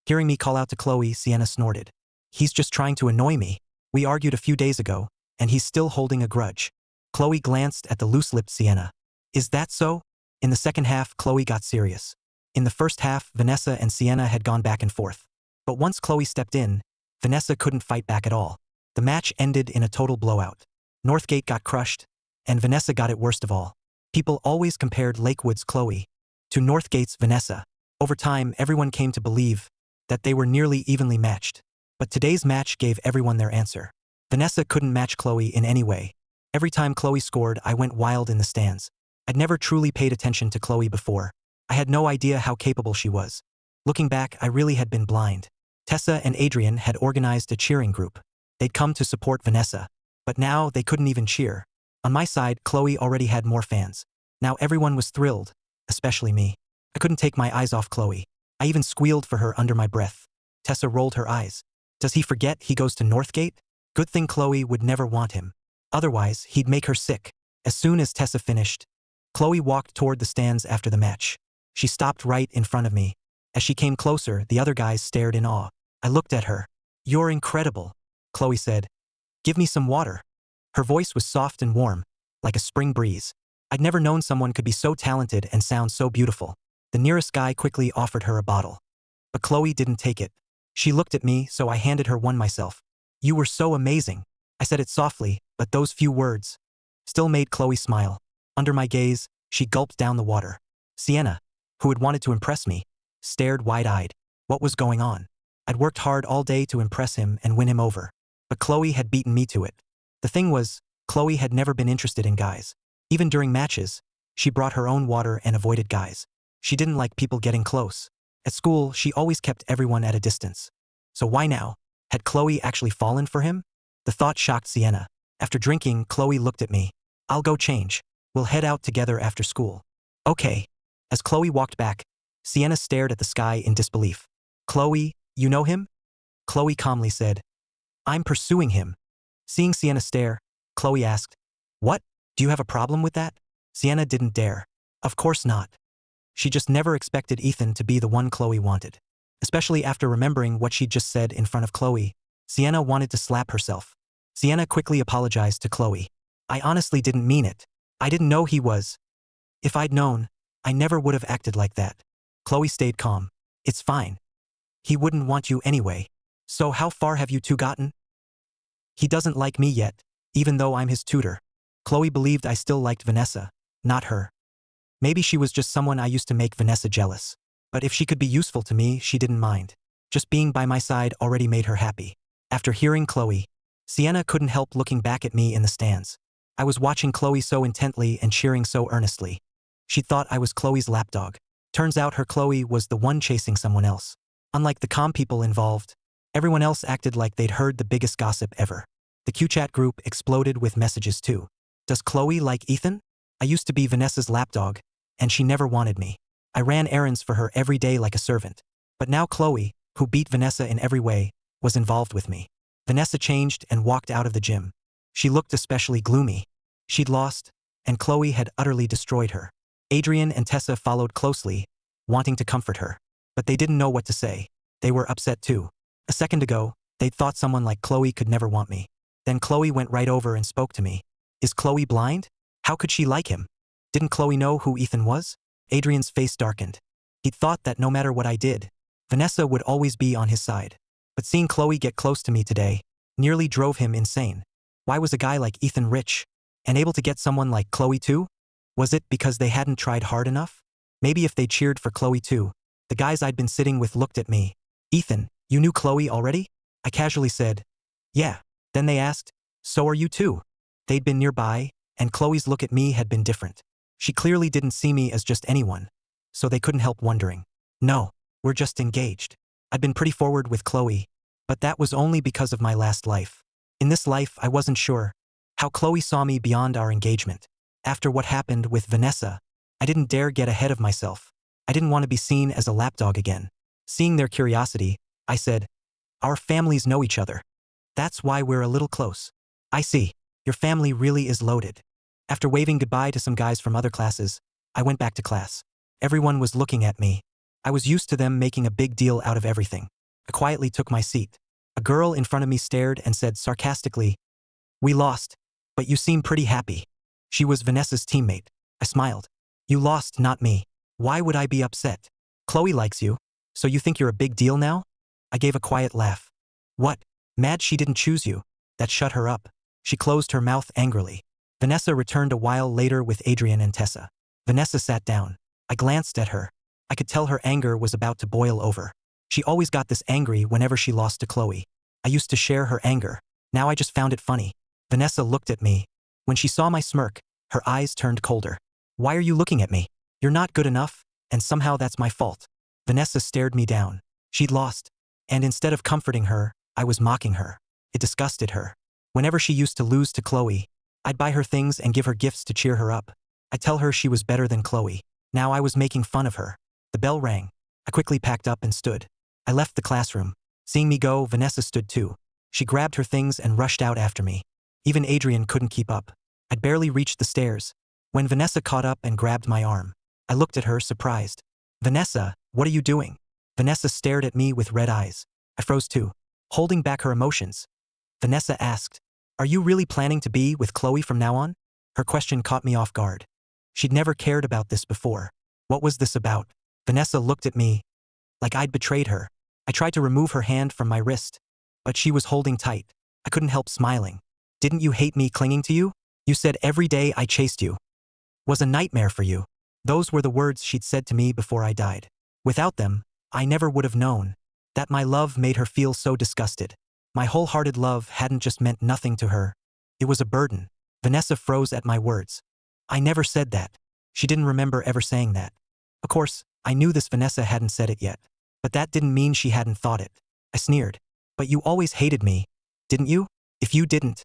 Hearing me call out to Chloe, Sienna snorted. "He's just trying to annoy me. We argued a few days ago, and he's still holding a grudge." Chloe glanced at the loose-lipped Sienna. "Is that so?" In the second half, Chloe got serious. In the first half, Vanessa and Sienna had gone back and forth. But once Chloe stepped in, Vanessa couldn't fight back at all. The match ended in a total blowout. Northgate got crushed, and Vanessa got it worst of all. People always compared Lakewood's Chloe to Northgate's Vanessa. Over time, everyone came to believe that they were nearly evenly matched. But today's match gave everyone their answer. Vanessa couldn't match Chloe in any way. Every time Chloe scored, I went wild in the stands. I'd never truly paid attention to Chloe before. I had no idea how capable she was. Looking back, I really had been blind. Tessa and Adrian had organized a cheering group. They'd come to support Vanessa. But now they couldn't even cheer. On my side, Chloe already had more fans. Now everyone was thrilled, especially me. I couldn't take my eyes off Chloe. I even squealed for her under my breath. Tessa rolled her eyes. Does he forget he goes to Northgate? Good thing Chloe would never want him. Otherwise, he'd make her sick. As soon as Tessa finished, Chloe walked toward the stands after the match. She stopped right in front of me. As she came closer, the other guys stared in awe. I looked at her. "You're incredible," Chloe said. "Give me some water." Her voice was soft and warm, like a spring breeze. I'd never known someone could be so talented and sound so beautiful. The nearest guy quickly offered her a bottle. But Chloe didn't take it. She looked at me, so I handed her one myself. "You were so amazing." I said it softly, but those few words still made Chloe smile. Under my gaze, she gulped down the water. Sienna, who had wanted to impress me, stared wide-eyed. What was going on? I'd worked hard all day to impress him and win him over. But Chloe had beaten me to it. The thing was, Chloe had never been interested in guys. Even during matches, she brought her own water and avoided guys. She didn't like people getting close. At school, she always kept everyone at a distance. So why now? Had Chloe actually fallen for him? The thought shocked Sienna. After drinking, Chloe looked at me. "I'll go change. We'll head out together after school." "Okay." As Chloe walked back, Sienna stared at the sky in disbelief. "Chloe, you know him?" Chloe calmly said, "I'm pursuing him." Seeing Sienna stare, Chloe asked, "What? Do you have a problem with that?" Sienna didn't dare. Of course not. She just never expected Ethan to be the one Chloe wanted. Especially after remembering what she'd just said in front of Chloe, Sienna wanted to slap herself. Sienna quickly apologized to Chloe. "I honestly didn't mean it. I didn't know he was. If I'd known, I never would have acted like that." Chloe stayed calm. "It's fine. He wouldn't want you anyway. So how far have you two gotten?" "He doesn't like me yet, even though I'm his tutor." Chloe believed I still liked Vanessa, not her. Maybe she was just someone I used to make Vanessa jealous. But if she could be useful to me, she didn't mind. Just being by my side already made her happy. After hearing Chloe, Sienna couldn't help looking back at me in the stands. I was watching Chloe so intently and cheering so earnestly. She thought I was Chloe's lapdog. Turns out her Chloe was the one chasing someone else. Unlike the calm people involved, everyone else acted like they'd heard the biggest gossip ever. The QChat group exploded with messages too. Does Chloe like Ethan? I used to be Vanessa's lapdog, and she never wanted me. I ran errands for her every day like a servant. But now Chloe, who beat Vanessa in every way, was involved with me. Vanessa changed and walked out of the gym. She looked especially gloomy. She'd lost, and Chloe had utterly destroyed her. Adrian and Tessa followed closely, wanting to comfort her. But they didn't know what to say. They were upset too. A second ago, they'd thought someone like Chloe could never want me. Then Chloe went right over and spoke to me. Is Chloe blind? How could she like him? Didn't Chloe know who Ethan was? Adrian's face darkened. He'd thought that no matter what I did, Vanessa would always be on his side. But seeing Chloe get close to me today nearly drove him insane. Why was a guy like Ethan rich and able to get someone like Chloe too? Was it because they hadn't tried hard enough? Maybe if they cheered for Chloe too. The guys I'd been sitting with looked at me. Ethan, you knew Chloe already? I casually said, yeah. Then they asked, so are you too? They'd been nearby, and Chloe's look at me had been different. She clearly didn't see me as just anyone, so they couldn't help wondering. No, we're just engaged. I'd been pretty forward with Chloe, but that was only because of my last life. In this life, I wasn't sure how Chloe saw me beyond our engagement. After what happened with Vanessa, I didn't dare get ahead of myself. I didn't want to be seen as a lapdog again. Seeing their curiosity, I said, our families know each other. That's why we're a little close. I see. Your family really is loaded. After waving goodbye to some guys from other classes, I went back to class. Everyone was looking at me. I was used to them making a big deal out of everything. I quietly took my seat. A girl in front of me stared and said sarcastically, we lost, but you seem pretty happy. She was Vanessa's teammate. I smiled. You lost, not me. Why would I be upset? Chloe likes you, so you think you're a big deal now? I gave a quiet laugh. What? Mad she didn't choose you? That shut her up. She closed her mouth angrily. Vanessa returned a while later with Adrian and Tessa. Vanessa sat down. I glanced at her. I could tell her anger was about to boil over. She always got this angry whenever she lost to Chloe. I used to share her anger. Now I just found it funny. Vanessa looked at me. When she saw my smirk, her eyes turned colder. Why are you looking at me? You're not good enough, and somehow that's my fault. Vanessa stared me down. She'd lost. And instead of comforting her, I was mocking her. It disgusted her. Whenever she used to lose to Chloe, I'd buy her things and give her gifts to cheer her up. I'd tell her she was better than Chloe. Now I was making fun of her. The bell rang. I quickly packed up and stood. I left the classroom. Seeing me go, Vanessa stood too. She grabbed her things and rushed out after me. Even Adrian couldn't keep up. I'd barely reached the stairs when Vanessa caught up and grabbed my arm. I looked at her, surprised. Vanessa, what are you doing? Vanessa stared at me with red eyes. I froze too, holding back her emotions. Vanessa asked, are you really planning to be with Chloe from now on? Her question caught me off guard. She'd never cared about this before. What was this about? Vanessa looked at me like I'd betrayed her. I tried to remove her hand from my wrist, but she was holding tight. I couldn't help smiling. Didn't you hate me clinging to you? You said every day I chased you was a nightmare for you. Those were the words she'd said to me before I died. Without them, I never would have known that my love made her feel so disgusted. My wholehearted love hadn't just meant nothing to her. It was a burden. Vanessa froze at my words. I never said that. She didn't remember ever saying that. Of course, I knew this Vanessa hadn't said it yet. But that didn't mean she hadn't thought it. I sneered. But you always hated me, didn't you? If you didn't,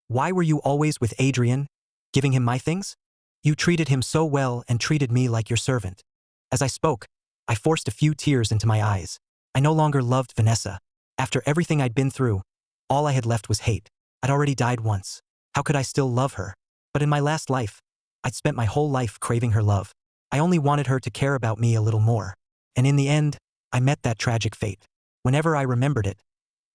why were you always with Adrian, giving him my things? You treated him so well and treated me like your servant. As I spoke, I forced a few tears into my eyes. I no longer loved Vanessa. After everything I'd been through, all I had left was hate. I'd already died once. How could I still love her? But in my last life, I'd spent my whole life craving her love. I only wanted her to care about me a little more. And in the end, I met that tragic fate. Whenever I remembered it,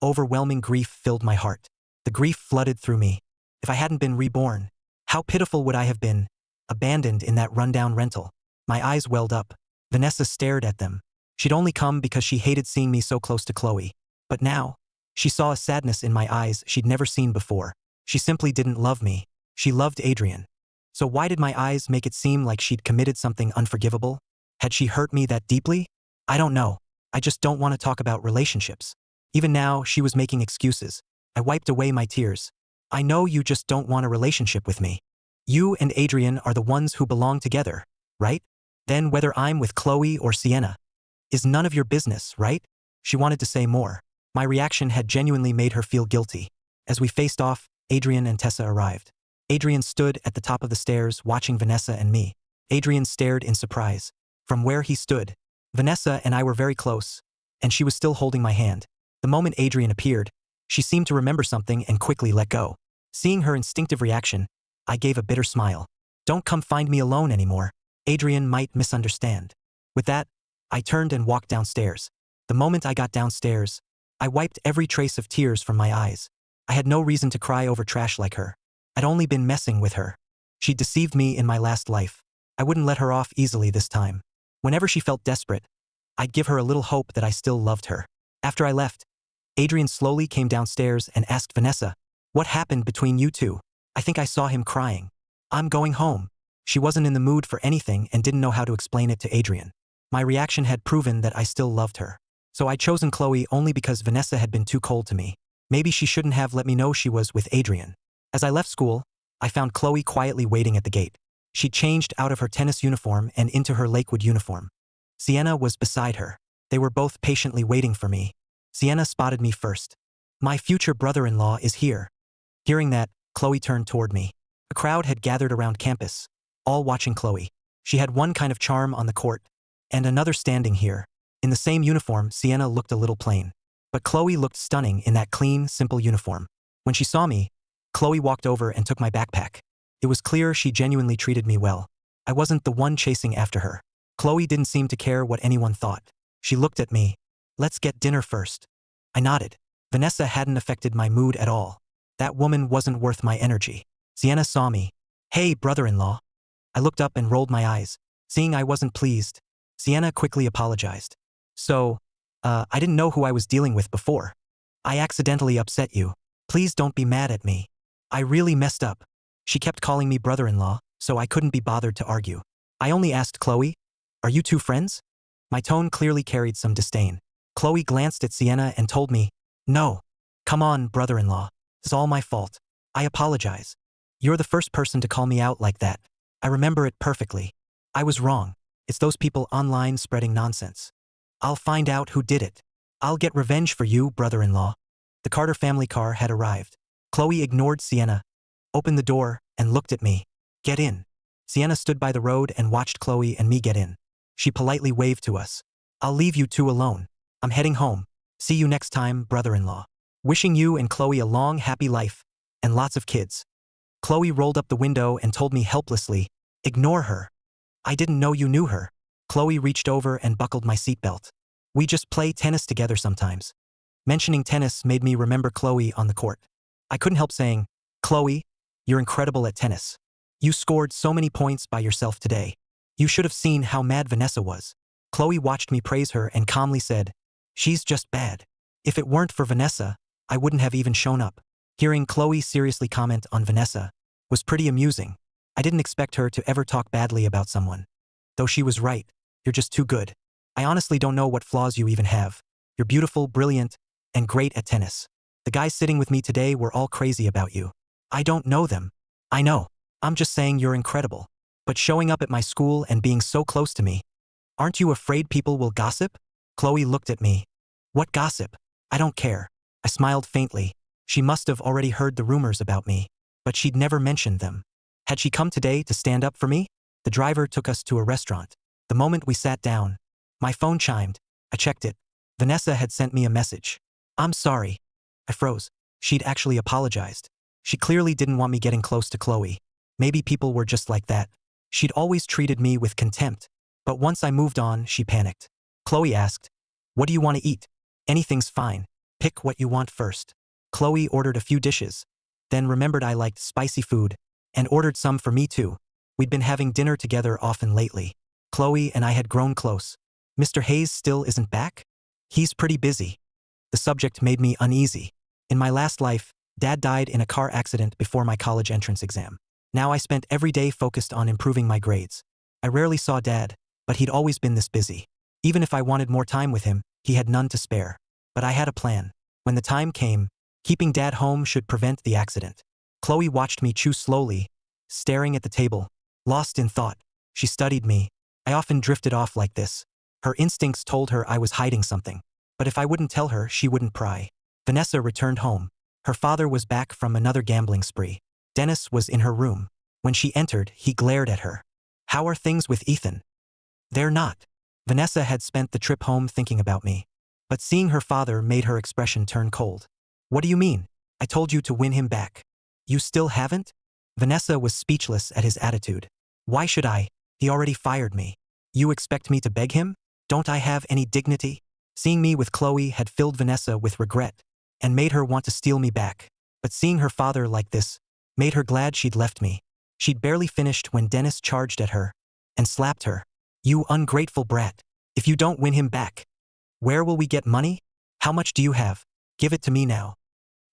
overwhelming grief filled my heart. The grief flooded through me. If I hadn't been reborn, how pitiful would I have been, abandoned in that rundown rental? My eyes welled up. Vanessa stared at them. She'd only come because she hated seeing me so close to Chloe. But now, she saw a sadness in my eyes she'd never seen before. She simply didn't love me. She loved Adrian. So why did my eyes make it seem like she'd committed something unforgivable? Had she hurt me that deeply? I don't know. I just don't want to talk about relationships. Even now, she was making excuses. I wiped away my tears. I know you just don't want a relationship with me. You and Adrian are the ones who belong together, right? Then whether I'm with Chloe or Sienna is none of your business, right? She wanted to say more. My reaction had genuinely made her feel guilty. As we faced off, Adrian and Tessa arrived. Adrian stood at the top of the stairs watching Vanessa and me. Adrian stared in surprise. From where he stood, Vanessa and I were very close, and she was still holding my hand. The moment Adrian appeared, she seemed to remember something and quickly let go. Seeing her instinctive reaction, I gave a bitter smile. Don't come find me alone anymore. Adrian might misunderstand. With that, I turned and walked downstairs. The moment I got downstairs, I wiped every trace of tears from my eyes. I had no reason to cry over trash like her. I'd only been messing with her. She deceived me in my last life. I wouldn't let her off easily this time. Whenever she felt desperate, I'd give her a little hope that I still loved her. After I left, Adrian slowly came downstairs and asked Vanessa, "What happened between you two? I think I saw him crying." "I'm going home." She wasn't in the mood for anything and didn't know how to explain it to Adrian. My reaction had proven that I still loved her. So I'd chosen Chloe only because Vanessa had been too cold to me. Maybe she shouldn't have let me know she was with Adrian. As I left school, I found Chloe quietly waiting at the gate. She changed out of her tennis uniform and into her Lakewood uniform. Sienna was beside her. They were both patiently waiting for me. Sienna spotted me first. "My future brother-in-law is here." Hearing that, Chloe turned toward me. A crowd had gathered around campus, all watching Chloe. She had one kind of charm on the court, and another standing here. In the same uniform, Sienna looked a little plain. But Chloe looked stunning in that clean, simple uniform. When she saw me, Chloe walked over and took my backpack. It was clear she genuinely treated me well. I wasn't the one chasing after her. Chloe didn't seem to care what anyone thought. She looked at me. "Let's get dinner first." I nodded. Vanessa hadn't affected my mood at all. That woman wasn't worth my energy. Sienna saw me. "Hey, brother-in-law." I looked up and rolled my eyes. Seeing I wasn't pleased, Sienna quickly apologized. I didn't know who I was dealing with before. I accidentally upset you. Please don't be mad at me. I really messed up." She kept calling me brother-in-law, so I couldn't be bothered to argue. I only asked Chloe, "Are you two friends?" My tone clearly carried some disdain. Chloe glanced at Sienna and told me, "No. Come on, brother-in-law. It's all my fault. I apologize. You're the first person to call me out like that. I remember it perfectly. I was wrong. It's those people online spreading nonsense. I'll find out who did it. I'll get revenge for you, brother-in-law." The Carter family car had arrived. Chloe ignored Sienna, opened the door, and looked at me. "Get in." Sienna stood by the road and watched Chloe and me get in. She politely waved to us. "I'll leave you two alone. I'm heading home. See you next time, brother-in-law. Wishing you and Chloe a long, happy life, and lots of kids." Chloe rolled up the window and told me helplessly, "Ignore her. I didn't know you knew her." Chloe reached over and buckled my seatbelt. "We just play tennis together sometimes." Mentioning tennis made me remember Chloe on the court. I couldn't help saying, "Chloe, you're incredible at tennis. You scored so many points by yourself today. You should have seen how mad Vanessa was." Chloe watched me praise her and calmly said, "She's just bad. If it weren't for Vanessa, I wouldn't have even shown up." Hearing Chloe seriously comment on Vanessa was pretty amusing. I didn't expect her to ever talk badly about someone. Though she was right. You're just too good. I honestly don't know what flaws you even have. You're beautiful, brilliant, and great at tennis. The guys sitting with me today were all crazy about you. I don't know them. I know. I'm just saying you're incredible. But showing up at my school and being so close to me, aren't you afraid people will gossip?" Chloe looked at me. "What gossip? I don't care." I smiled faintly. She must have already heard the rumors about me, but she'd never mentioned them. Had she come today to stand up for me? The driver took us to a restaurant. The moment we sat down, my phone chimed. I checked it. Vanessa had sent me a message. "I'm sorry." I froze. She'd actually apologized. She clearly didn't want me getting close to Chloe. Maybe people were just like that. She'd always treated me with contempt. But once I moved on, she panicked. Chloe asked, "What do you want to eat?" "Anything's fine. Pick what you want first." Chloe ordered a few dishes, then remembered I liked spicy food, and ordered some for me too. We'd been having dinner together often lately. Chloe and I had grown close. "Mr. Hayes still isn't back?" "He's pretty busy." The subject made me uneasy. In my last life, Dad died in a car accident before my college entrance exam. Now I spent every day focused on improving my grades. I rarely saw Dad, but he'd always been this busy. Even if I wanted more time with him, he had none to spare. But I had a plan. When the time came, keeping Dad home should prevent the accident. Chloe watched me chew slowly, staring at the table, lost in thought. She studied me. I often drifted off like this. Her instincts told her I was hiding something. But if I wouldn't tell her, she wouldn't pry. Vanessa returned home. Her father was back from another gambling spree. Dennis was in her room. When she entered, he glared at her. "How are things with Ethan?" "They're not." Vanessa had spent the trip home thinking about me. But seeing her father made her expression turn cold. "What do you mean? I told you to win him back. You still haven't?" Vanessa was speechless at his attitude. "Why should I? He already fired me. You expect me to beg him? Don't I have any dignity?" Seeing me with Chloe had filled Vanessa with regret and made her want to steal me back. But seeing her father like this made her glad she'd left me. She'd barely finished when Dennis charged at her and slapped her. "You ungrateful brat. If you don't win him back, where will we get money? How much do you have? Give it to me now."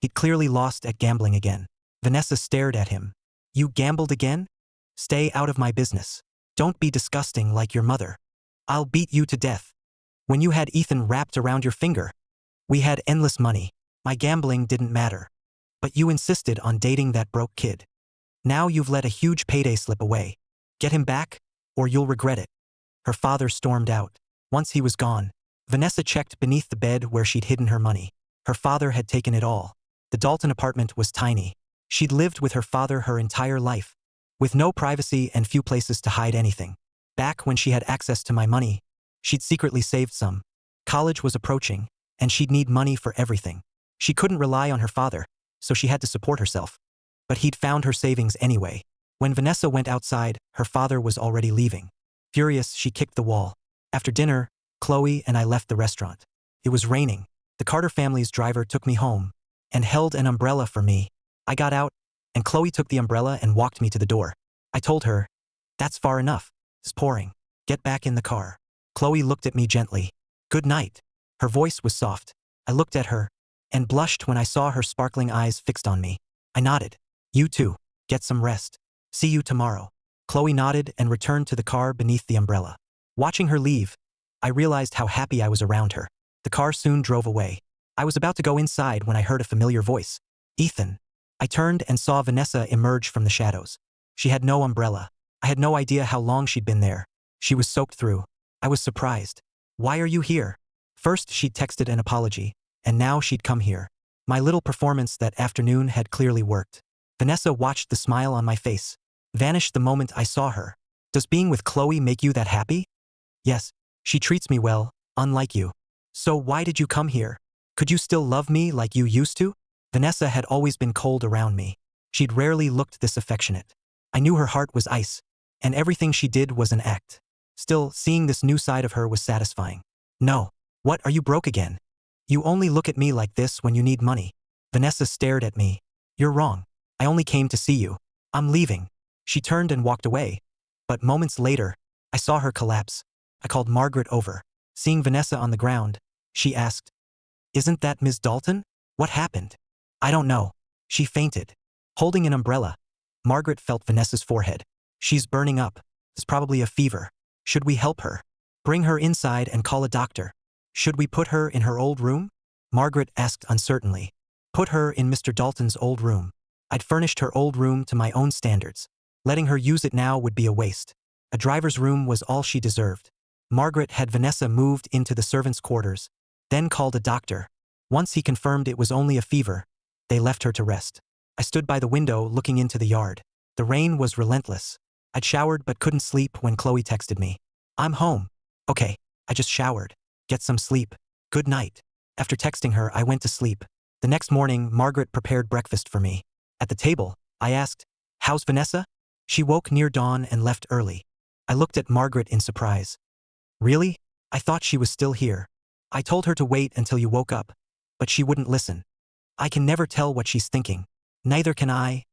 He'd clearly lost at gambling again. Vanessa stared at him. "You gambled again? Stay out of my business. Don't be disgusting like your mother. I'll beat you to death. When you had Ethan wrapped around your finger, we had endless money. My gambling didn't matter. But you insisted on dating that broke kid. Now you've let a huge payday slip away. Get him back, or you'll regret it." Her father stormed out. Once he was gone, Vanessa checked beneath the bed where she'd hidden her money. Her father had taken it all. The Dalton apartment was tiny. She'd lived with her father her entire life, with no privacy and few places to hide anything. Back when she had access to my money, she'd secretly saved some. College was approaching, and she'd need money for everything. She couldn't rely on her father, so she had to support herself. But he'd found her savings anyway. When Vanessa went outside, her father was already leaving. Furious, she kicked the wall. After dinner, Chloe and I left the restaurant. It was raining. The Carter family's driver took me home and held an umbrella for me. I got out, and Chloe took the umbrella and walked me to the door. I told her, "That's far enough. It's pouring. Get back in the car." Chloe looked at me gently. "Good night." Her voice was soft. I looked at her and blushed when I saw her sparkling eyes fixed on me. I nodded. "You too. Get some rest. See you tomorrow." Chloe nodded and returned to the car beneath the umbrella. Watching her leave, I realized how happy I was around her. The car soon drove away. I was about to go inside when I heard a familiar voice. "Ethan." I turned and saw Vanessa emerge from the shadows. She had no umbrella. I had no idea how long she'd been there. She was soaked through. I was surprised. "Why are you here?" First she'd texted an apology, and now she'd come here. My little performance that afternoon had clearly worked. Vanessa watched the smile on my face vanish the moment I saw her. "Does being with Chloe make you that happy?" "Yes. She treats me well, unlike you." "So why did you come here? Could you still love me like you used to?" Vanessa had always been cold around me. She'd rarely looked this affectionate. I knew her heart was ice, and everything she did was an act. Still, seeing this new side of her was satisfying. "No. What, are you broke again? You only look at me like this when you need money." Vanessa stared at me. "You're wrong. I only came to see you. I'm leaving." She turned and walked away. But moments later, I saw her collapse. I called Margaret over. Seeing Vanessa on the ground, she asked, "Isn't that Ms. Dalton? What happened?" "I don't know. She fainted." Holding an umbrella, Margaret felt Vanessa's forehead. "She's burning up. It's probably a fever. Should we help her? Bring her inside and call a doctor. Should we put her in her old room?" Margaret asked uncertainly. "Put her in Mr. Dalton's old room." I'd furnished her old room to my own standards. Letting her use it now would be a waste. A driver's room was all she deserved. Margaret had Vanessa moved into the servants' quarters, then called a doctor. Once he confirmed it was only a fever, they left her to rest. I stood by the window looking into the yard. The rain was relentless. I'd showered but couldn't sleep when Chloe texted me. "I'm home." "Okay, I just showered. Get some sleep. Good night." After texting her, I went to sleep. The next morning, Margaret prepared breakfast for me. At the table, I asked, "How's Vanessa?" She woke near dawn and left early. I looked at Margaret in surprise. "Really? I thought she was still here." "I told her to wait until you woke up, but she wouldn't listen." "I can never tell what she's thinking." "Neither can I.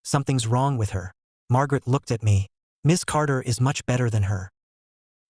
Something's wrong with her." Margaret looked at me. "Ms. Carter is much better than her."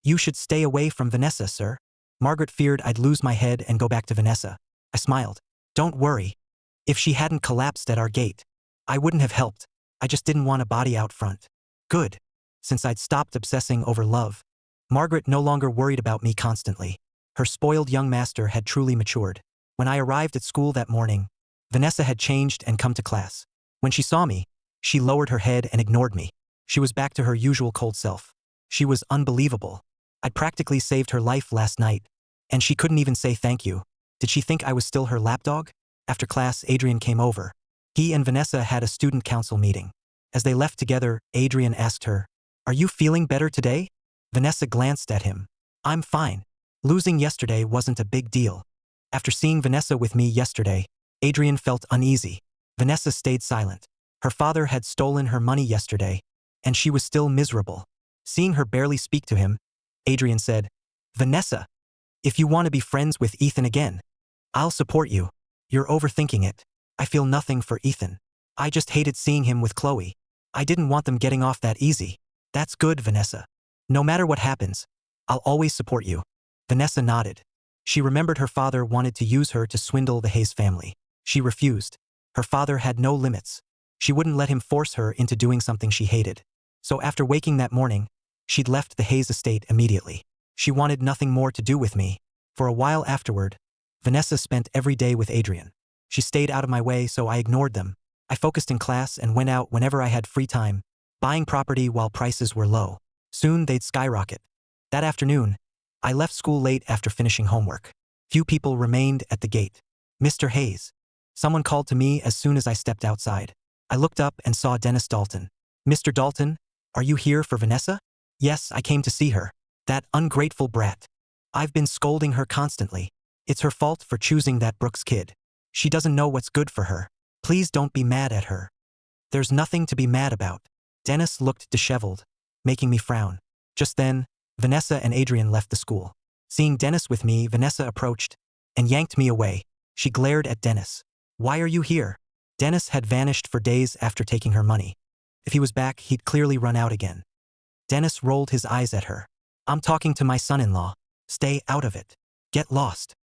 "You should stay away from Vanessa, sir." Margaret feared I'd lose my head and go back to Vanessa. I smiled. "Don't worry. If she hadn't collapsed at our gate, I wouldn't have helped. I just didn't want a body out front." Good. Since I'd stopped obsessing over love, Margaret no longer worried about me constantly. Her spoiled young master had truly matured. When I arrived at school that morning, Vanessa had changed and come to class. When she saw me, she lowered her head and ignored me. She was back to her usual cold self. She was unbelievable. I'd practically saved her life last night, and she couldn't even say thank you. Did she think I was still her lapdog? After class, Adrian came over. He and Vanessa had a student council meeting. As they left together, Adrian asked her, "Are you feeling better today?" Vanessa glanced at him. "I'm fine. Losing yesterday wasn't a big deal." After seeing Vanessa with me yesterday, Adrian felt uneasy. Vanessa stayed silent. Her father had stolen her money yesterday, and she was still miserable. Seeing her barely speak to him, Adrian said, "Vanessa, if you want to be friends with Ethan again, I'll support you. You're overthinking it. I feel nothing for Ethan. I just hated seeing him with Chloe. I didn't want them getting off that easy." "That's good, Vanessa. No matter what happens, I'll always support you." Vanessa nodded. She remembered her father wanted to use her to swindle the Hayes family. She refused. Her father had no limits. She wouldn't let him force her into doing something she hated. So after waking that morning, she'd left the Hayes estate immediately. She wanted nothing more to do with me. For a while afterward, Vanessa spent every day with Adrian. She stayed out of my way, so I ignored them. I focused in class and went out whenever I had free time, buying property while prices were low. Soon they'd skyrocket. That afternoon, I left school late after finishing homework. Few people remained at the gate. "Mr. Hayes." Someone called to me as soon as I stepped outside. I looked up and saw Dennis Dalton. "Mr. Dalton, are you here for Vanessa?" "Yes, I came to see her. That ungrateful brat. I've been scolding her constantly. It's her fault for choosing that Brooks kid. She doesn't know what's good for her. Please don't be mad at her." "There's nothing to be mad about." Dennis looked disheveled, making me frown. Just then, Vanessa and Adrian left the school. Seeing Dennis with me, Vanessa approached and yanked me away. She glared at Dennis. "Why are you here?" Dennis had vanished for days after taking her money. If he was back, he'd clearly run out again. Dennis rolled his eyes at her. "I'm talking to my son-in-law. Stay out of it. Get lost."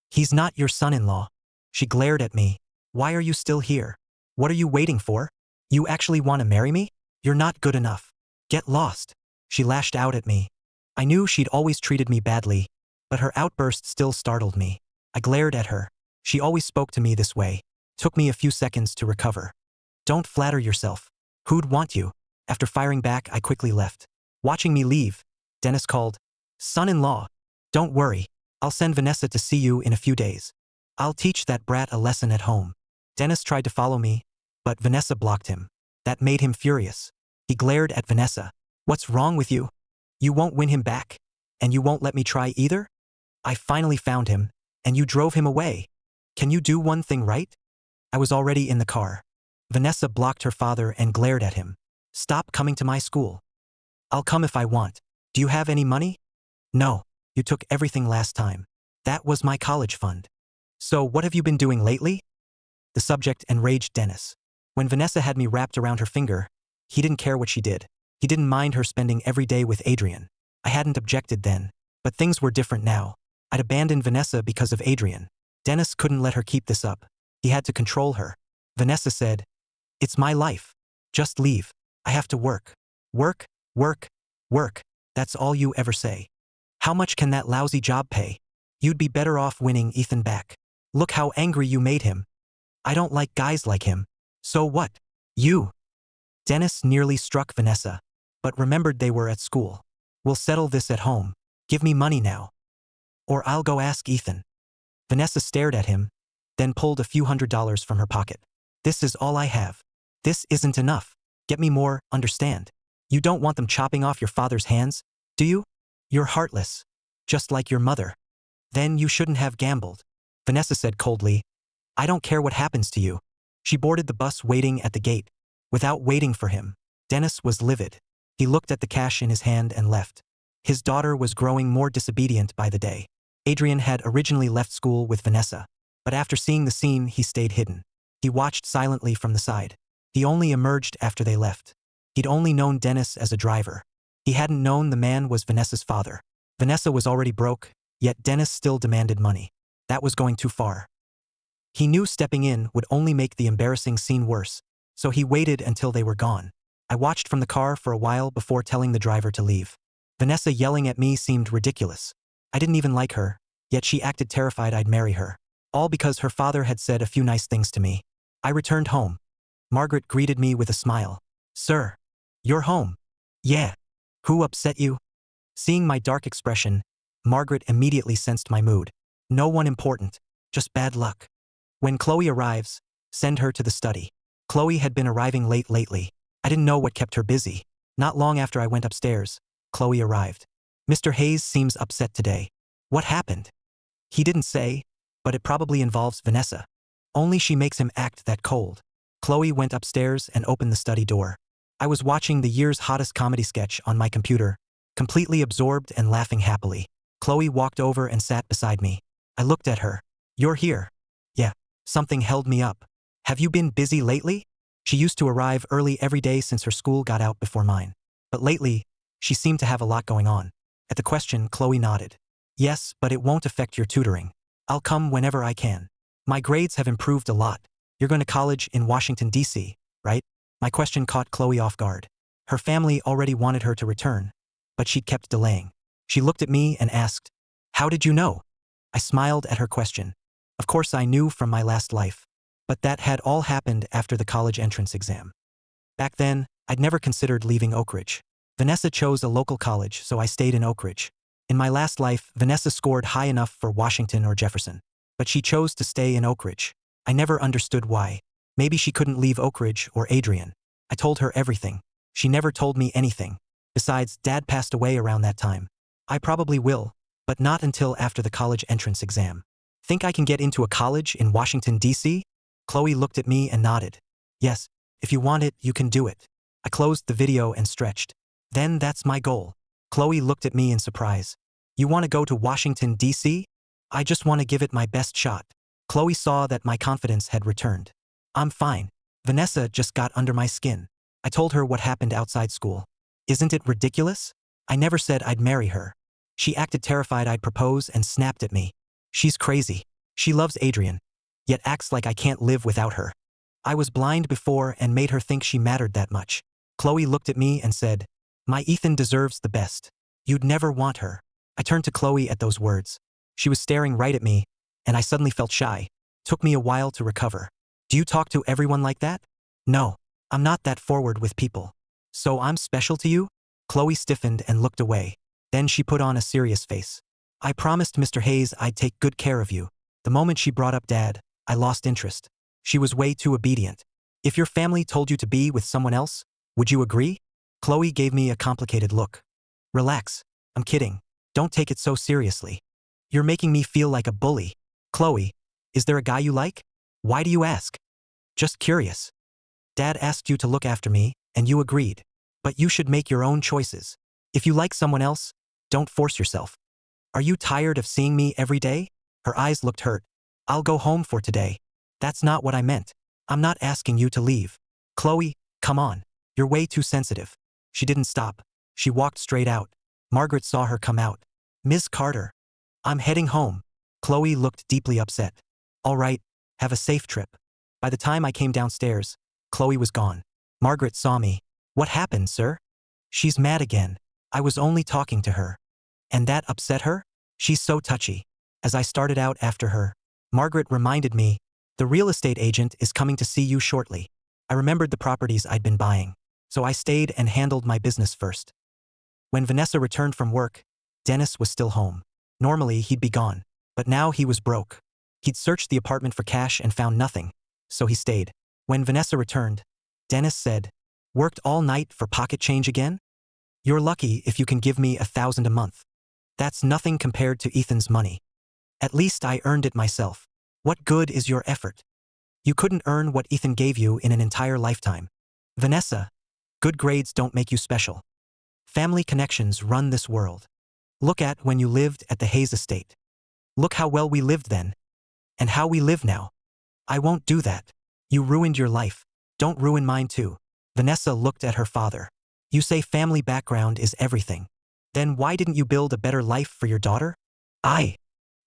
"He's not your son-in-law." She glared at me. "Why are you still here? What are you waiting for? You actually want to marry me? You're not good enough. Get lost." She lashed out at me. I knew she'd always treated me badly, but her outburst still startled me. I glared at her. She always spoke to me this way. Took me a few seconds to recover. "Don't flatter yourself. Who'd want you?" After firing back, I quickly left. Watching me leave, Dennis called, "Son-in-law, don't worry. I'll send Vanessa to see you in a few days. I'll teach that brat a lesson at home." Dennis tried to follow me, but Vanessa blocked him. That made him furious. He glared at Vanessa. "What's wrong with you? You won't win him back, and you won't let me try either? I finally found him, and you drove him away. Can you do one thing right?" I was already in the car. Vanessa blocked her father and glared at him. "Stop coming to my school." "I'll come if I want. Do you have any money?" "No. You took everything last time. That was my college fund." "So what have you been doing lately?" The subject enraged Dennis. When Vanessa had me wrapped around her finger, he didn't care what she did. He didn't mind her spending every day with Adrian. I hadn't objected then, but things were different now. I'd abandoned Vanessa because of Adrian. Dennis couldn't let her keep this up. He had to control her. Vanessa said, "It's my life. Just leave. I have to work. Work, work, work. That's all you ever say. How much can that lousy job pay? You'd be better off winning Ethan back. Look how angry you made him. I don't like guys like him. So what? You." Dennis nearly struck Vanessa, but remembered they were at school. "We'll settle this at home. Give me money now. Or I'll go ask Ethan." Vanessa stared at him, then pulled a few $100s from her pocket. "This is all I have. This isn't enough. Get me more, understand? You don't want them chopping off your father's hands, do you? You're heartless. Just like your mother. Then you shouldn't have gambled." Vanessa said coldly, "I don't care what happens to you." She boarded the bus waiting at the gate. Without waiting for him, Dennis was livid. He looked at the cash in his hand and left. His daughter was growing more disobedient by the day. Adrian had originally left school with Vanessa, but after seeing the scene, he stayed hidden. He watched silently from the side. He only emerged after they left. He'd only known Dennis as a driver. He hadn't known the man was Vanessa's father. Vanessa was already broke, yet Dennis still demanded money. That was going too far. He knew stepping in would only make the embarrassing scene worse, so he waited until they were gone. I watched from the car for a while before telling the driver to leave. Vanessa yelling at me seemed ridiculous. I didn't even like her, yet she acted terrified I'd marry her. All because her father had said a few nice things to me. I returned home. Margaret greeted me with a smile. Sir, you're home. Yeah. Who upset you? Seeing my dark expression, Margaret immediately sensed my mood. No one important, just bad luck. When Chloe arrives, send her to the study. Chloe had been arriving late lately. I didn't know what kept her busy. Not long after I went upstairs, Chloe arrived. Mr. Hayes seems upset today. What happened? He didn't say, but it probably involves Vanessa. Only she makes him act that cold. Chloe went upstairs and opened the study door. I was watching the year's hottest comedy sketch on my computer, completely absorbed and laughing happily. Chloe walked over and sat beside me. I looked at her. You're here. Yeah. Something held me up. Have you been busy lately? She used to arrive early every day since her school got out before mine. But lately, she seemed to have a lot going on. At the question, Chloe nodded. Yes, but it won't affect your tutoring. I'll come whenever I can. My grades have improved a lot. You're going to college in Washington, D.C., right? My question caught Chloe off guard. Her family already wanted her to return, but she'd kept delaying. She looked at me and asked, How did you know? I smiled at her question. Of course I knew from my last life. But that had all happened after the college entrance exam. Back then, I'd never considered leaving Oak Ridge. Vanessa chose a local college, so I stayed in Oak Ridge. In my last life, Vanessa scored high enough for Washington or Jefferson. But she chose to stay in Oak Ridge. I never understood why. Maybe she couldn't leave Oak Ridge or Adrian. I told her everything. She never told me anything. Besides, Dad passed away around that time. I probably will, but not until after the college entrance exam. Think I can get into a college in Washington, D.C.? Chloe looked at me and nodded. Yes, if you want it, you can do it. I closed the video and stretched. Then that's my goal. Chloe looked at me in surprise. You want to go to Washington, D.C.? I just want to give it my best shot. Chloe saw that my confidence had returned. I'm fine. Vanessa just got under my skin. I told her what happened outside school. Isn't it ridiculous? I never said I'd marry her. She acted terrified I'd propose and snapped at me. She's crazy. She loves Adrian, yet acts like I can't live without her. I was blind before and made her think she mattered that much. Chloe looked at me and said, My Ethan deserves the best. You'd never want her. I turned to Chloe at those words. She was staring right at me, and I suddenly felt shy. Took me a while to recover. Do you talk to everyone like that? No, I'm not that forward with people. So I'm special to you? Chloe stiffened and looked away. Then she put on a serious face. I promised Mr. Hayes I'd take good care of you. The moment she brought up Dad, I lost interest. She was way too obedient. If your family told you to be with someone else, would you agree? Chloe gave me a complicated look. Relax. I'm kidding. Don't take it so seriously. You're making me feel like a bully. Chloe, is there a guy you like? Why do you ask? Just curious. Dad asked you to look after me, and you agreed. But you should make your own choices. If you like someone else, don't force yourself. Are you tired of seeing me every day? Her eyes looked hurt. I'll go home for today. That's not what I meant. I'm not asking you to leave. Chloe, come on. You're way too sensitive. She didn't stop. She walked straight out. Margaret saw her come out. Ms. Carter. I'm heading home. Chloe looked deeply upset. All right, have a safe trip. By the time I came downstairs, Chloe was gone. Margaret saw me. What happened, sir? She's mad again. I was only talking to her. And that upset her? She's so touchy. As I started out after her, Margaret reminded me, the real estate agent is coming to see you shortly. I remembered the properties I'd been buying, so I stayed and handled my business first. When Vanessa returned from work, Dennis was still home. Normally, he'd be gone, but now he was broke. He'd searched the apartment for cash and found nothing, so he stayed. When Vanessa returned, Dennis said, Worked all night for pocket change again? You're lucky if you can give me $1,000 a month. That's nothing compared to Ethan's money. At least I earned it myself. What good is your effort? You couldn't earn what Ethan gave you in an entire lifetime. Vanessa, good grades don't make you special. Family connections run this world. Look at when you lived at the Hayes estate. Look how well we lived then. And how we live now. I won't do that. You ruined your life. Don't ruin mine too. Vanessa looked at her father. You say family background is everything. Then why didn't you build a better life for your daughter?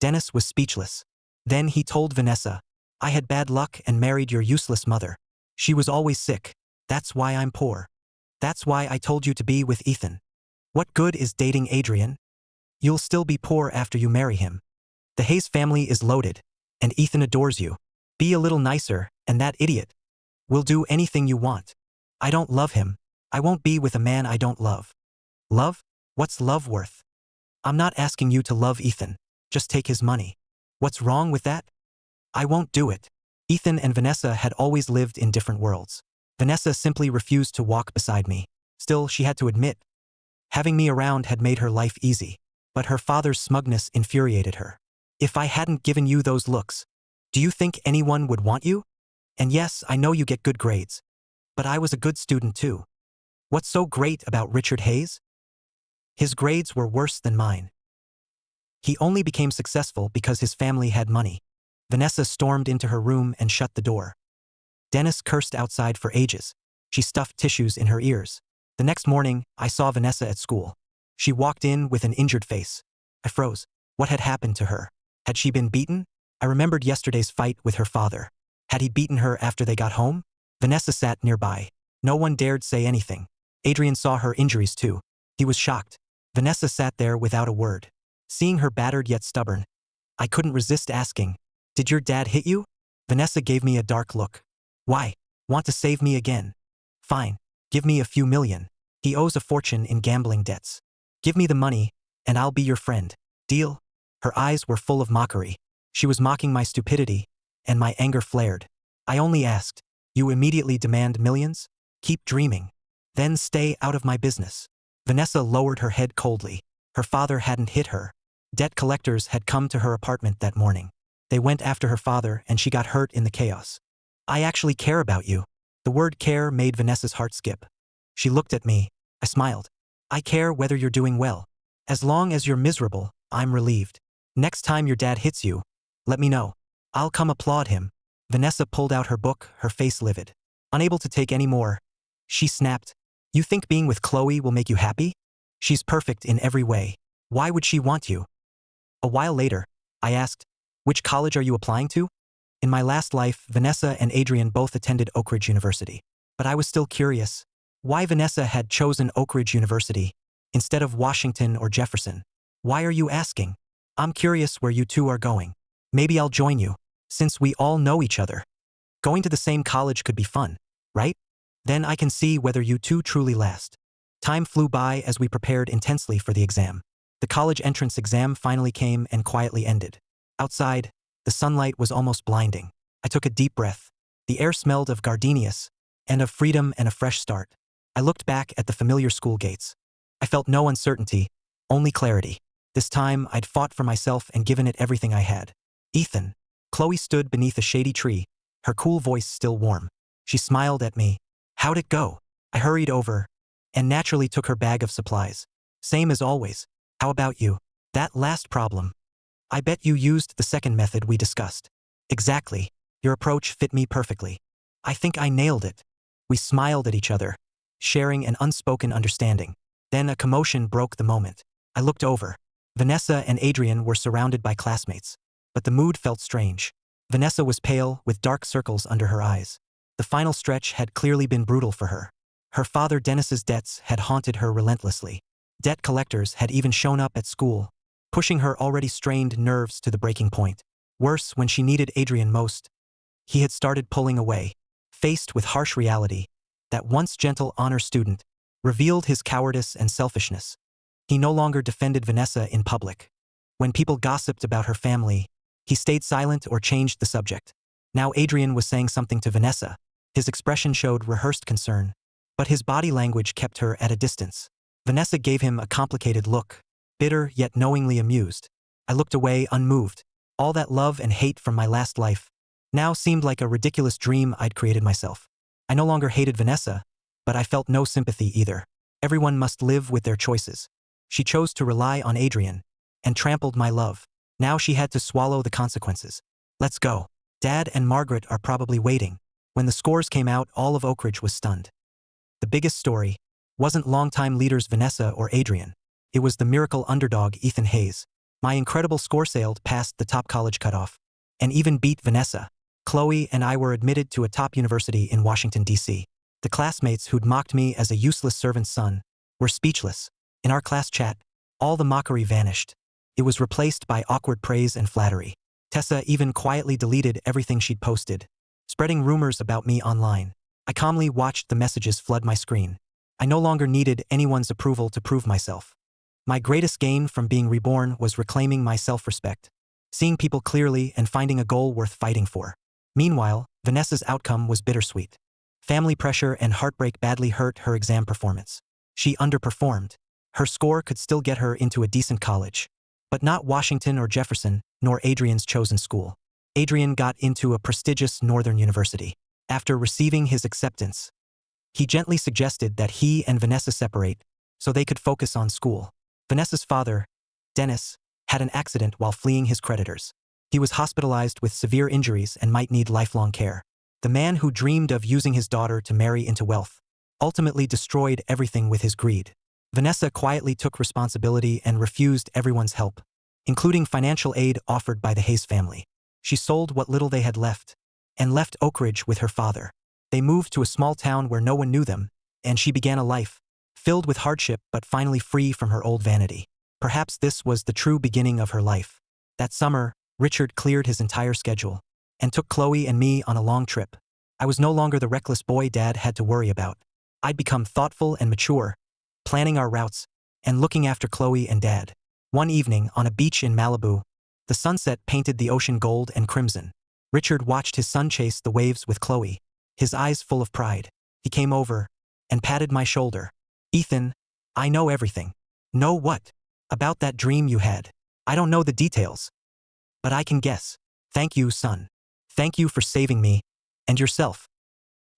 Dennis was speechless. Then he told Vanessa, I had bad luck and married your useless mother. She was always sick. That's why I'm poor. That's why I told you to be with Ethan. What good is dating Adrian? You'll still be poor after you marry him. The Hayes family is loaded, and Ethan adores you. Be a little nicer, and that idiot. We'll do anything you want. I don't love him. I won't be with a man I don't love. Love? What's love worth? I'm not asking you to love Ethan. Just take his money. What's wrong with that? I won't do it. Ethan and Vanessa had always lived in different worlds. Vanessa simply refused to walk beside me. Still, she had to admit, having me around had made her life easy. But her father's smugness infuriated her. If I hadn't given you those looks, do you think anyone would want you? And yes, I know you get good grades. But I was a good student too. What's so great about Richard Hayes? His grades were worse than mine. He only became successful because his family had money. Vanessa stormed into her room and shut the door. Dennis cursed outside for ages. She stuffed tissues in her ears. The next morning, I saw Vanessa at school. She walked in with an injured face. I froze. What had happened to her? Had she been beaten? I remembered yesterday's fight with her father. Had he beaten her after they got home? Vanessa sat nearby. No one dared say anything. Adrian saw her injuries too. He was shocked. Vanessa sat there without a word. Seeing her battered yet stubborn, I couldn't resist asking, "Did your dad hit you?" Vanessa gave me a dark look. "Why? Want to save me again? Fine. Give me a few million. He owes a fortune in gambling debts. Give me the money, and I'll be your friend. Deal?" Her eyes were full of mockery. She was mocking my stupidity, and my anger flared. I only asked, "You immediately demand millions? Keep dreaming. Then stay out of my business." Vanessa lowered her head coldly. Her father hadn't hit her. Debt collectors had come to her apartment that morning. They went after her father and she got hurt in the chaos. "I actually care about you." The word care made Vanessa's heart skip. She looked at me. I smiled. "I care whether you're doing well. As long as you're miserable, I'm relieved. Next time your dad hits you, let me know. I'll come applaud him." Vanessa pulled out her book, her face livid. Unable to take any more, she snapped, "You think being with Chloe will make you happy? She's perfect in every way. Why would she want you?" A while later, I asked, "Which college are you applying to?" In my last life, Vanessa and Adrian both attended Oak Ridge University. But I was still curious why Vanessa had chosen Oak Ridge University instead of Washington or Jefferson. "Why are you asking? I'm curious where you two are going. Maybe I'll join you, since we all know each other. Going to the same college could be fun, right? Then I can see whether you two truly last." Time flew by as we prepared intensely for the exam. The college entrance exam finally came and quietly ended. Outside, the sunlight was almost blinding. I took a deep breath. The air smelled of gardenias and of freedom and a fresh start. I looked back at the familiar school gates. I felt no uncertainty, only clarity. This time, I'd fought for myself and given it everything I had. "Ethan." Chloe stood beneath a shady tree, her cool voice still warm. She smiled at me. "How'd it go?" I hurried over and naturally took her bag of supplies. "Same as always. How about you?" "That last problem. I bet you used the second method we discussed." "Exactly. Your approach fit me perfectly." "I think I nailed it." We smiled at each other, sharing an unspoken understanding. Then a commotion broke the moment. I looked over. Vanessa and Adrian were surrounded by classmates. But the mood felt strange. Vanessa was pale, with dark circles under her eyes. The final stretch had clearly been brutal for her. Her father Dennis's debts had haunted her relentlessly. Debt collectors had even shown up at school, pushing her already strained nerves to the breaking point. Worse, when she needed Adrian most, he had started pulling away. Faced with harsh reality, that once gentle honor student revealed his cowardice and selfishness. He no longer defended Vanessa in public. When people gossiped about her family, he stayed silent or changed the subject. Now Adrian was saying something to Vanessa. His expression showed rehearsed concern, but his body language kept her at a distance. Vanessa gave him a complicated look, bitter yet knowingly amused. I looked away unmoved. All that love and hate from my last life now seemed like a ridiculous dream I'd created myself. I no longer hated Vanessa, but I felt no sympathy either. Everyone must live with their choices. She chose to rely on Adrian and trampled my love. Now she had to swallow the consequences. "Let's go. Dad and Margaret are probably waiting." When the scores came out, all of Oak Ridge was stunned. The biggest story wasn't longtime leaders Vanessa or Adrian. It was the miracle underdog Ethan Hayes. My incredible score sailed past the top college cutoff and even beat Vanessa. Chloe and I were admitted to a top university in Washington, D.C. The classmates who'd mocked me as a useless servant's son were speechless. In our class chat, all the mockery vanished. It was replaced by awkward praise and flattery. Tessa even quietly deleted everything she'd posted, spreading rumors about me online. I calmly watched the messages flood my screen. I no longer needed anyone's approval to prove myself. My greatest gain from being reborn was reclaiming my self-respect, seeing people clearly and finding a goal worth fighting for. Meanwhile, Vanessa's outcome was bittersweet. Family pressure and heartbreak badly hurt her exam performance. She underperformed. Her score could still get her into a decent college, but not Washington or Jefferson, nor Adrian's chosen school. Adrian got into a prestigious northern university. After receiving his acceptance, he gently suggested that he and Vanessa separate so they could focus on school. Vanessa's father, Dennis, had an accident while fleeing his creditors. He was hospitalized with severe injuries and might need lifelong care. The man who dreamed of using his daughter to marry into wealth ultimately destroyed everything with his greed. Vanessa quietly took responsibility and refused everyone's help, including financial aid offered by the Hayes family. She sold what little they had left and left Oak Ridge with her father. They moved to a small town where no one knew them, and she began a life filled with hardship but finally free from her old vanity. Perhaps this was the true beginning of her life. That summer, Richard cleared his entire schedule and took Chloe and me on a long trip. I was no longer the reckless boy Dad had to worry about. I'd become thoughtful and mature, planning our routes and looking after Chloe and Dad. One evening, on a beach in Malibu, the sunset painted the ocean gold and crimson. Richard watched his son chase the waves with Chloe, his eyes full of pride. He came over and patted my shoulder. "Ethan, I know everything." "Know what?" "About that dream you had. I don't know the details, but I can guess." "Thank you, son. Thank you for saving me and yourself."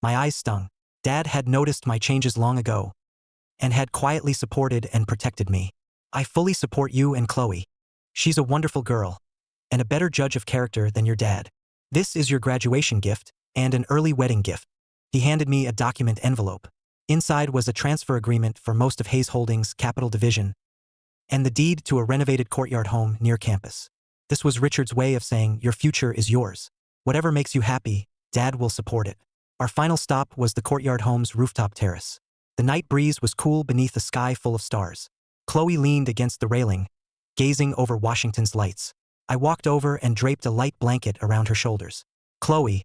My eyes stung. Dad had noticed my changes long ago and had quietly supported and protected me. "I fully support you and Chloe. She's a wonderful girl and a better judge of character than your dad. This is your graduation gift and an early wedding gift." He handed me a document envelope. Inside was a transfer agreement for most of Hayes Holdings' capital division and the deed to a renovated courtyard home near campus. This was Richard's way of saying, "Your future is yours. Whatever makes you happy, Dad will support it." Our final stop was the courtyard home's rooftop terrace. The night breeze was cool beneath a sky full of stars. Chloe leaned against the railing, gazing over Washington's lights. I walked over and draped a light blanket around her shoulders. "Chloe,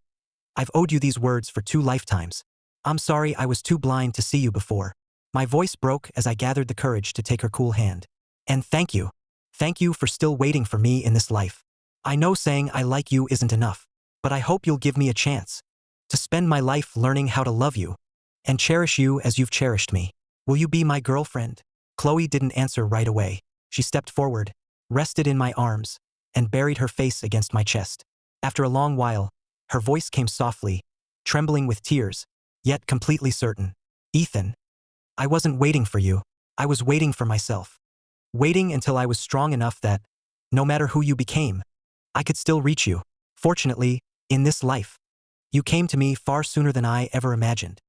I've owed you these words for 2 lifetimes. I'm sorry I was too blind to see you before." My voice broke as I gathered the courage to take her cool hand. "And thank you. Thank you for still waiting for me in this life. I know saying I like you isn't enough, but I hope you'll give me a chance to spend my life learning how to love you and cherish you as you've cherished me. Will you be my girlfriend?" Chloe didn't answer right away. She stepped forward, rested in my arms, and buried her face against my chest. After a long while, her voice came softly, trembling with tears, yet completely certain. "Ethan, I wasn't waiting for you. I was waiting for myself. Waiting until I was strong enough that, no matter who you became, I could still reach you. Fortunately, in this life, you came to me far sooner than I ever imagined."